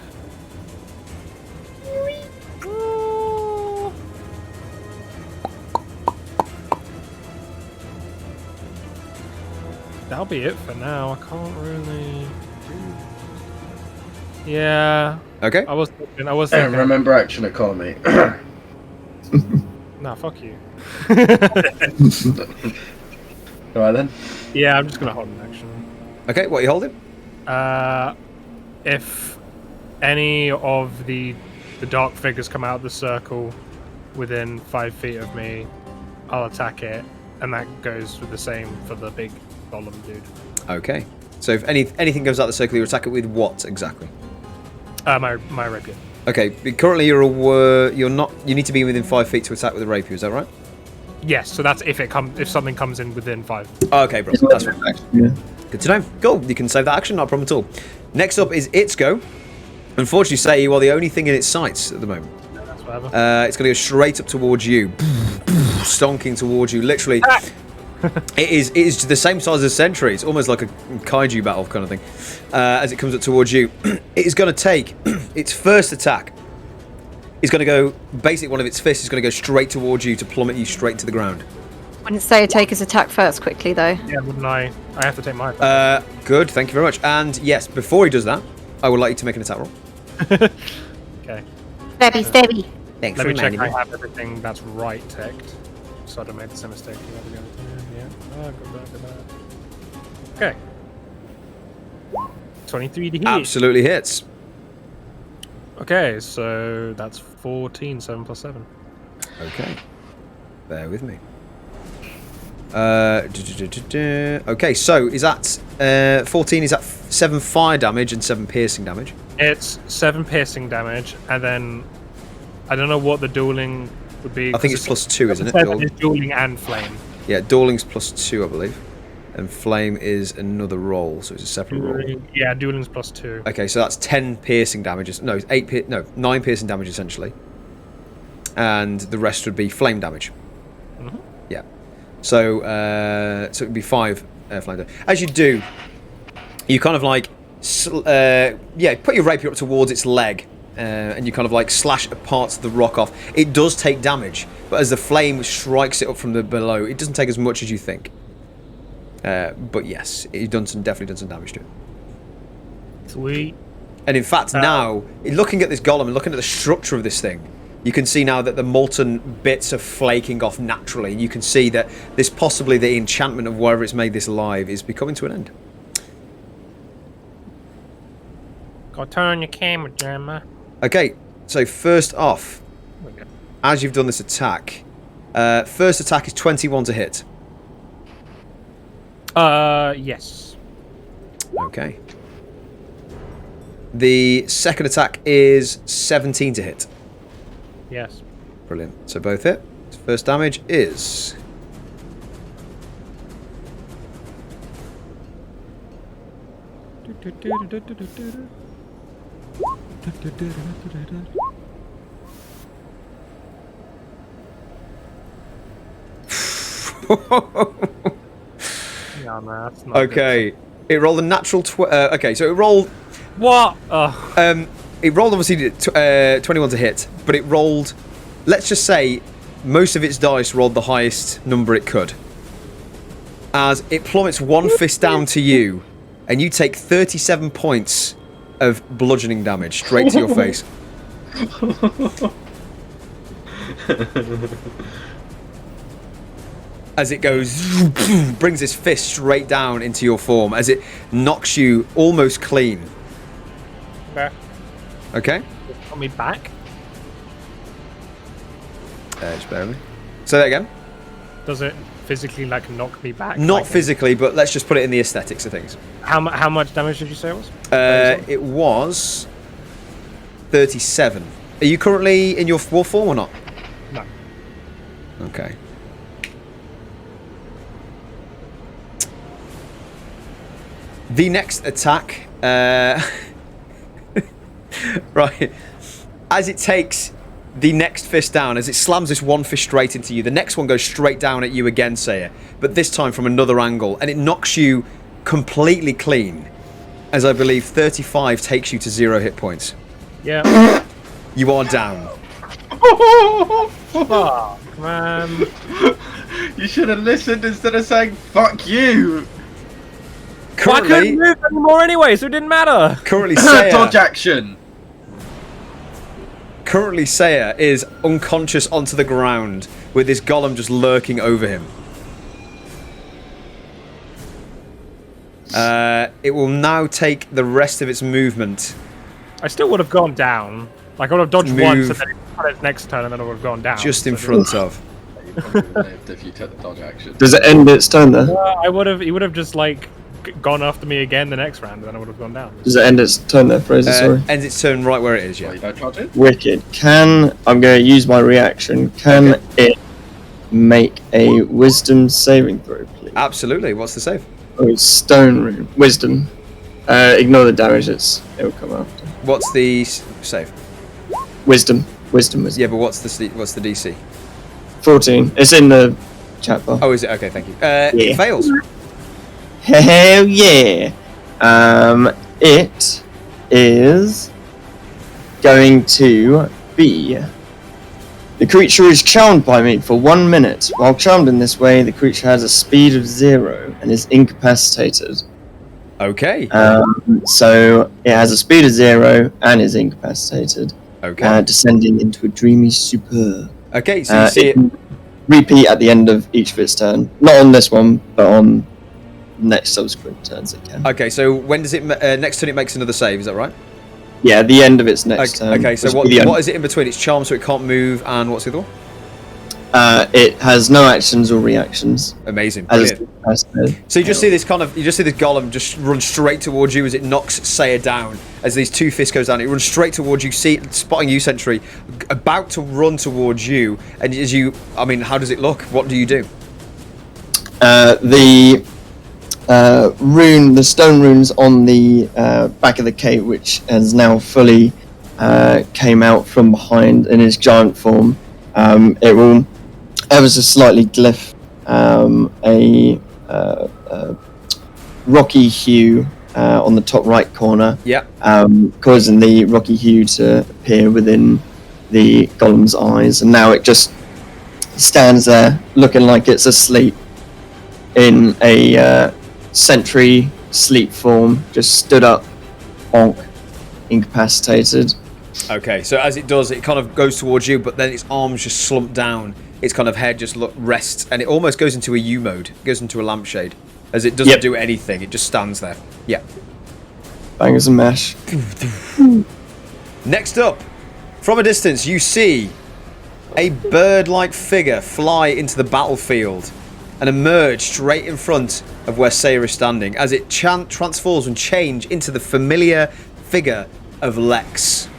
that'll be it for now. I can't really. Yeah. Okay. I was thinking. Remember action economy. Nah, fuck you. Alright then. Yeah, I'm just gonna hold an action. Okay, what are you holding? If any of the dark figures come out of the circle within 5 feet of me, I'll attack it, and that goes with the same for the big golem dude. Okay. So if anything goes out the circle, you attack it with what exactly? My rapier. Okay. Currently, you're not. You need to be within 5 feet to attack with a rapier. Is that right? Yes. So that's if something comes in within 5. Okay, bro. That's right. Yeah. Good to know. Cool. You can save that action. Not a problem at all. Next up is its go. Unfortunately, Say, you are the only thing in its sights at the moment. That's whatever. It's going to go straight up towards you, stonking towards you. Literally, it is the same size as a sentry. It's almost like a kaiju battle kind of thing. As it comes up towards you, it is going to take its first attack. It's going to go. Basically, one of its fists is going to go straight towards you to plummet you straight to the ground. Wouldn't say take his attack first quickly though. Yeah, wouldn't I? I have to take my attack. Good. Thank you very much. And yes, before he does that, I would like you to make an attack roll. Okay. Stabby. Thanks Let for me check reminding I me. have everything that's right ticked. So I don't make the same mistake. Yeah. Oh, good. Okay. 23 to hit. Absolutely hits. Okay, so that's 14, 7 plus 7. Okay. Bear with me. Okay, so is that 14? Is that 7 fire damage and 7 piercing damage? It's 7 piercing damage, and then I don't know what the dueling would be. I think it's +2, isn't it? It's dueling and flame. Yeah, dueling's +2, I believe, and flame is another roll, so it's a separate roll. Yeah, dueling's +2. Okay, so that's 10 piercing damages. No, 9 piercing damage essentially, and the rest would be flame damage. Mm-hmm. Yeah. So it would be 5 flame damage. As you do, you kind of like, put your rapier up towards its leg, and you kind of like slash parts of the rock off. It does take damage, but as the flame strikes it up from the below, it doesn't take as much as you think. But yes, it's definitely done some damage to it. Sweet. And in fact, now, looking at this golem and looking at the structure of this thing, you can see now that the molten bits are flaking off naturally. And you can see that this possibly the enchantment of wherever it's made this alive is becoming to an end. Go turn your camera, Gemma. Okay, so first off, as you've done this attack, first attack is 21 to hit. Yes. Okay. The second attack is 17 to hit. Yes. Brilliant. So both hit. First damage is... Yeah, man, that's not okay. It rolled a natural... okay, so it rolled... What? It rolled obviously 21 to hit, but it rolled... Let's just say most of its dice rolled the highest number it could. As it plummets one fist down to you, and you take 37 points of bludgeoning damage straight to your face. As it goes, brings its fist straight down into your form, as it knocks you almost clean. Okay. Okay? Put me back? Just bear with me. Say that again. Does it physically, like, knock me back? Not like, physically, but let's just put it in the aesthetics of things. How much damage did you say it was? It was 37. Are you currently in your wolf form or not? No. Okay. The next attack, right, as it takes the next fist down, as it slams this one fist straight into you, the next one goes straight down at you again, Sayer, but this time from another angle, and it knocks you completely clean, as I believe 35 takes you to 0 hit points. Yeah. You are down. Fuck, man. You should have listened instead of saying "fuck you." Well, I couldn't move anymore anyway, so it didn't matter. Currently, Sayer, Dodge action. Currently, Sayer is unconscious onto the ground with this golem just lurking over him. It will now take the rest of its movement. I still would have gone down. Like, I would have dodged Move. once, and then on its next turn, and then I would have gone down. Just in front of. You probably would have lived if you took the dodge action. Does it end its turn there? I would have. He would have just like gone after me again the next round, and then I would have gone down. Does it end its turn there, Fraser? Sorry. Ends its turn right where it is, Well, yeah. you don't charge it? Wicked. I'm going to use my reaction. Can it make a wisdom saving throw, please? Absolutely. What's the save? Oh, stone rune. Wisdom. Ignore the damage. It'll come after. What's the save? Wisdom. Wisdom. Yeah, but what's the DC? 14. It's in the chat bar. Oh, is it? Okay, thank you. It fails. Hell yeah! It is going to be... The creature is charmed by me for 1 minute. While charmed in this way, the creature has a speed of 0 and is incapacitated. Okay. So it has a speed of 0 and is incapacitated. Okay. Descending into a dreamy stupor. Okay, so you see it. Repeat at the end of each of its turn. Not on this one, but on next subsequent turns it can. Okay, so when does it next turn it makes another save? Is that right? Yeah, the end of its next turn. Okay, so what is it in between? It's charmed, so it can't move, and what's the other one? It has no actions or reactions. Amazing. As Brilliant. So you just see this golem just run straight towards you as it knocks Sayer down. As these two fists goes down, it runs straight towards you, spotting you, Sentry, about to run towards you. And as you, I mean, how does it look? What do you do? The stone runes on the back of the cave, which has now fully came out from behind in its giant form. It will ever so slightly glyph a rocky hue on the top right corner, causing the rocky hue to appear within the golem's eyes, and now it just stands there looking like it's asleep in a sentry sleep form, just stood up, bonk, incapacitated. Okay, so as it does, it kind of goes towards you, but then its arms just slump down. Its kind of head just rests, and it almost goes into a U mode. It goes into a lampshade, as it doesn't do anything. It just stands there. Yeah. Bangers and mash. Next up, from a distance, you see a bird-like figure fly into the battlefield and emerge straight in front of where Saya is standing, as it transforms and change into the familiar figure of Lex.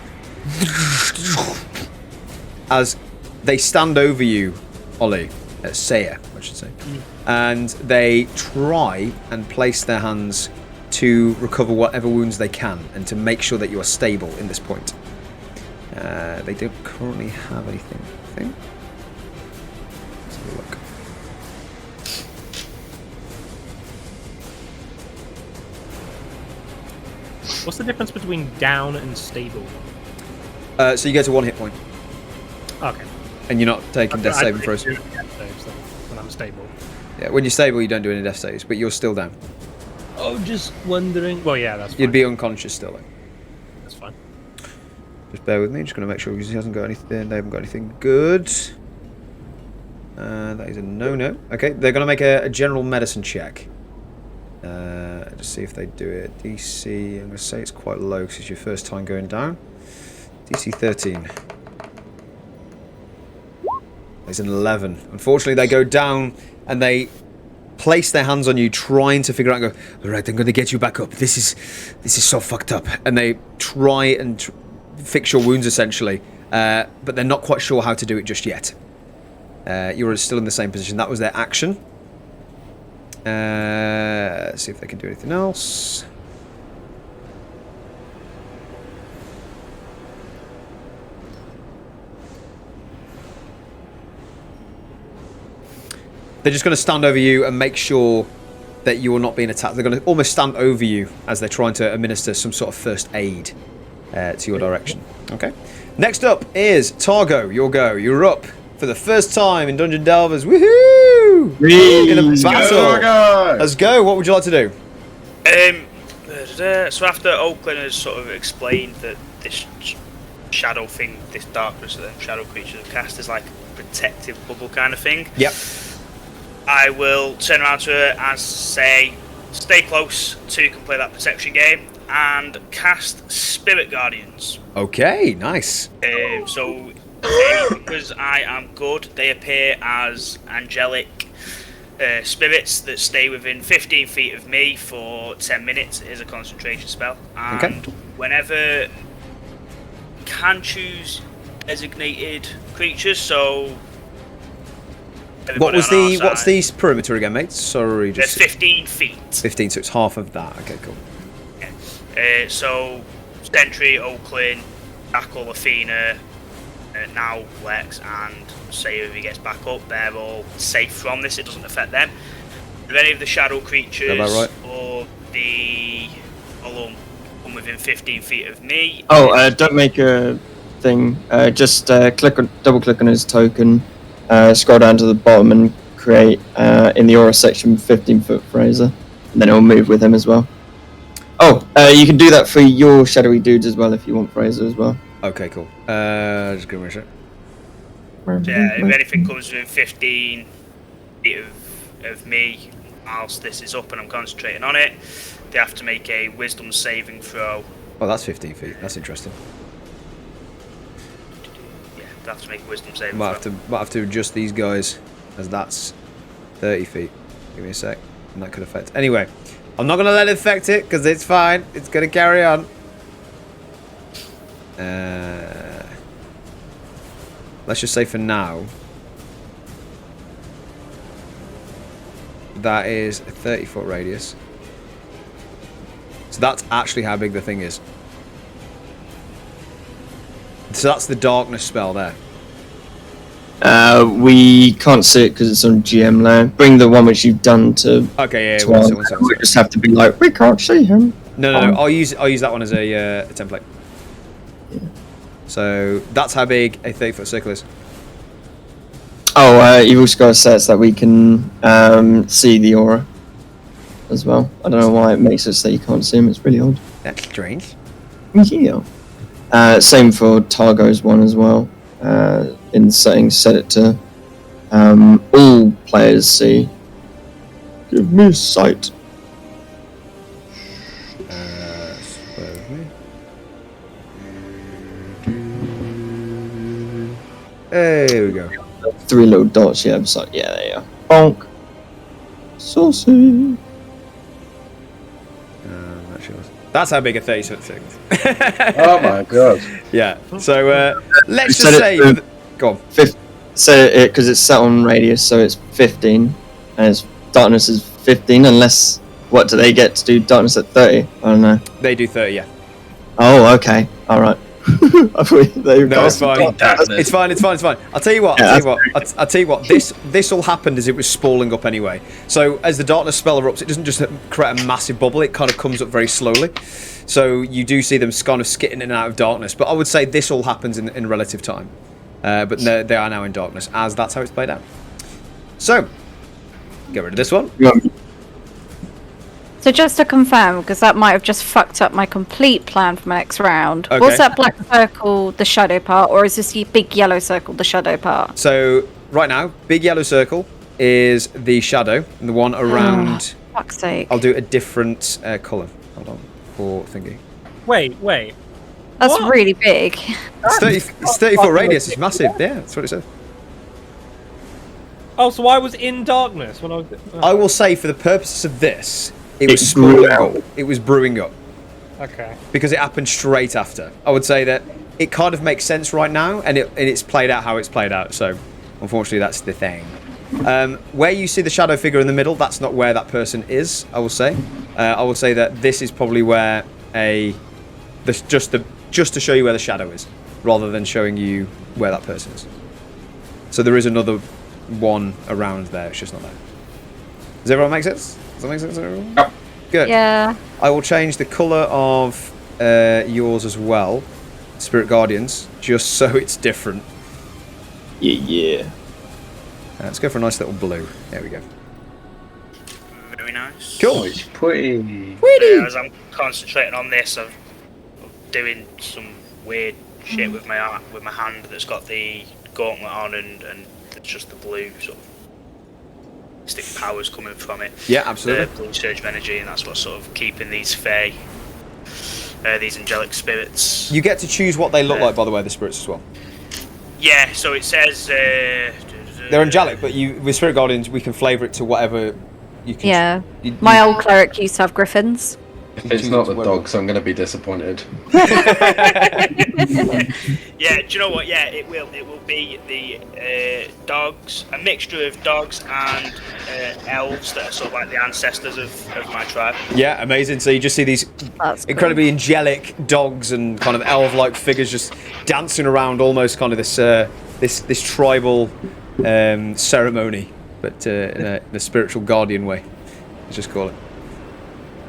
As they stand over you, Ollie, Saya, I should say, and they try and place their hands to recover whatever wounds they can and to make sure that you are stable in this point. They don't currently have anything, I think. Let's have a look. What's the difference between down and stable? So you get to 1 hit point, Okay. and you're not taking death saving I throws. do death saves then, when I'm stable. Yeah, when you're stable, you don't do any death saves, but you're still down. Oh, just wondering. Well, yeah, that's fine. You'd be unconscious still, though. That's fine. Just bear with me. Just going to make sure he hasn't got anything. They haven't got anything good. That is a no-no. Okay, they're going to make a general medicine check. Just see if they do it. DC, I'm going to say it's quite low because it's your first time going down. DC 13. It's an 11. Unfortunately, they go down and they place their hands on you, trying to figure out and go, all right, I'm going to get you back up. This is so fucked up. And they try and fix your wounds, essentially. But they're not quite sure how to do it just yet. You're still in the same position. That was their action. Let's see if they can do anything else. They're just going to stand over you and make sure that you are not being attacked. They're going to almost stand over you as they're trying to administer some sort of first aid to your direction. Okay. Next up is Targo. Your go. You're up for the first time in Dungeon Delvers. Woohoo! In a battle. Let's go. What would you like to do? So after Oakland has sort of explained that this shadow thing, this darkness that the shadow creatures have cast is like a protective bubble kind of thing. Yep. I will turn around to her and say, stay close so you can play that perception game, and cast Spirit Guardians. Okay, nice. So, because I am good, they appear as angelic spirits that stay within 15 feet of me for 10 minutes. It is a concentration spell. And whenever can choose designated creatures, so... What's the perimeter again, mate? Sorry, just 15 feet. 15, so it's half of that. Okay, cool. Yeah. So Sentry, Oakland, Jackal, Athena, now Lex, and say if he gets back up, they're all safe from this. It doesn't affect them. If any of the shadow creatures or the golem come within 15 feet of me. Don't make a thing. Just double click on his token. Scroll down to the bottom and create in the aura section 15-foot Fraser, and then it'll move with him as well. You can do that for your shadowy dudes as well if you want Fraser as well. Okay, cool. Just give me a sec. Yeah, if anything comes within 15 feet of me, whilst this is up and I'm concentrating on it, they have to make a wisdom saving throw. Oh, that's 15 feet. That's interesting. They have to make a wisdom saving might throw. have to adjust these guys, as that's 30 feet. Give me a sec. And that could affect. Anyway, I'm not going to let it affect it, because it's fine. It's going to carry on. Let's just say for now, that is a 30-foot radius. So that's actually how big the thing is. So that's the darkness spell there. We can't see it because it's on GM layer. Bring the one which you've done to. Okay, yeah. One second. We just have to be like, we can't see him. No. I'll use that one as a template. Yeah. So that's how big a 30-foot circle is. You've also got sets that we can see the aura as well. I don't know why it makes it so you can't see him. It's really odd. That's strange. Yeah. Same for Targos one as well. In the settings, set it to all players see. Give me sight. Bear with me. There we go. 3 little dots, yeah, so yeah, there you are. Bonk. Saucy. That's how big a 30 thing is. Oh my god. Yeah. So let's You just said say. it- Go on. So it because it's set on radius, so it's 15, and it's darkness is 15. Unless what do they get to do darkness at 30? I don't know. They do 30, yeah. Oh, okay, all right. I thought they No, it's fine. darkness. It's fine. It's fine. It's fine. I'll tell you what. Yeah, I'll tell you what. This all happened as it was spalling up anyway. So as the darkness spell erupts, it doesn't just create a massive bubble. It kind of comes up very slowly. So you do see them kind of skitting in and out of darkness. But I would say this all happens in relative time. But they are now in darkness, as that's how it's played out. So get rid of this one. So just to confirm, because that might have just fucked up my complete plan for my next round. Okay. Was that black circle the shadow part, or is this big yellow circle the shadow part? So right now, big yellow circle is the shadow, and the one around. Fuck's sake. I'll do a different colour. Hold on, for thingy. Wait. That's What? really big. It's 30 foot radius. It's massive. Yeah, that's what it says. Oh, so I was in darkness when I was. I will say, for the purposes of this, it was grew spawning out. up. It was brewing up Okay. because it happened straight after. I would say that it kind of makes sense right now, and it's played out how it's played out. So, unfortunately, that's the thing. Where you see the shadow figure in the middle, that's not where that person is. I will say. I will say that this is probably where just to show you where the shadow is, rather than showing you where that person is. So there is another one around there. It's just not there. Does everyone make sense? Does that make sense to everyone? Yep. Good. Yeah. I will change the colour of yours as well, Spirit Guardians, just so it's different. Yeah. Let's go for a nice little blue. There we go. Very nice. Cool. It's pretty. As I'm concentrating on this, I'm doing some weird shit with my hand that's got the gauntlet on, and it's just the blue sort of mystic powers coming from it. Yeah, absolutely. The blue surge of energy, and that's what's sort of keeping these fae, these angelic spirits. You get to choose what they look like, by the way, the spirits as well. Yeah, so it says They're angelic, but with Spirit Guardians, we can flavour it to whatever you can. Yeah. You- My old cleric used to have griffins. If it's not the dogs, I'm going to be disappointed. Yeah, do you know what? Yeah, it will be the dogs, a mixture of dogs and elves that are sort of like the ancestors of my tribe. Yeah, amazing. So you just see these That's cool. incredibly angelic dogs and kind of elf-like figures just dancing around, almost kind of this tribal ceremony, but in a spiritual guardian way. Let's just call it.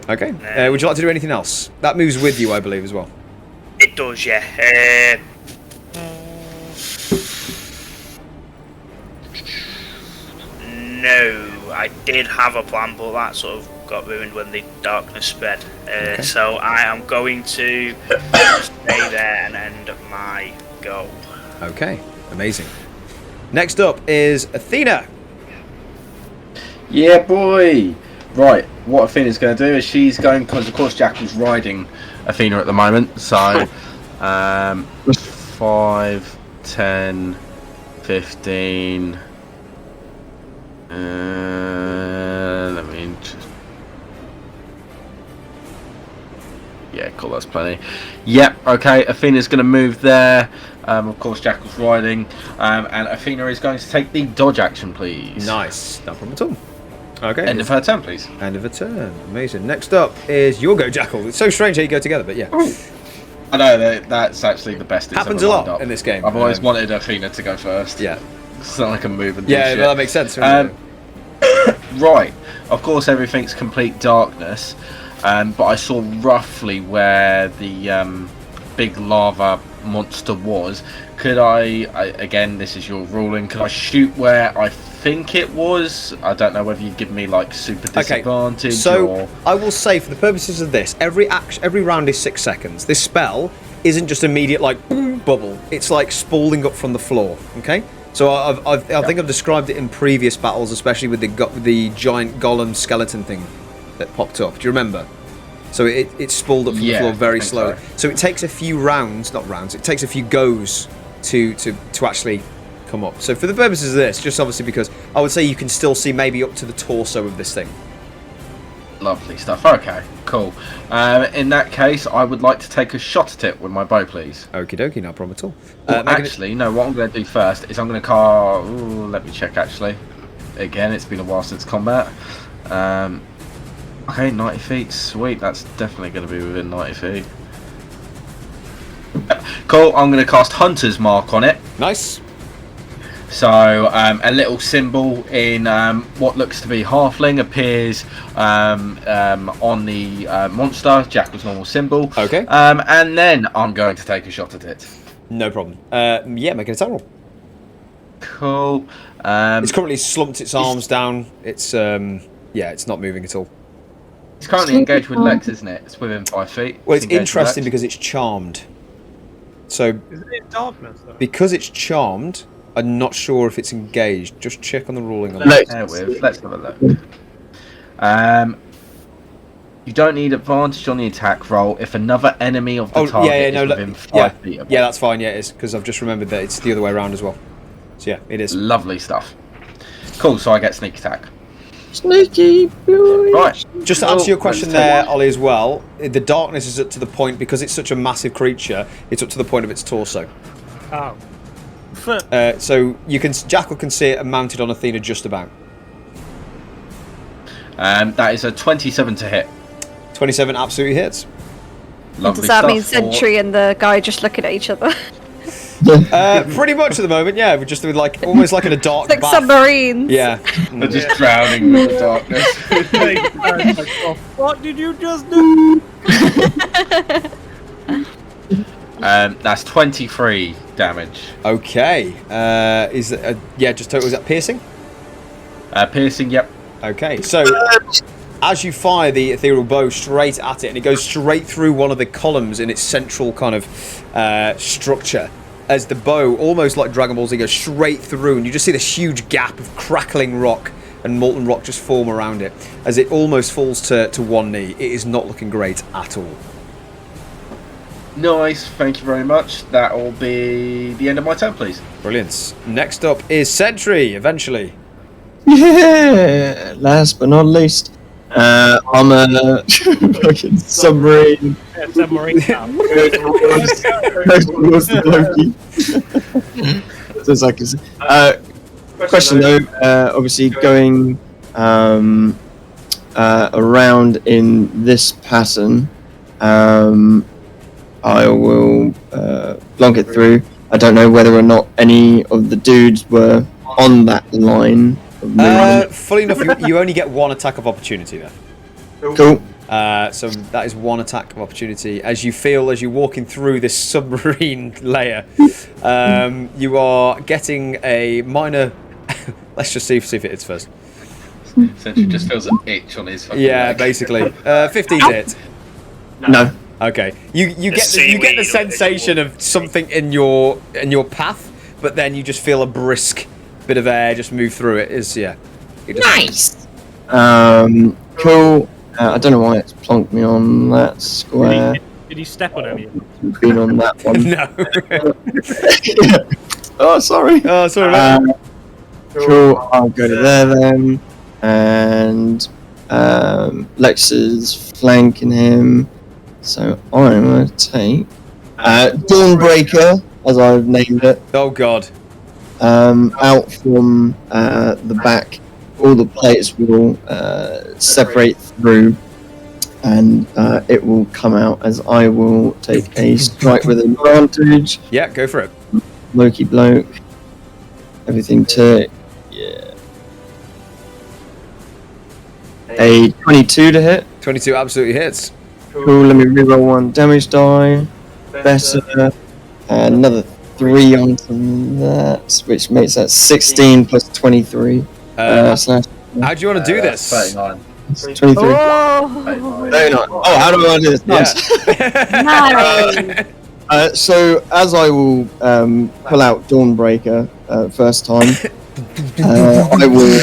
Okay. Would you like to do anything else? That moves with you, I believe, as well. It does, yeah. No, I did have a plan, but that sort of got ruined when the darkness spread. So I am going to stay there and end my go. Okay. Amazing. Next up is Athena. Yeah, boy. Right, what Athena's going to do is she's going, because of course Jackal's riding Athena at the moment, so 5, 10, 15, let me just... Yeah, cool, that's plenty. Yep, okay, Athena's going to move there, of course Jackal's riding, and Athena is going to take the dodge action, please. Nice. No problem at all. Okay. End of her turn, please. End of a turn. Amazing. Next up is your go, Jackal. It's so strange how you go together, but yeah. I know that's actually the best. It's Happens ever a lined lot up. in this game. I've always wanted Athena to go first. Yeah. It's not like a move and do Yeah, shit. well, that makes sense. Right. Of course, everything's complete darkness, but I saw roughly where the big lava monster was, could I again, this is your ruling, could I shoot where I think it was? I don't know whether you give me like super disadvantage. So or... I will say, for the purposes of this, every round is 6 seconds. This spell isn't just immediate like boom, bubble. It's like spooling up from the floor. Okay. So I think I've described it in previous battles, especially with the giant golem skeleton thing that popped up. Do you remember? So it's spooled up from the floor very slowly. So it takes a few rounds, not rounds. It takes a few goes to actually come up. So for the purposes of this, just obviously because I would say you can still see maybe up to the torso of this thing. Lovely stuff. Okay, cool. In that case, I would like to take a shot at it with my bow, please. Okie dokie, no problem at all. Actually, no, what I'm going to do first is I'm going to cast... let me check, actually. Again, it's been a while since combat. Okay, 90 feet. Sweet, that's definitely going to be within 90 feet. Cool, I'm going to cast Hunter's Mark on it. Nice. So, a little symbol in what looks to be halfling appears on the monster, Jackal's normal symbol. Okay. And then I'm going to take a shot at it. No problem. Yeah, make an attack roll. Cool. It's currently slumped its arms down. It's it's not moving at all. It's currently engaged with Lex, isn't it? It's within 5 feet. Well, it's interesting because it's charmed. So, Isn't it darkness though? because it's charmed, I'm not sure if it's engaged. Just check on the ruling on Let's that. have a look. You don't need advantage on the attack roll if another enemy of the target is within 5 feet of it. Yeah, that's fine. Yeah, it is, because I've just remembered that it's the other way around as well. So yeah, it is. Lovely stuff. Cool, so I get sneak attack. Sneaky boy. Right. Just to answer your question there, Ollie, as well, the darkness is up to the point, because it's such a massive creature, it's up to the point of its torso. Oh. So Jackal can see it mounted on Athena just about. That is a 27 to hit. 27 absolutely hits. Lovely Does that mean stuff. Sentry and the guy just looking at each other? Pretty much at the moment, yeah. We're just like almost like in a dark Like bath. submarines. Yeah. They're just drowning with the darkness. What did you just do? That's 23 damage. Okay. Is that, just total. Is that piercing? Piercing, yep. Okay. So as you fire the ethereal bow straight at it, and it goes straight through one of the columns in its central kind of structure, as the bow, almost like Dragon Ball Z, goes straight through, and you just see this huge gap of crackling rock and molten rock just form around it as it almost falls to one knee. It is not looking great at all. Nice, thank you very much. That will be the end of my turn, please. Brilliant. Next up is Sentry, eventually. Yeah, last but not least, I'm a fucking submarine. Yeah, submarine now. Just like question though, obviously going around in this pattern, I will blonk it through. I don't know whether or not any of the dudes were on that line. Fully enough, you only get one attack of opportunity there. Cool. So that is one attack of opportunity. As you feel, as you're walking through this submarine layer, you are getting a minor... Let's just see if it hits first. Essentially just feels an itch on his fucking leg. Basically. 15 hit. No. Okay. You get the sensation of something in your path, but then you just feel a brisk bit of air just move through it. Nice. Cool. I don't know why it's plonked me on that square. Did he step on any of them? Been on that one. No. Oh, sorry. Oh, sorry. Man. Cool. I'll go to there then, and Lex is flanking him, so I'm gonna take Dawnbreaker, as I've named it. Oh God. Out from the back. All the plates will separate through, and it will come out as I will take a strike with advantage. Yeah, go for it. Loki bloke. Everything to a 22 to hit. 22 absolutely hits. Cool. Let me reroll one damage die. Better. another 3 onto that, which makes that 16 plus 23. Slash. How do you want to do this? 39. 23. Oh, 39. Oh, how do I do this? Nice. nice. So, as I will pull out Dawnbreaker first time, I will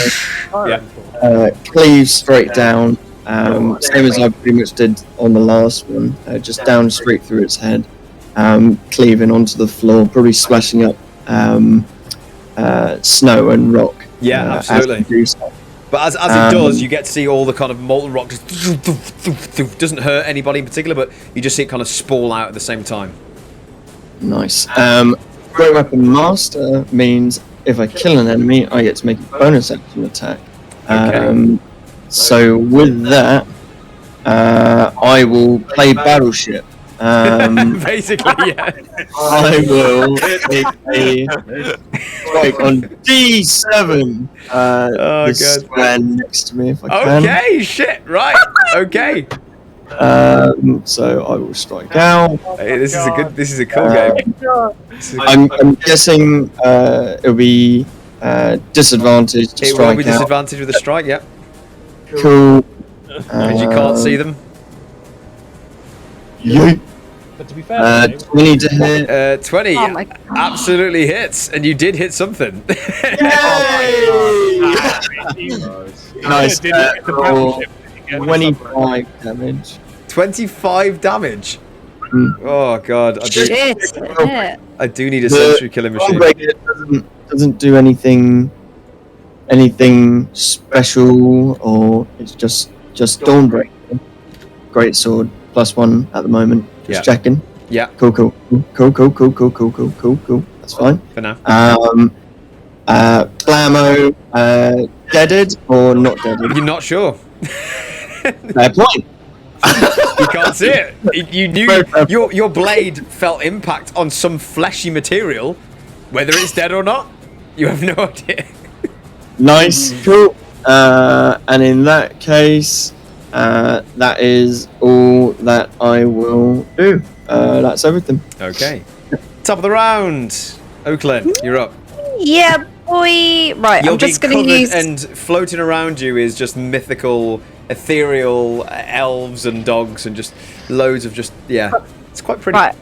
cleave straight down, same as I pretty much did on the last one, just down straight through its head, cleaving onto the floor, probably splashing up snow and rock. Yeah, as absolutely. I do so. But as it does, you get to see all the kind of molten rock just doesn't hurt anybody in particular, but you just see it kind of sprawl out at the same time. Nice. Great Weapon Master means if I kill an enemy, I get to make a bonus action attack. Okay. So with that, I will play Battleship. Basically, yeah. I will make a strike on D7. The square next to me if I can. Okay, shit, right. Okay. So I will strike out. Hey, this is a cool game. I'm guessing it'll be disadvantage to It strike will be out. disadvantage with a strike, yep. Cool. Because you can't see them. Yeet. But to be fair, 20 to hit. 20 Oh my God. absolutely hits, and you did hit something. Nice. Roll Yeah. 25 damage. 25 damage. Oh god, Shit. I do need a sentry killing machine. Dawnbreaker doesn't do anything special, or it's just Dawnbreaker. Great sword, +1 at the moment. Just checking. Yeah. Cool. That's fine. For now. Blammo, deaded or not deaded? You're not sure. Fair point. You can't see it. You knew your blade felt impact on some fleshy material. Whether it's dead or not, you have no idea. Nice. Cool. And in that case, that is all that I will do. That's everything. Okay. Top of the round. Oakland, you're up. Yeah, boy. Right, You're I'm just being going to covered, use. and floating around you is just mythical, ethereal elves and dogs, and just loads of it's quite pretty. Right.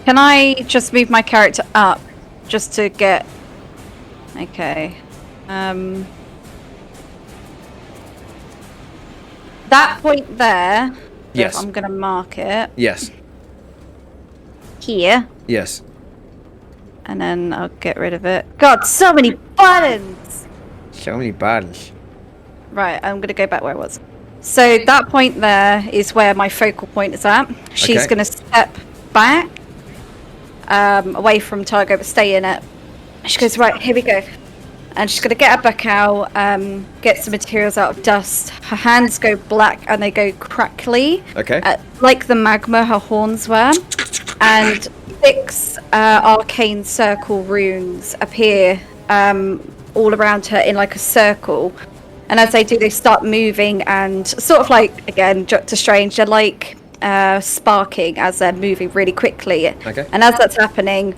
Can I just move my character up just to get. Okay. That point there. Yes. I'm going to mark it Yes. here. Yes. And then I'll get rid of it. God, so many buttons! So many battles. Right, I'm going to go back where I was. So that point there is where my focal point is at. She's Okay. going to step back, away from Targo, but stay in it. She goes, right, here we go. And she's going to get her book out, get some materials out of dust. Her hands go black and they go crackly. Okay. Like the magma her horns were. And 6 arcane circle runes appear all around her in like a circle. And as they do, they start moving and sort of like, again, Doctor Strange, they're like sparking as they're moving really quickly. Okay. And as that's happening,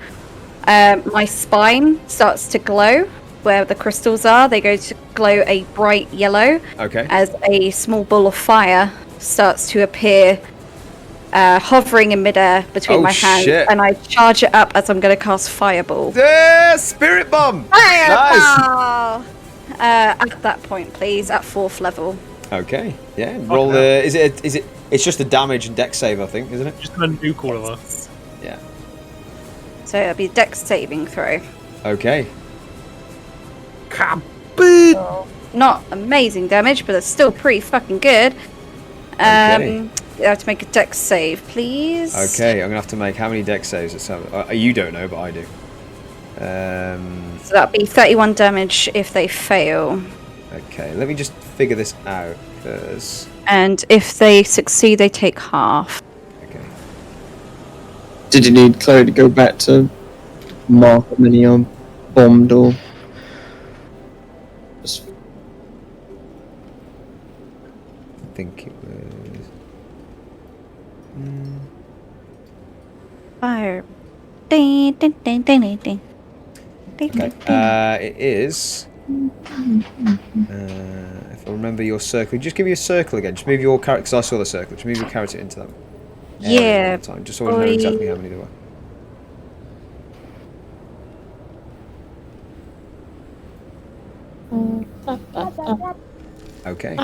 my spine starts to glow where the crystals are. They go to glow a bright yellow. Okay. As a small ball of fire starts to appear, hovering in midair between my hands. Shit. And I charge it up as I'm going to cast Fireball. Yeah, spirit bomb. Nice. Fireball! At that point, please, at 4th level. Okay. Yeah. Roll the. Is it? It's just a damage and dex save, I think, isn't it? Just gonna nuke all of her. Yeah. So it'll be dex saving throw. Okay. Not amazing damage, but it's still pretty fucking good. Okay. You have to make a dex save, please. Okay. I'm gonna have to make how many dex saves? Let's have. You don't know, but I do. So that'll be 31 damage if they fail. Okay. Let me just figure this out first. And if they succeed, they take half. Okay. Did you need Chloe to go back to mark how many are bombed or? Just... I think it was. Fire. Ding, ding, ding, ding, ding, ding. Ding, Okay. ding, ding. It is. If I remember your circle, just give me a circle again. Just move your character, because I saw the circle. Just move your character into that. Yeah. One time, just so I know exactly how many there were. Okay.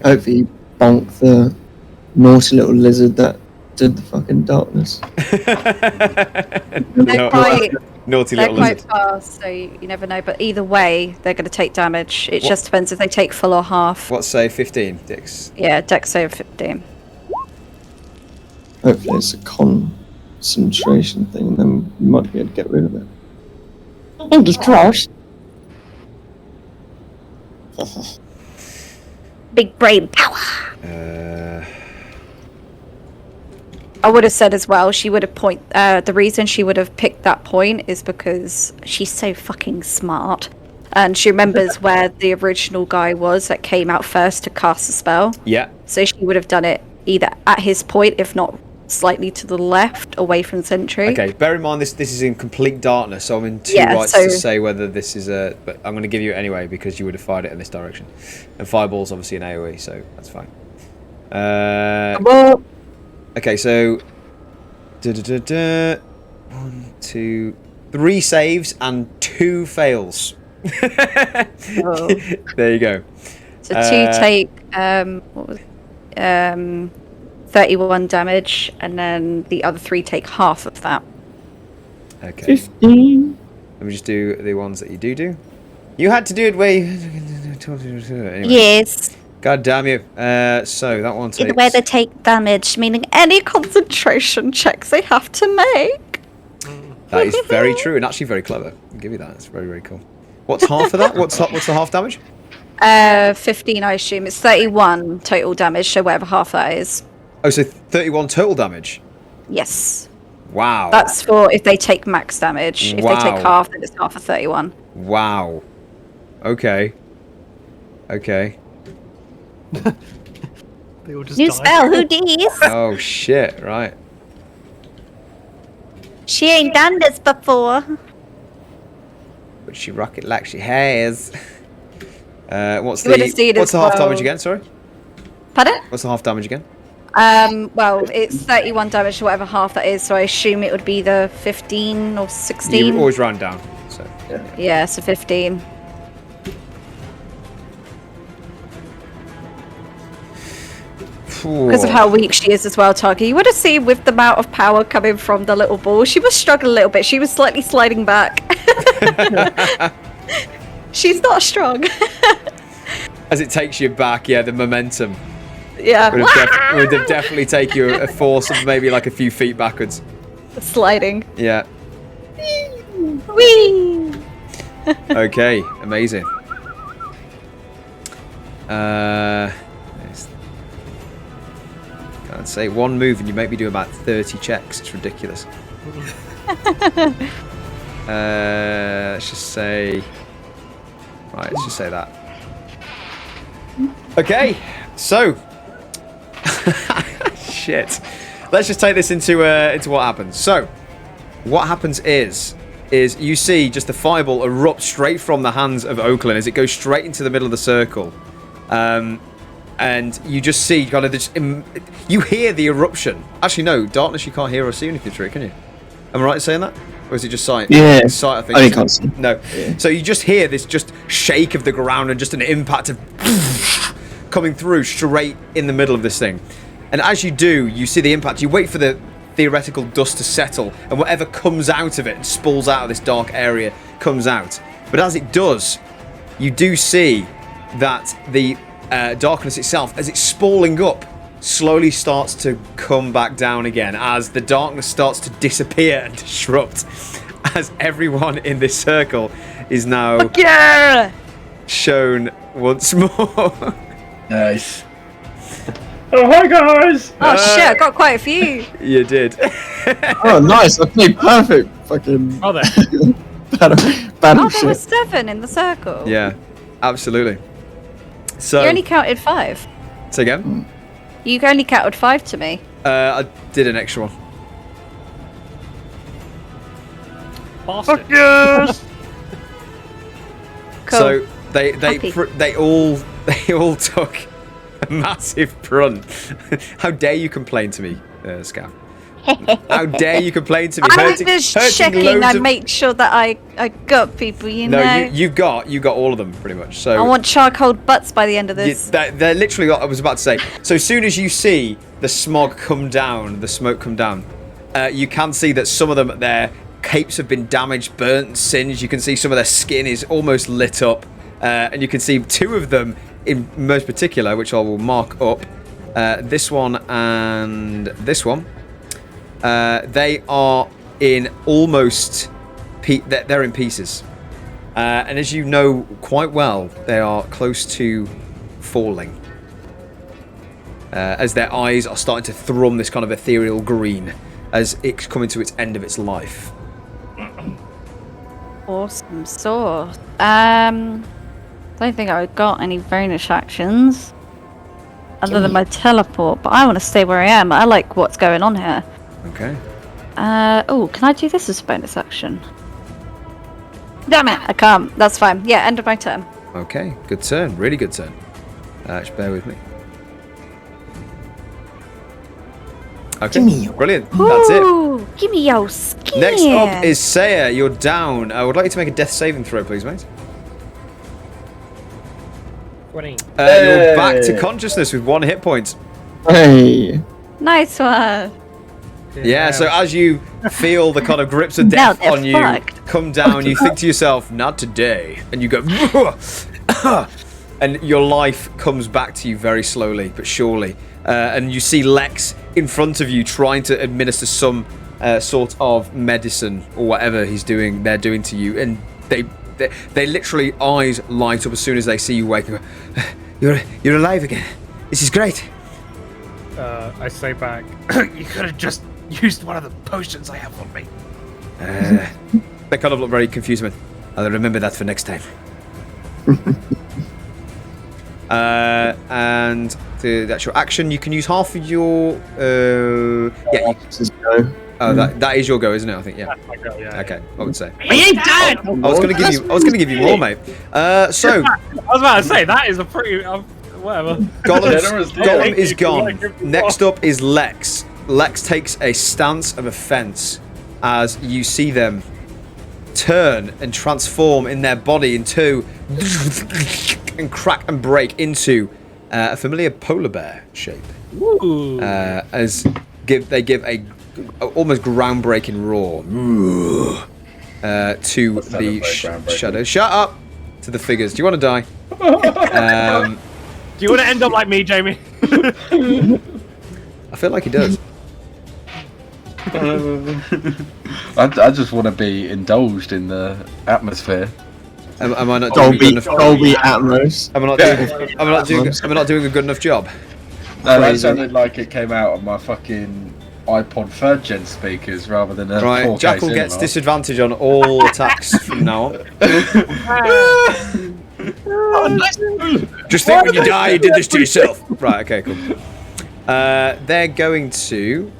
Hopefully you bonk the naughty little lizard that did the fucking darkness. They're quite, Naughty they're little quite lizard. fast, so you never know. But either way, they're going to take damage. It What- just depends if they take full or half. What's say 15, Dix? Yeah, Dex save 15. Hopefully it's a concentration thing, and then we might be able to get rid of it. Fingers crossed. Big brain power. I would have said as well, she would have the reason she would have picked that point is because she's so fucking smart. And she remembers where the original guy was that came out first to cast the spell. Yeah. So she would have done it either at his point, if not slightly to the left, away from Sentry. Okay, bear in mind this is in complete darkness, so I'm in two Yeah, rights so- to say whether this is a... But I'm going to give you it anyway, because you would have fired it in this direction. And Fireball's obviously an AoE, so that's fine. Well, Okay, so... 1, 2... 3 saves and 2 fails. Oh. There you go. So 2 take, what was 31 damage, and then the other 3 take half of that. Okay. 15. Let me just do the ones that you do. You had to do it way... Anyway. Yes. God damn you. So that one takes... Either way, they take damage, meaning any concentration checks they have to make. That is very true and actually very clever. I'll give you that. It's very, very cool. What's half of that? What's the half damage? 15, I assume. It's 31 total damage, so whatever half that is. Oh, so 31 total damage. Yes. Wow. That's for if they take max damage. If they Wow. take half, then it's half of 31. Wow. Okay. Okay. They all just New die. spell, who dis? Oh shit. Right. She ain't done this before. But she rock it like she has. What's You would've seen the as half well. damage again? Sorry. Pardon? What's the half damage again? Well, it's 31 damage to whatever half that is, so I assume it would be the 15 or 16. You always round down. So. Yeah, so 15. Because of how weak she is as well, Targi. You would have seen with the amount of power coming from the little ball, she was struggling a little bit. She was slightly sliding back. She's not strong. As it takes you back, yeah, the momentum Yeah. would have definitely taken you a force of maybe like a few feet backwards. Sliding. Yeah. Whee! Okay, amazing. Can't say one move and you make me do about 30 checks. It's ridiculous. Let's just say. Right, let's just say that. Okay, so. Shit. Let's just take this into what happens. So, what happens is you see just the fireball erupt straight from the hands of Oakland as it goes straight into the middle of the circle. And you just see kind of this... You hear the eruption. Actually, no. Darkness, you can't hear or see anything through it, can you? Am I right in saying that? Or is it just sight? Yeah. Sight, I think. Oh, you can't see. No. Yeah. So you just hear this just shake of the ground and just an impact of... coming through straight in the middle of this thing. And as you do, you see the impact. You wait for the theoretical dust to settle, and whatever comes out of it and spills out of this dark area comes out. But as it does, you do see that the darkness itself, as it's spalling up, slowly starts to come back down again as the darkness starts to disappear and disrupt, as everyone in this circle is now Yeah! shown once more. Nice. Oh, hi guys! Oh shit, I got quite a few. You did. Oh, nice. I played perfect. Fucking Oh, there. battle Oh, there was shit. 7 in the circle. Yeah, absolutely. So, You only counted 5. say again? You only counted 5 to me. I did an extra one. Bastard. Yes! Cool. So they all took a massive brunt. How dare you complain to me, Scav? How dare you complain to me? I was just checking and make sure that I got people, know. No, you got all of them pretty much. So I want charcoal butts by the end of this. They're literally what I was about to say. So as soon as you see the smog come down, the smoke come down, you can see that some of them, their capes have been damaged, burnt, singed. You can see some of their skin is almost lit up, and you can see 2 of them in most particular, which I will mark up. This one and this one. They are in almost... they're in pieces. And as you know quite well, they are close to falling. As their eyes are starting to thrum this kind of ethereal green as it's coming to its end of its life. Awesome sauce. Don't think I got any bonus actions other than my teleport, but I want to stay where I am. I like what's going on here. Okay. Oh, can I do this as a bonus action? Damn it, I can't. That's fine. Yeah, end of my turn. Okay, good turn. Really good turn. Just bear with me. Okay, brilliant. That's it. Ooh, give me your skin. Next up is Saya. You're down. I would like you to make a death saving throw, please, mate. 20. You're back to consciousness with 1 hit point. Hey. Nice one. Yeah, so as you feel the kind of grips of death they're on you fucked. come down, you think to yourself, not today. And you go, and your life comes back to you very slowly but surely. And you see Lex in front of you trying to administer some sort of medicine or whatever they're doing to you. And they literally eyes light up as soon as they see you wake up. You're alive again. This is great. I say back, you could have just used one of the potions I have on me. They kind of look very confused. I'll remember that for next time. And the actual action, you can use half of your. Yeah. That is your go, isn't it? I think. Yeah. That's my go, yeah. Okay, I would say. We ain't dead! I was gonna give you more, mate. So. I was about to say that is a pretty whatever. Golem is gone. Next up is Lex. Lex takes a stance of offense as you see them turn and transform in their body into and crack and break into a familiar polar bear shape. Ooh. They give a almost groundbreaking roar to the shadow. Shut up! To the figures. Do you want to die? Do you want to end up like me, Jamie? I feel like he does. I just want to be indulged in the atmosphere. Am I not doing Dolby Atmos. Am I not doing a good enough job? No, that sounded like it came out of my fucking iPod 3rd gen speakers rather than a 4K Jackal cinema. gets disadvantage on all attacks from now on. Just think when you die, you did this to yourself. Right, okay, cool. They're going to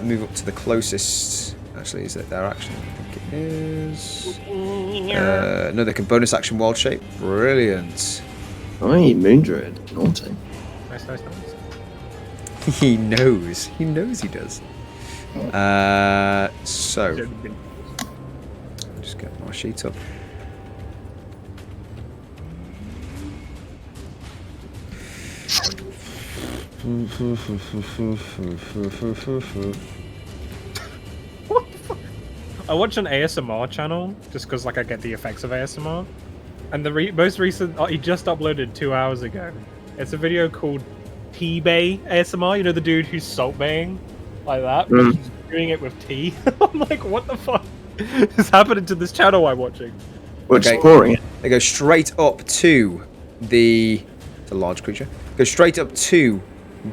move up to the closest. Actually, is that their action? I think it is. No, they can bonus action wild shape. Brilliant. Aye, Moondruid. Naughty. Nice. He knows. He knows he does. So. Just get my sheet up. I watch an ASMR channel just because like I get the effects of ASMR, and the most recent he just uploaded 2 hours ago. It's a video called Tea Bay ASMR. You know the dude who's salt baying like that, but he's doing it with tea. I'm like, what the fuck is happening to this channel I'm watching? We're exploring it. They go straight up to the. It's a large creature. Go straight up to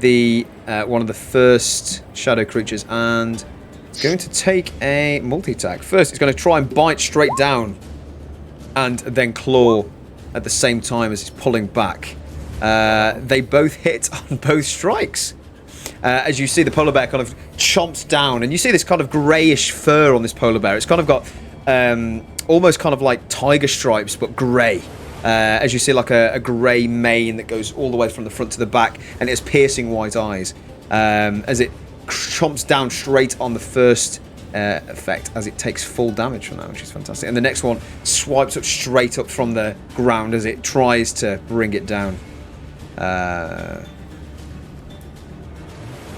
the one of the first shadow creatures, and it's going to take a multi-attack. First, it's going to try and bite straight down, and then claw at the same time as it's pulling back. They both hit on both strikes. As you see, the polar bear kind of chomps down, and you see this kind of greyish fur on this polar bear. It's kind of got almost kind of like tiger stripes, but grey. As you see, like a grey mane that goes all the way from the front to the back, and it has piercing white eyes. As it chomps down straight on the first effect, as it takes full damage from that, which is fantastic. And the next one swipes up straight up from the ground as it tries to bring it down.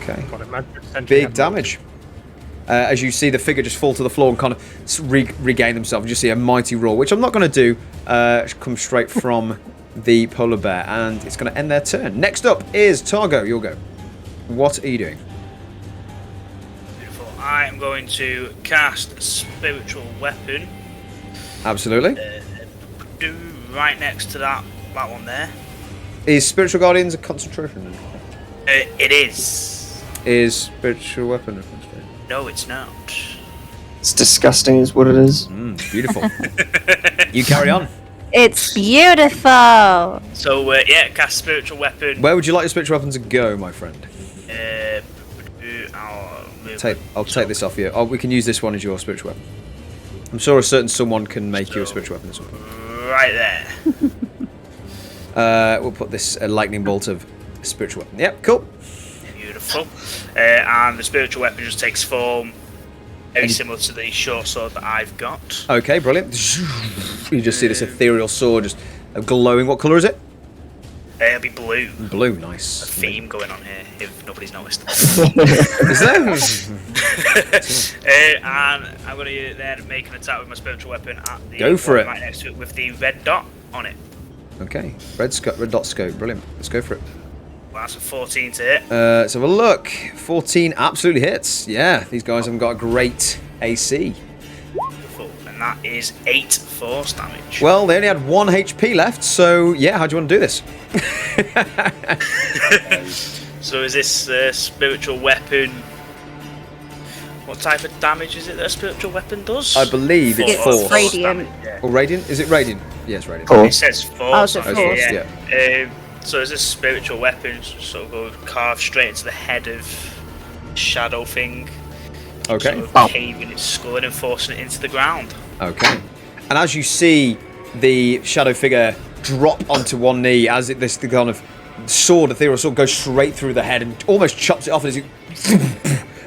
Okay. Big damage. As you see the figure just fall to the floor and kind of regain themselves. You just see a mighty roar, which I'm not going to do. Come straight from the polar bear, and it's going to end their turn. Next up is Targo. You'll go. What are you doing? Beautiful. I am going to cast Spiritual Weapon. Absolutely. Right next to that one there. Is Spiritual Guardians a concentration? It is. Is Spiritual Weapon a concentration? No, it's not. It's disgusting, is what it is. Beautiful. You carry on. It's beautiful. So yeah, cast Spiritual Weapon. Where would you like your Spiritual Weapon to go, my friend? I'll take this off you. Oh, we can use this one as your Spiritual Weapon. I'm sure a certain someone can make you a Spiritual Weapon as well. Right there. We'll put this lightning bolt of Spiritual Weapon. Yep, cool. Beautiful. And the Spiritual Weapon just takes form very similar to the short sword that I've got. Okay, brilliant. You just see this ethereal sword just glowing. What colour is it? It'll be blue. Blue, nice. A theme going on here, if nobody's noticed. Is there? And I'm going to then make an attack with my Spiritual Weapon at the Go for it. right next to it with the red dot on it. Okay, red dot scope, brilliant. Let's go for it. Well, that's a 14 to hit. Let's have a look. 14 absolutely hits. Yeah, these guys haven't got a great AC. Beautiful. And that is 8 force damage. Well, they only had 1 HP left, so yeah, how do you want to do this? So is this Spiritual Weapon... What type of damage is it that a Spiritual Weapon does? I believe it's 4. Radiant. Yeah. Or radiant? Is it radiant? Yes, radiant. Four. It says 4. Oh, so Oh, four. it's yeah. So is this Spiritual Weapon sort of go carved straight into the head of Shadow thing? Okay. Sort of caving its skull and forcing it into the ground. Okay. And as you see the shadow figure drop onto one knee, as this the kind of sword, ethereal sword, goes straight through the head and almost chops it off as it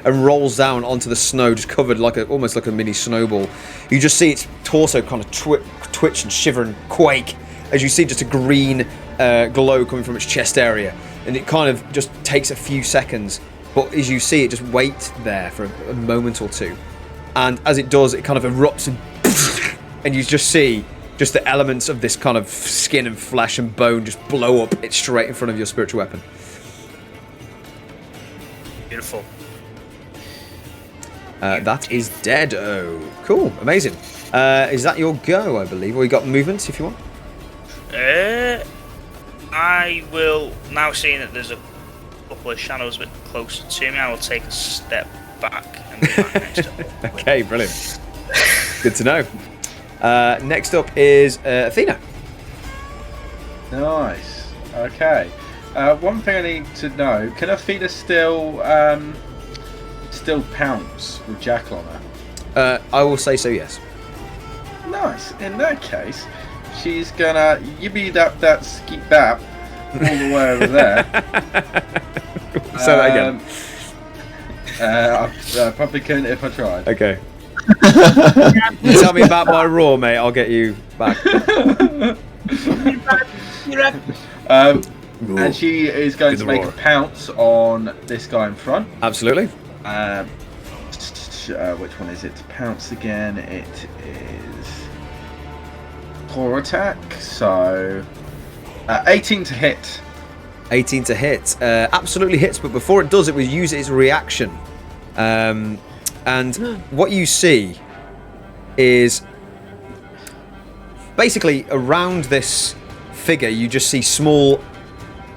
and rolls down onto the snow, just covered like almost like a mini snowball. You just see its torso kind of twitch and shiver and quake as you see just a green glow coming from its chest area, and it kind of just takes a few seconds, but as you see it just wait there for a moment or two, and as it does, it kind of erupts and you just see just the elements of this kind of skin and flesh and bone just blow up it straight in front of your Spiritual Weapon. Beautiful. That is dead. Oh, cool, amazing. Is that your go, I believe, or you got movements if you want? I will, now seeing that there's a couple of shadows a bit closer to me, I will take a step back and be back next to it. Okay, brilliant. Good to know. Next up is Athena. Nice. Okay. One thing I need to know: can Athena still pounce with Jackal on her? I will say so. Yes. Nice. In that case, she's gonna yibby that skeet bap all the way over there. Say that again. I probably couldn't if I tried. Okay. You tell me about my roar, mate. I'll get you back. And she is going to make a pounce on this guy in front. Absolutely. Which one is it to pounce again? It is claw attack. So 18 to hit. 18 to hit. Absolutely hits, but before it does, it will use its reaction. And what you see is basically around this figure, you just see small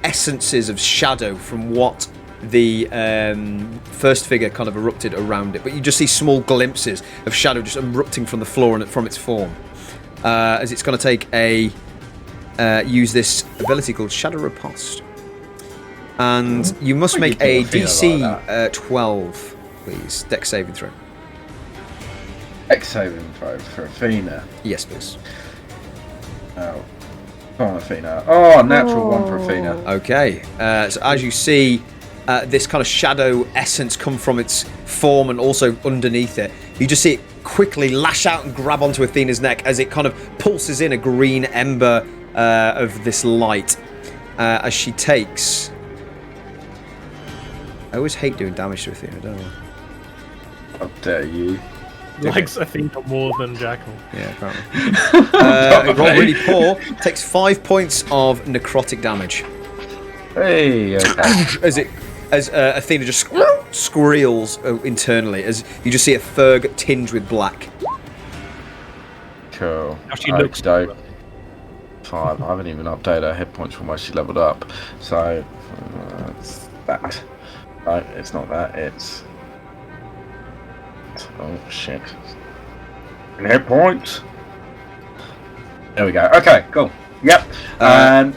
essences of shadow from what the first figure kind of erupted around it, but you just see small glimpses of shadow just erupting from the floor and from its form. As it's going to take a use this ability called Shadow Riposte. And you must make a DC 12, please. Dex saving throw. Dex saving throw for Athena. Yes, please. Oh, come on, Athena. Oh, natural 1 for Athena. Okay. So as you see, this kind of shadow essence come from its form and also underneath it, you just see it quickly lash out and grab onto Athena's neck as it kind of pulses in a green ember of this light as she takes. I always hate doing damage to Athena, don't I? How dare you? Likes Athena more than Jackal. Yeah, apparently. Roll really poor. Takes 5 points of necrotic damage. Hey, okay. As Athena just squeals internally, as you just see a Ferg tinged with black. Cool. How she looks. Dope. 5. I haven't even updated her hit points from where she leveled up. So, it's that. No, it's not that. It's. Oh, shit. Hit points. There we go. Okay, cool. Yep.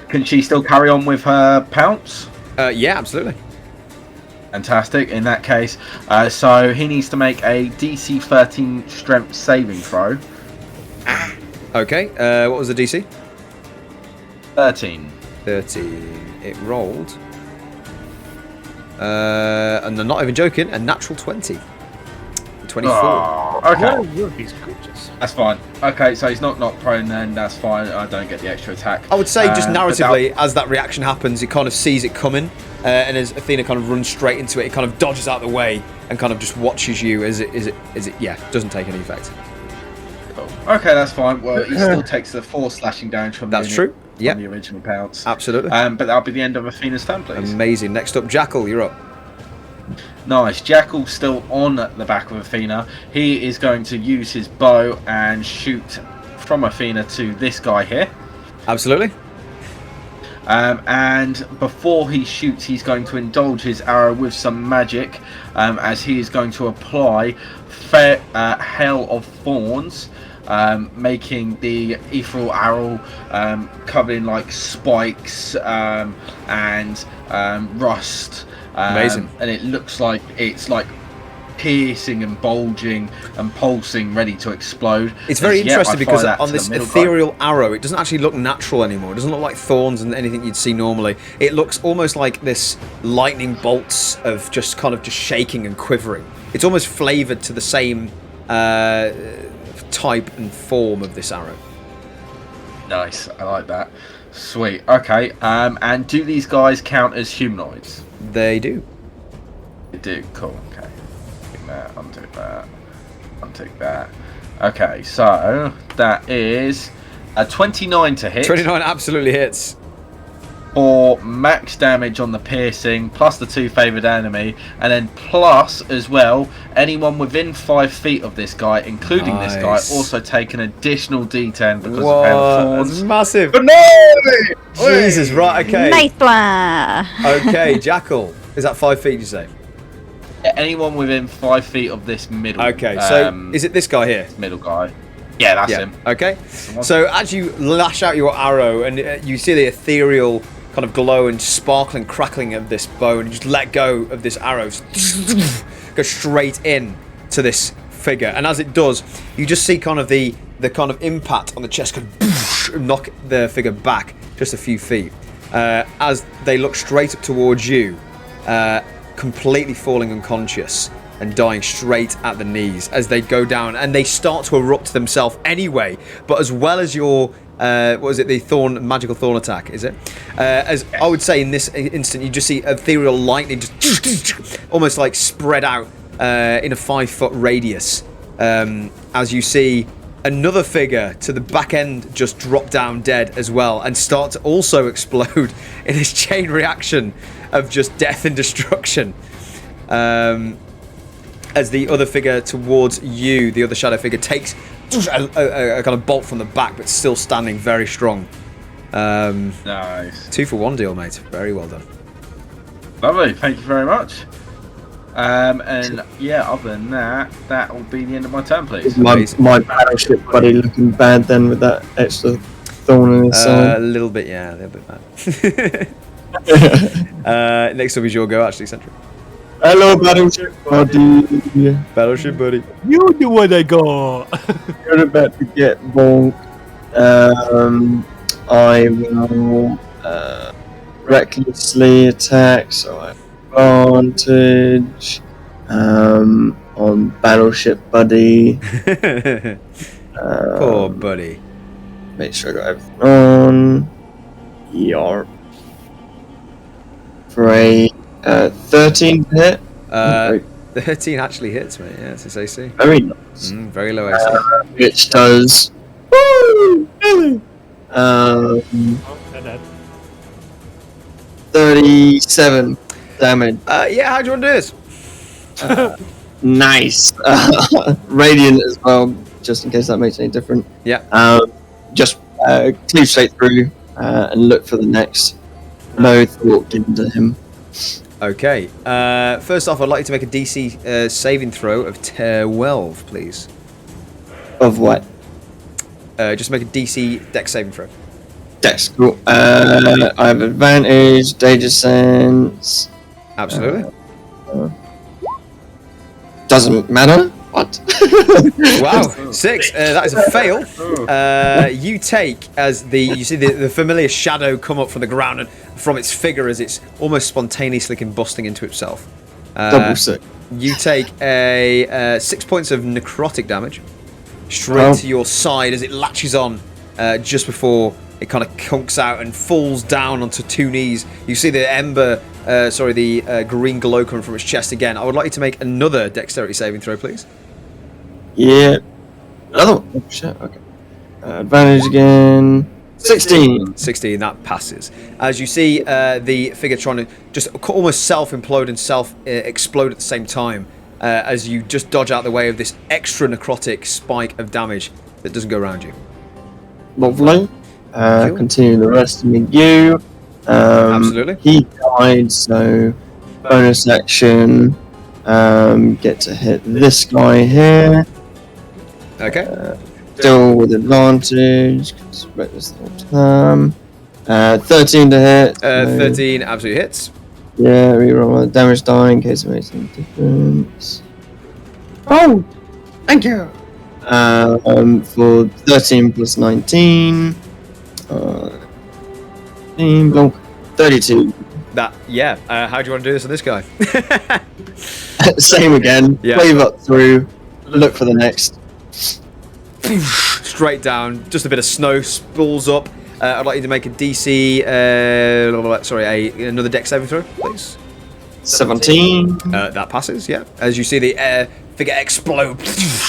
Can she still carry on with her pounce? Yeah, absolutely. Fantastic. In that case, so he needs to make a DC 13 strength saving throw. Okay, what was the DC? 13. 13. It rolled. And I'm not even joking, a natural 20. 24. Oh, okay. He's gorgeous. That's fine. Okay, so he's not prone then, that's fine. I don't get the extra attack. I would say just narratively, as that reaction happens, it kind of sees it coming, and as Athena kind of runs straight into it, it kind of dodges out of the way and kind of just watches you as it doesn't take any effect. Cool. Okay, that's fine. Well, he still takes the 4 slashing damage from That's true. Yeah. The original pounce. Absolutely. But that'll be the end of Athena's turn, please. Amazing. Next up, Jackal, you're up. Nice. Jackal's still on the back of Athena. He is going to use his bow and shoot from Athena to this guy here. Absolutely. And before he shoots, he's going to indulge his arrow with some magic, as he is going to apply Hail of Thorns, making the ethereal arrow covered in like spikes and rust. Amazing. And it looks like it's like piercing and bulging and pulsing, ready to explode. It's very interesting because on this ethereal arrow, it doesn't actually look natural anymore. It doesn't look like thorns and anything you'd see normally. It looks almost like this lightning bolts of just kind of just shaking and quivering. It's almost flavoured to the same type and form of this arrow. Nice, I like that. Sweet. Okay. And do these guys count as humanoids? They do. They do. Cool. Okay. Untick that. Untick that. Okay. So that is a 29 to hit. 29 absolutely hits. For max damage on the piercing, plus the 2 favoured enemy, and then plus as well anyone within 5 feet of this guy, including this guy, also take an additional D10 because of Hail of Thorns. That's massive. Banana! Jesus, right, okay. Nice blah. Okay, Jackal. Is that 5 feet, you say? Yeah, anyone within 5 feet of this middle. Okay, so is it this guy here? Middle guy. Yeah, that's him. Okay. So as you lash out your arrow and you see the ethereal kind of glow and sparkling crackling of this bow, and you just let go of this arrow, go straight in to this figure, and as it does, you just see kind of the kind of impact on the chest can knock the figure back just a few feet as they look straight up towards you, completely falling unconscious and dying straight at the knees as they go down, and they start to erupt themselves anyway. But as well as your what was it, the magical thorn attack, is it? As I would say in this instant, you just see ethereal lightning just almost like spread out in a 5-foot radius, as you see another figure to the back end just drop down dead as well and start to also explode in this chain reaction of just death and destruction. As the other figure towards you, the other shadow figure, takes a kind of bolt from the back, but still standing very strong. Nice. 2 for 1 deal, mate. Very well done. Lovely. Thank you very much. And yeah, other than that, that will be the end of my turn, please. My battleship buddy looking bad then with that extra thorn in his A side. little bit, yeah, a little bit bad. Next up is your go, actually, Sentry. Hello, battleship buddy. Battleship buddy. You do what I got. You're about to get bonked. I will recklessly attack, so I have advantage on battleship buddy. Poor buddy. Make sure I got everything on. Yarp. For a 13 to hit. 13 actually hits, mate. Yeah, it's his AC. Very nice. Very low AC. Which does. Woo! 37 damage. Yeah, how do you want to do this? Nice. Radiant as well, just in case that makes any difference. Yeah. Just cleave straight through and look for the next. No thought given to him. Okay. First off, I'd like you to make a DC saving throw of 12, please. Of what? Just make a DC dex saving throw. Dex, cool. I have advantage, danger sense. Absolutely. Doesn't matter. What? Wow, 6. That is a fail. You take as you see the familiar shadow come up from the ground and from its figure as it's almost spontaneously combusting into itself. Double 6. You take a 6 points of necrotic damage straight to your side as it latches on just before it kind of conks out and falls down onto 2 knees. You see the the green glow coming from its chest again. I would like you to make another dexterity saving throw, please. Yeah. Another one. Oh, shit. Okay. Advantage again. 16. 16, that passes. As you see the figure trying to just almost self-implode and self-explode at the same time as you just dodge out the way of this extra necrotic spike of damage that doesn't go around you. Lovely. Continue the rest of you. Absolutely. He died, so bonus action. Get to hit this guy here. Okay. Still with advantage. Expect this the whole time. 13 to hit. 13 absolutely hits. Yeah, reroll the damage die in case it makes any difference. Oh! Thank you! For 13 plus 19. 32. How do you want to do this on this guy? Same again. Yeah. Wave up through. Look for the next. Straight down. Just a bit of snow spools up. I'd like you to make a DC. Another dex saving throw, please. 17. That passes. Yeah. As you see the figure explode,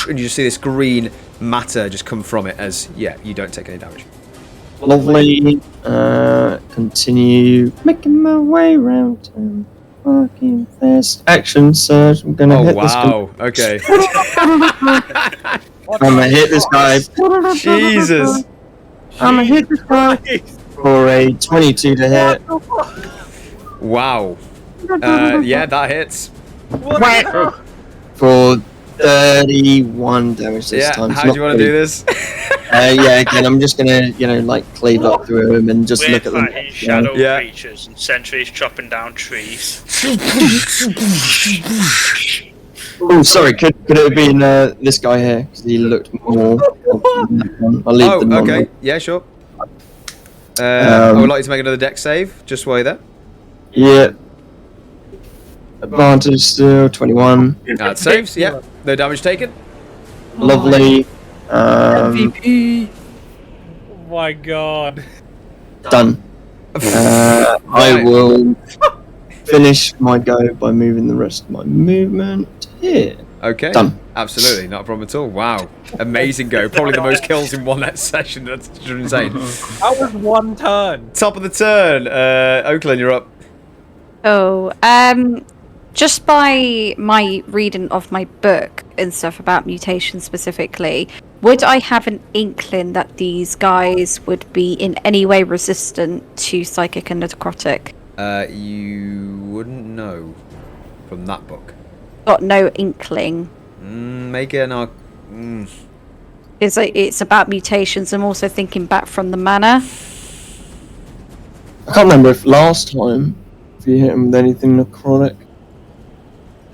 and you just see this green matter just come from it. As you don't take any damage. Lovely. Continue making my way around town. Fucking fast. Action surge. I'm gonna hit this guy. Okay. I'm gonna hit this guy. Jesus. I'm gonna hit this guy for a 22 to hit. Wow. That hits. For 31 damage this time. How do you want to do this? Again, I'm just gonna, cleave up through him and just look at them. Fighting shadow creatures and sentries chopping down trees. Oh, sorry. Could it have been this guy here? Because he looked more. I'll leave them on. Okay. Yeah, sure. I would like you to make another dex save. Just while you're there. Yeah. Advantage still. 21. That saves. Yeah. No damage taken. Lovely. MVP. Oh my god. Done. I will finish my go by moving the rest of my movement here. Okay. Done. Absolutely, not a problem at all. Wow. Amazing go. Probably the most kills in one session. That's insane. That was one turn. Top of the turn. Oakland, you're up. Oh, just by my reading of my book and stuff about mutations specifically, would I have an inkling that these guys would be in any way resistant to psychic and necrotic? You wouldn't know from that book. Got no inkling. Make it an It's about mutations. I'm also thinking back from the manor. I can't remember if last time if you hit him with anything necrotic.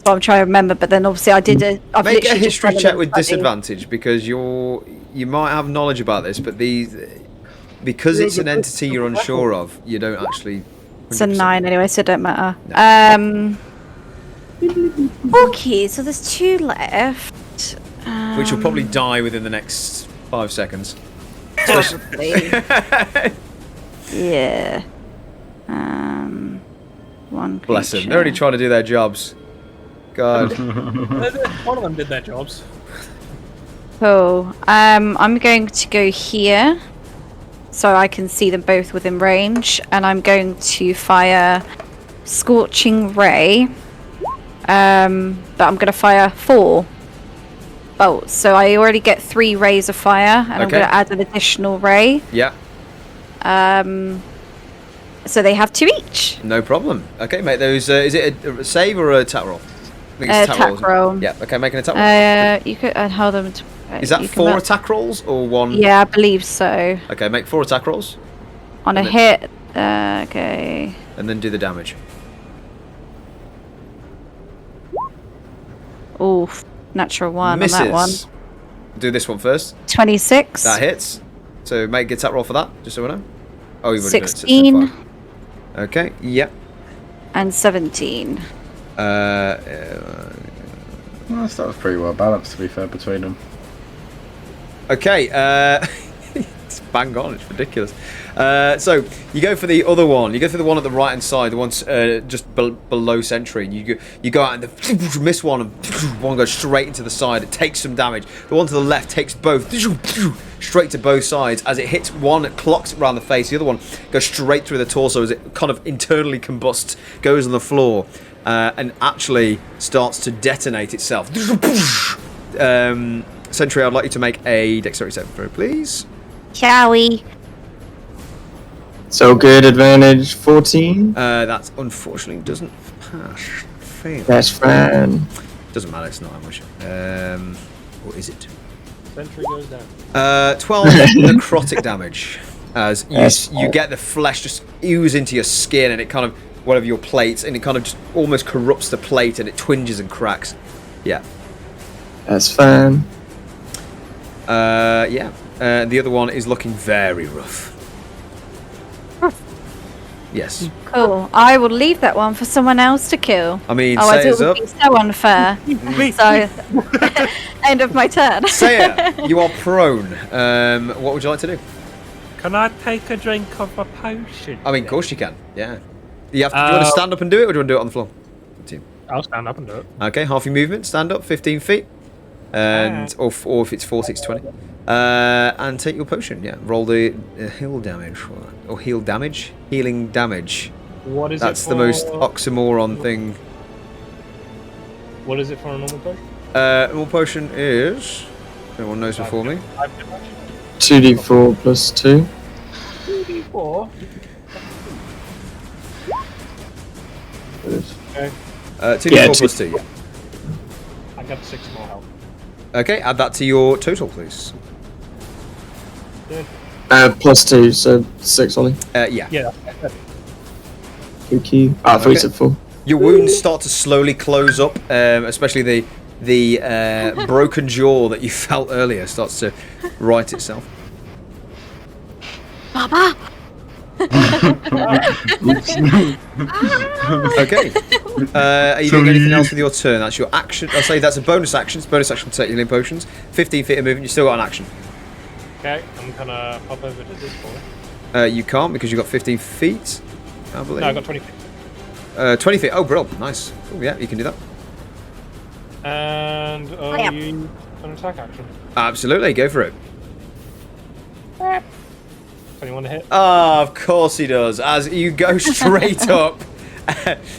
So I'm trying to remember, but then obviously I did a. I've Make a literally just history done check a with study. disadvantage because you might have knowledge about this, but because it's an entity you're unsure of, you don't actually. It's a 9 anyway, so it don't matter. No. Okay, so there's 2 left. Which will probably die within the next 5 seconds. Probably. Yeah. One. Bless them. creature. They're already trying to do their jobs. God. One of them did their jobs. Cool. I'm going to go here, so I can see them both within range, and I'm going to fire Scorching Ray. But I'm going to fire 4 bolts, so I already get 3 rays of fire, and I'm Okay. going to add an additional ray. Yeah. So they have 2 each. No problem. Okay, make those. Is it a save or a attack roll? I think it's Attack isn't it? roll. Yeah. Okay, make an attack roll. You could hold them. Is that 4 attack rolls or 1? Yeah, I believe so. Okay, make 4 attack rolls On a And hit. Okay. and then do the damage. Oof. Natural 1 Misses. on that one. Do this one first. 26. That hits. So make a attack roll for that, just so we know. Oh, you've already done it, so 16. 5. Okay. Yep. And 17. Well, that was pretty well balanced, to be fair, between them. Okay, it's bang on, it's ridiculous. So, you go for the other one. You go for the one at the right-hand side, the one just below Sentry. And you go out and miss one, and one goes straight into the side. It takes some damage. The one to the left takes both, straight to both sides. As it hits one, it clocks it around the face. The other one goes straight through the torso as it kind of internally combusts, goes on the floor, and actually starts to detonate itself. Sentry, I'd like you to make a dexterity saving throw, please. Shall we? So good, advantage 14. That unfortunately doesn't pass. Fail. That's fine. Doesn't matter, it's not that much. What is it? Sentry goes down. 12 necrotic damage. As you get the flesh just ooze into your skin and it kind of, one of your plates, and it kind of just almost corrupts the plate and it twinges and cracks. Yeah. That's fine. Yeah. The other one is looking very rough. Yes. Cool. I will leave that one for someone else to kill. I mean, Otherwise it Sayer's would up. be so unfair. So, end of my turn. Sayer, you are prone. What would you like to do? Can I take a drink of a potion? I mean, of course you can. Yeah. Do you want to stand up and do it, or do you want to do it on the floor? Up to you. I'll stand up and do it. Okay, half your movement, stand up, 15 feet. And or if it's 40, it's 20. And take your potion, yeah. Roll the heal damage. Or heal damage? Healing damage. What is That's it for? the most oxymoron thing. What is it for a normal potion? Normal potion is... Everyone knows before me. 2d4 plus 2. 2d4? Okay. 2d4 Yeah, plus 2, yeah. I got 6 more health. Okay, add that to your total, please. Good. Plus 2, so 6, Ollie. Yeah. Yeah. Thank you. I thought you said 4. Your wounds start to slowly close up, especially the broken jaw that you felt earlier starts to right itself. Baba! Okay. Are you doing anything else with your turn? That's your action. I'll say that's a bonus action. It's a bonus action to take healing potions. 15 feet of movement. You still got an action. Okay, I'm gonna pop over to this boy. You can't because you've got 15 feet. I believe. No, I got 20 feet. 20 feet. Oh, brilliant. Nice. Cool, yeah, you can do that. And Yep. you an attack action. Absolutely. Go for it. 21 to hit. Ah, of course he does. As you go straight up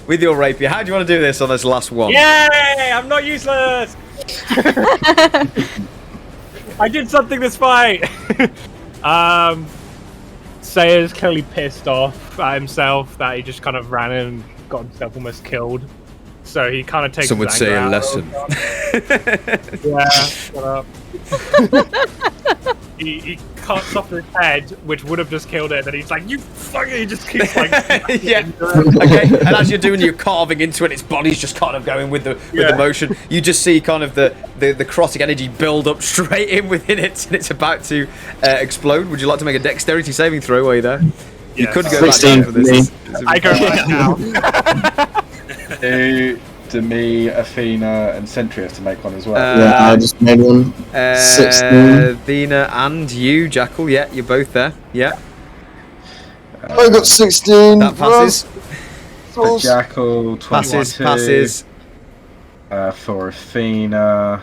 with your rapier. How do you want to do this on this last one? Yay! I'm not useless! I did something this fight! Sayer's clearly pissed off at himself that he just kind of ran in and got himself almost killed. So he kind of takes Some would his say anger a out. lesson. Yeah, shut up. he cuts off his head, which would have just killed it. Then he's like, "You fucking!" He just keeps like, yeah. Okay. And as you're doing, you're carving into it. Its body's just kind of going with the motion. You just see kind of the necrotic energy build up straight in within it, and it's about to explode. Would you like to make a dexterity saving throw? Are you there? You could go back down for this. I go back now. To me, Athena, and Sentry have to make one as well. Yeah, I just made one. 16. Athena and you, Jackal. Yeah, you're both there. Yeah. I got 16. That passes. For Jackal, 22. Passes. For Athena,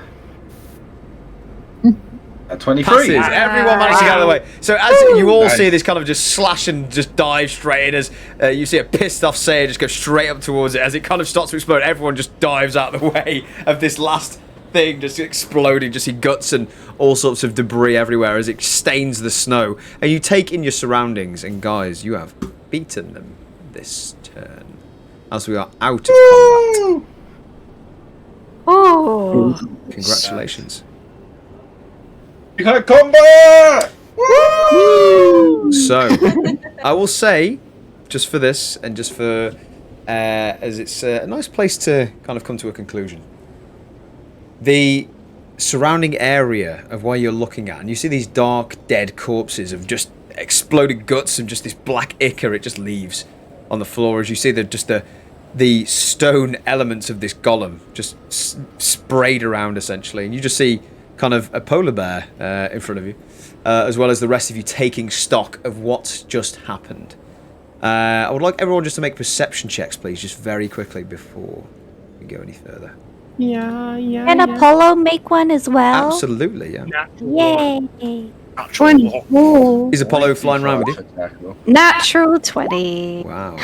23. Passes. Everyone managed to get out of the way. So as you all see this kind of just slash and just dive straight in, as you see a pissed off Sayer just go straight up towards it. As it kind of starts to explode, everyone just dives out of the way of this last thing just exploding. Just see guts and all sorts of debris everywhere as it stains the snow. And you take in your surroundings, and guys, you have beaten them this turn. As we are out of combat. Oh. Congratulations. You got combat! So, I will say, just for this, and just for, as it's a nice place to kind of come to a conclusion. The surrounding area of where you're looking at, and you see these dark, dead corpses of just exploded guts and just this black ichor, it just leaves on the floor as you see the stone elements of this golem just sprayed around, essentially. And you just see kind of a polar bear in front of you, as well as the rest of you taking stock of what's just happened. I would like everyone just to make perception checks, please, just very quickly before we go any further. Can Apollo make one as well? Absolutely, yeah. Yay. 24. Is Apollo flying around with you? Natural 20. Wow.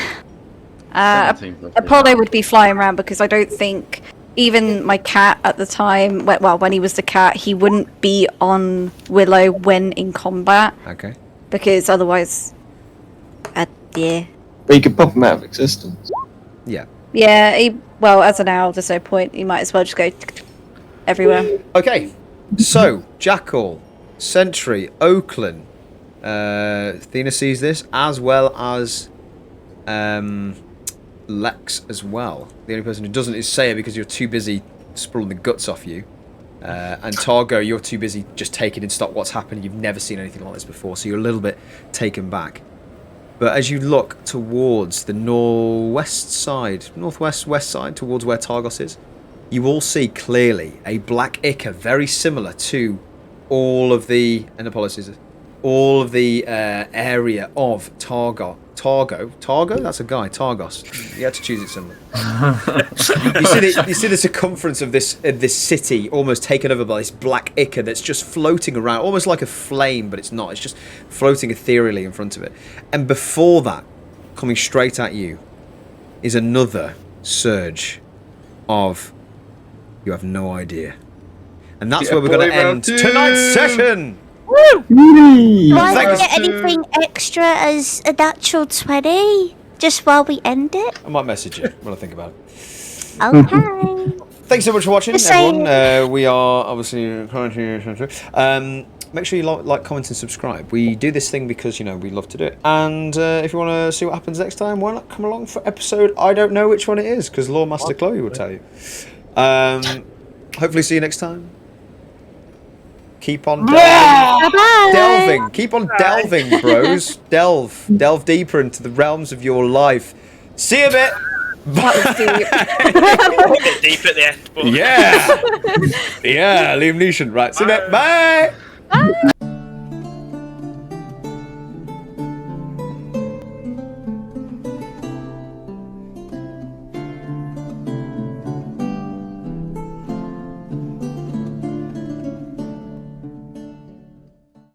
Apollo would be flying around because I don't think even my cat at the time, well, when he was the cat, he wouldn't be on Willow when in combat. Okay. Because otherwise, yeah. But you could pop him out of existence. Yeah. Yeah, well, as an owl, there's no point. You might as well just go everywhere. Okay. So, Jackal, Sentry, Oakland, Athena sees this, as well as Lex as well. The only person who doesn't is Sayer because you're too busy sprawling the guts off you. And Targo, you're too busy just taking in stock what's happened. You've never seen anything like this before, so you're a little bit taken back. But as you look towards the northwest side, west side, towards where Targos is, you all see clearly a black ichor very similar to all of the, and apologies, all of the area of Targo. That's a guy. Targos. You had to choose it somewhere. you see the circumference of this city almost taken over by this black ichor that's just floating around, almost like a flame, but it's not. It's just floating ethereally in front of it. And before that, coming straight at you, is another surge of you have no idea. And that's where we're going to end tonight's session. Woo! Do I Thanks. get anything extra as a natural 20? Just while we end it? I might message you when I think about it. Okay. Thanks so much for watching, Just everyone. saying. We are obviously make sure you like, comment, and subscribe. We do this thing because, we love to do it. And if you want to see what happens next time, why not come along for episode, I don't know which one it is, because Lore Master Chloe will tell you. Hopefully see you next time. Keep on delving. Keep on delving, bros. Delve deeper into the realms of your life. See you a bit. A bit deep at the end. But... Yeah. Yeah, Liam Neeson. Right. See you a bit. Bye. Bye.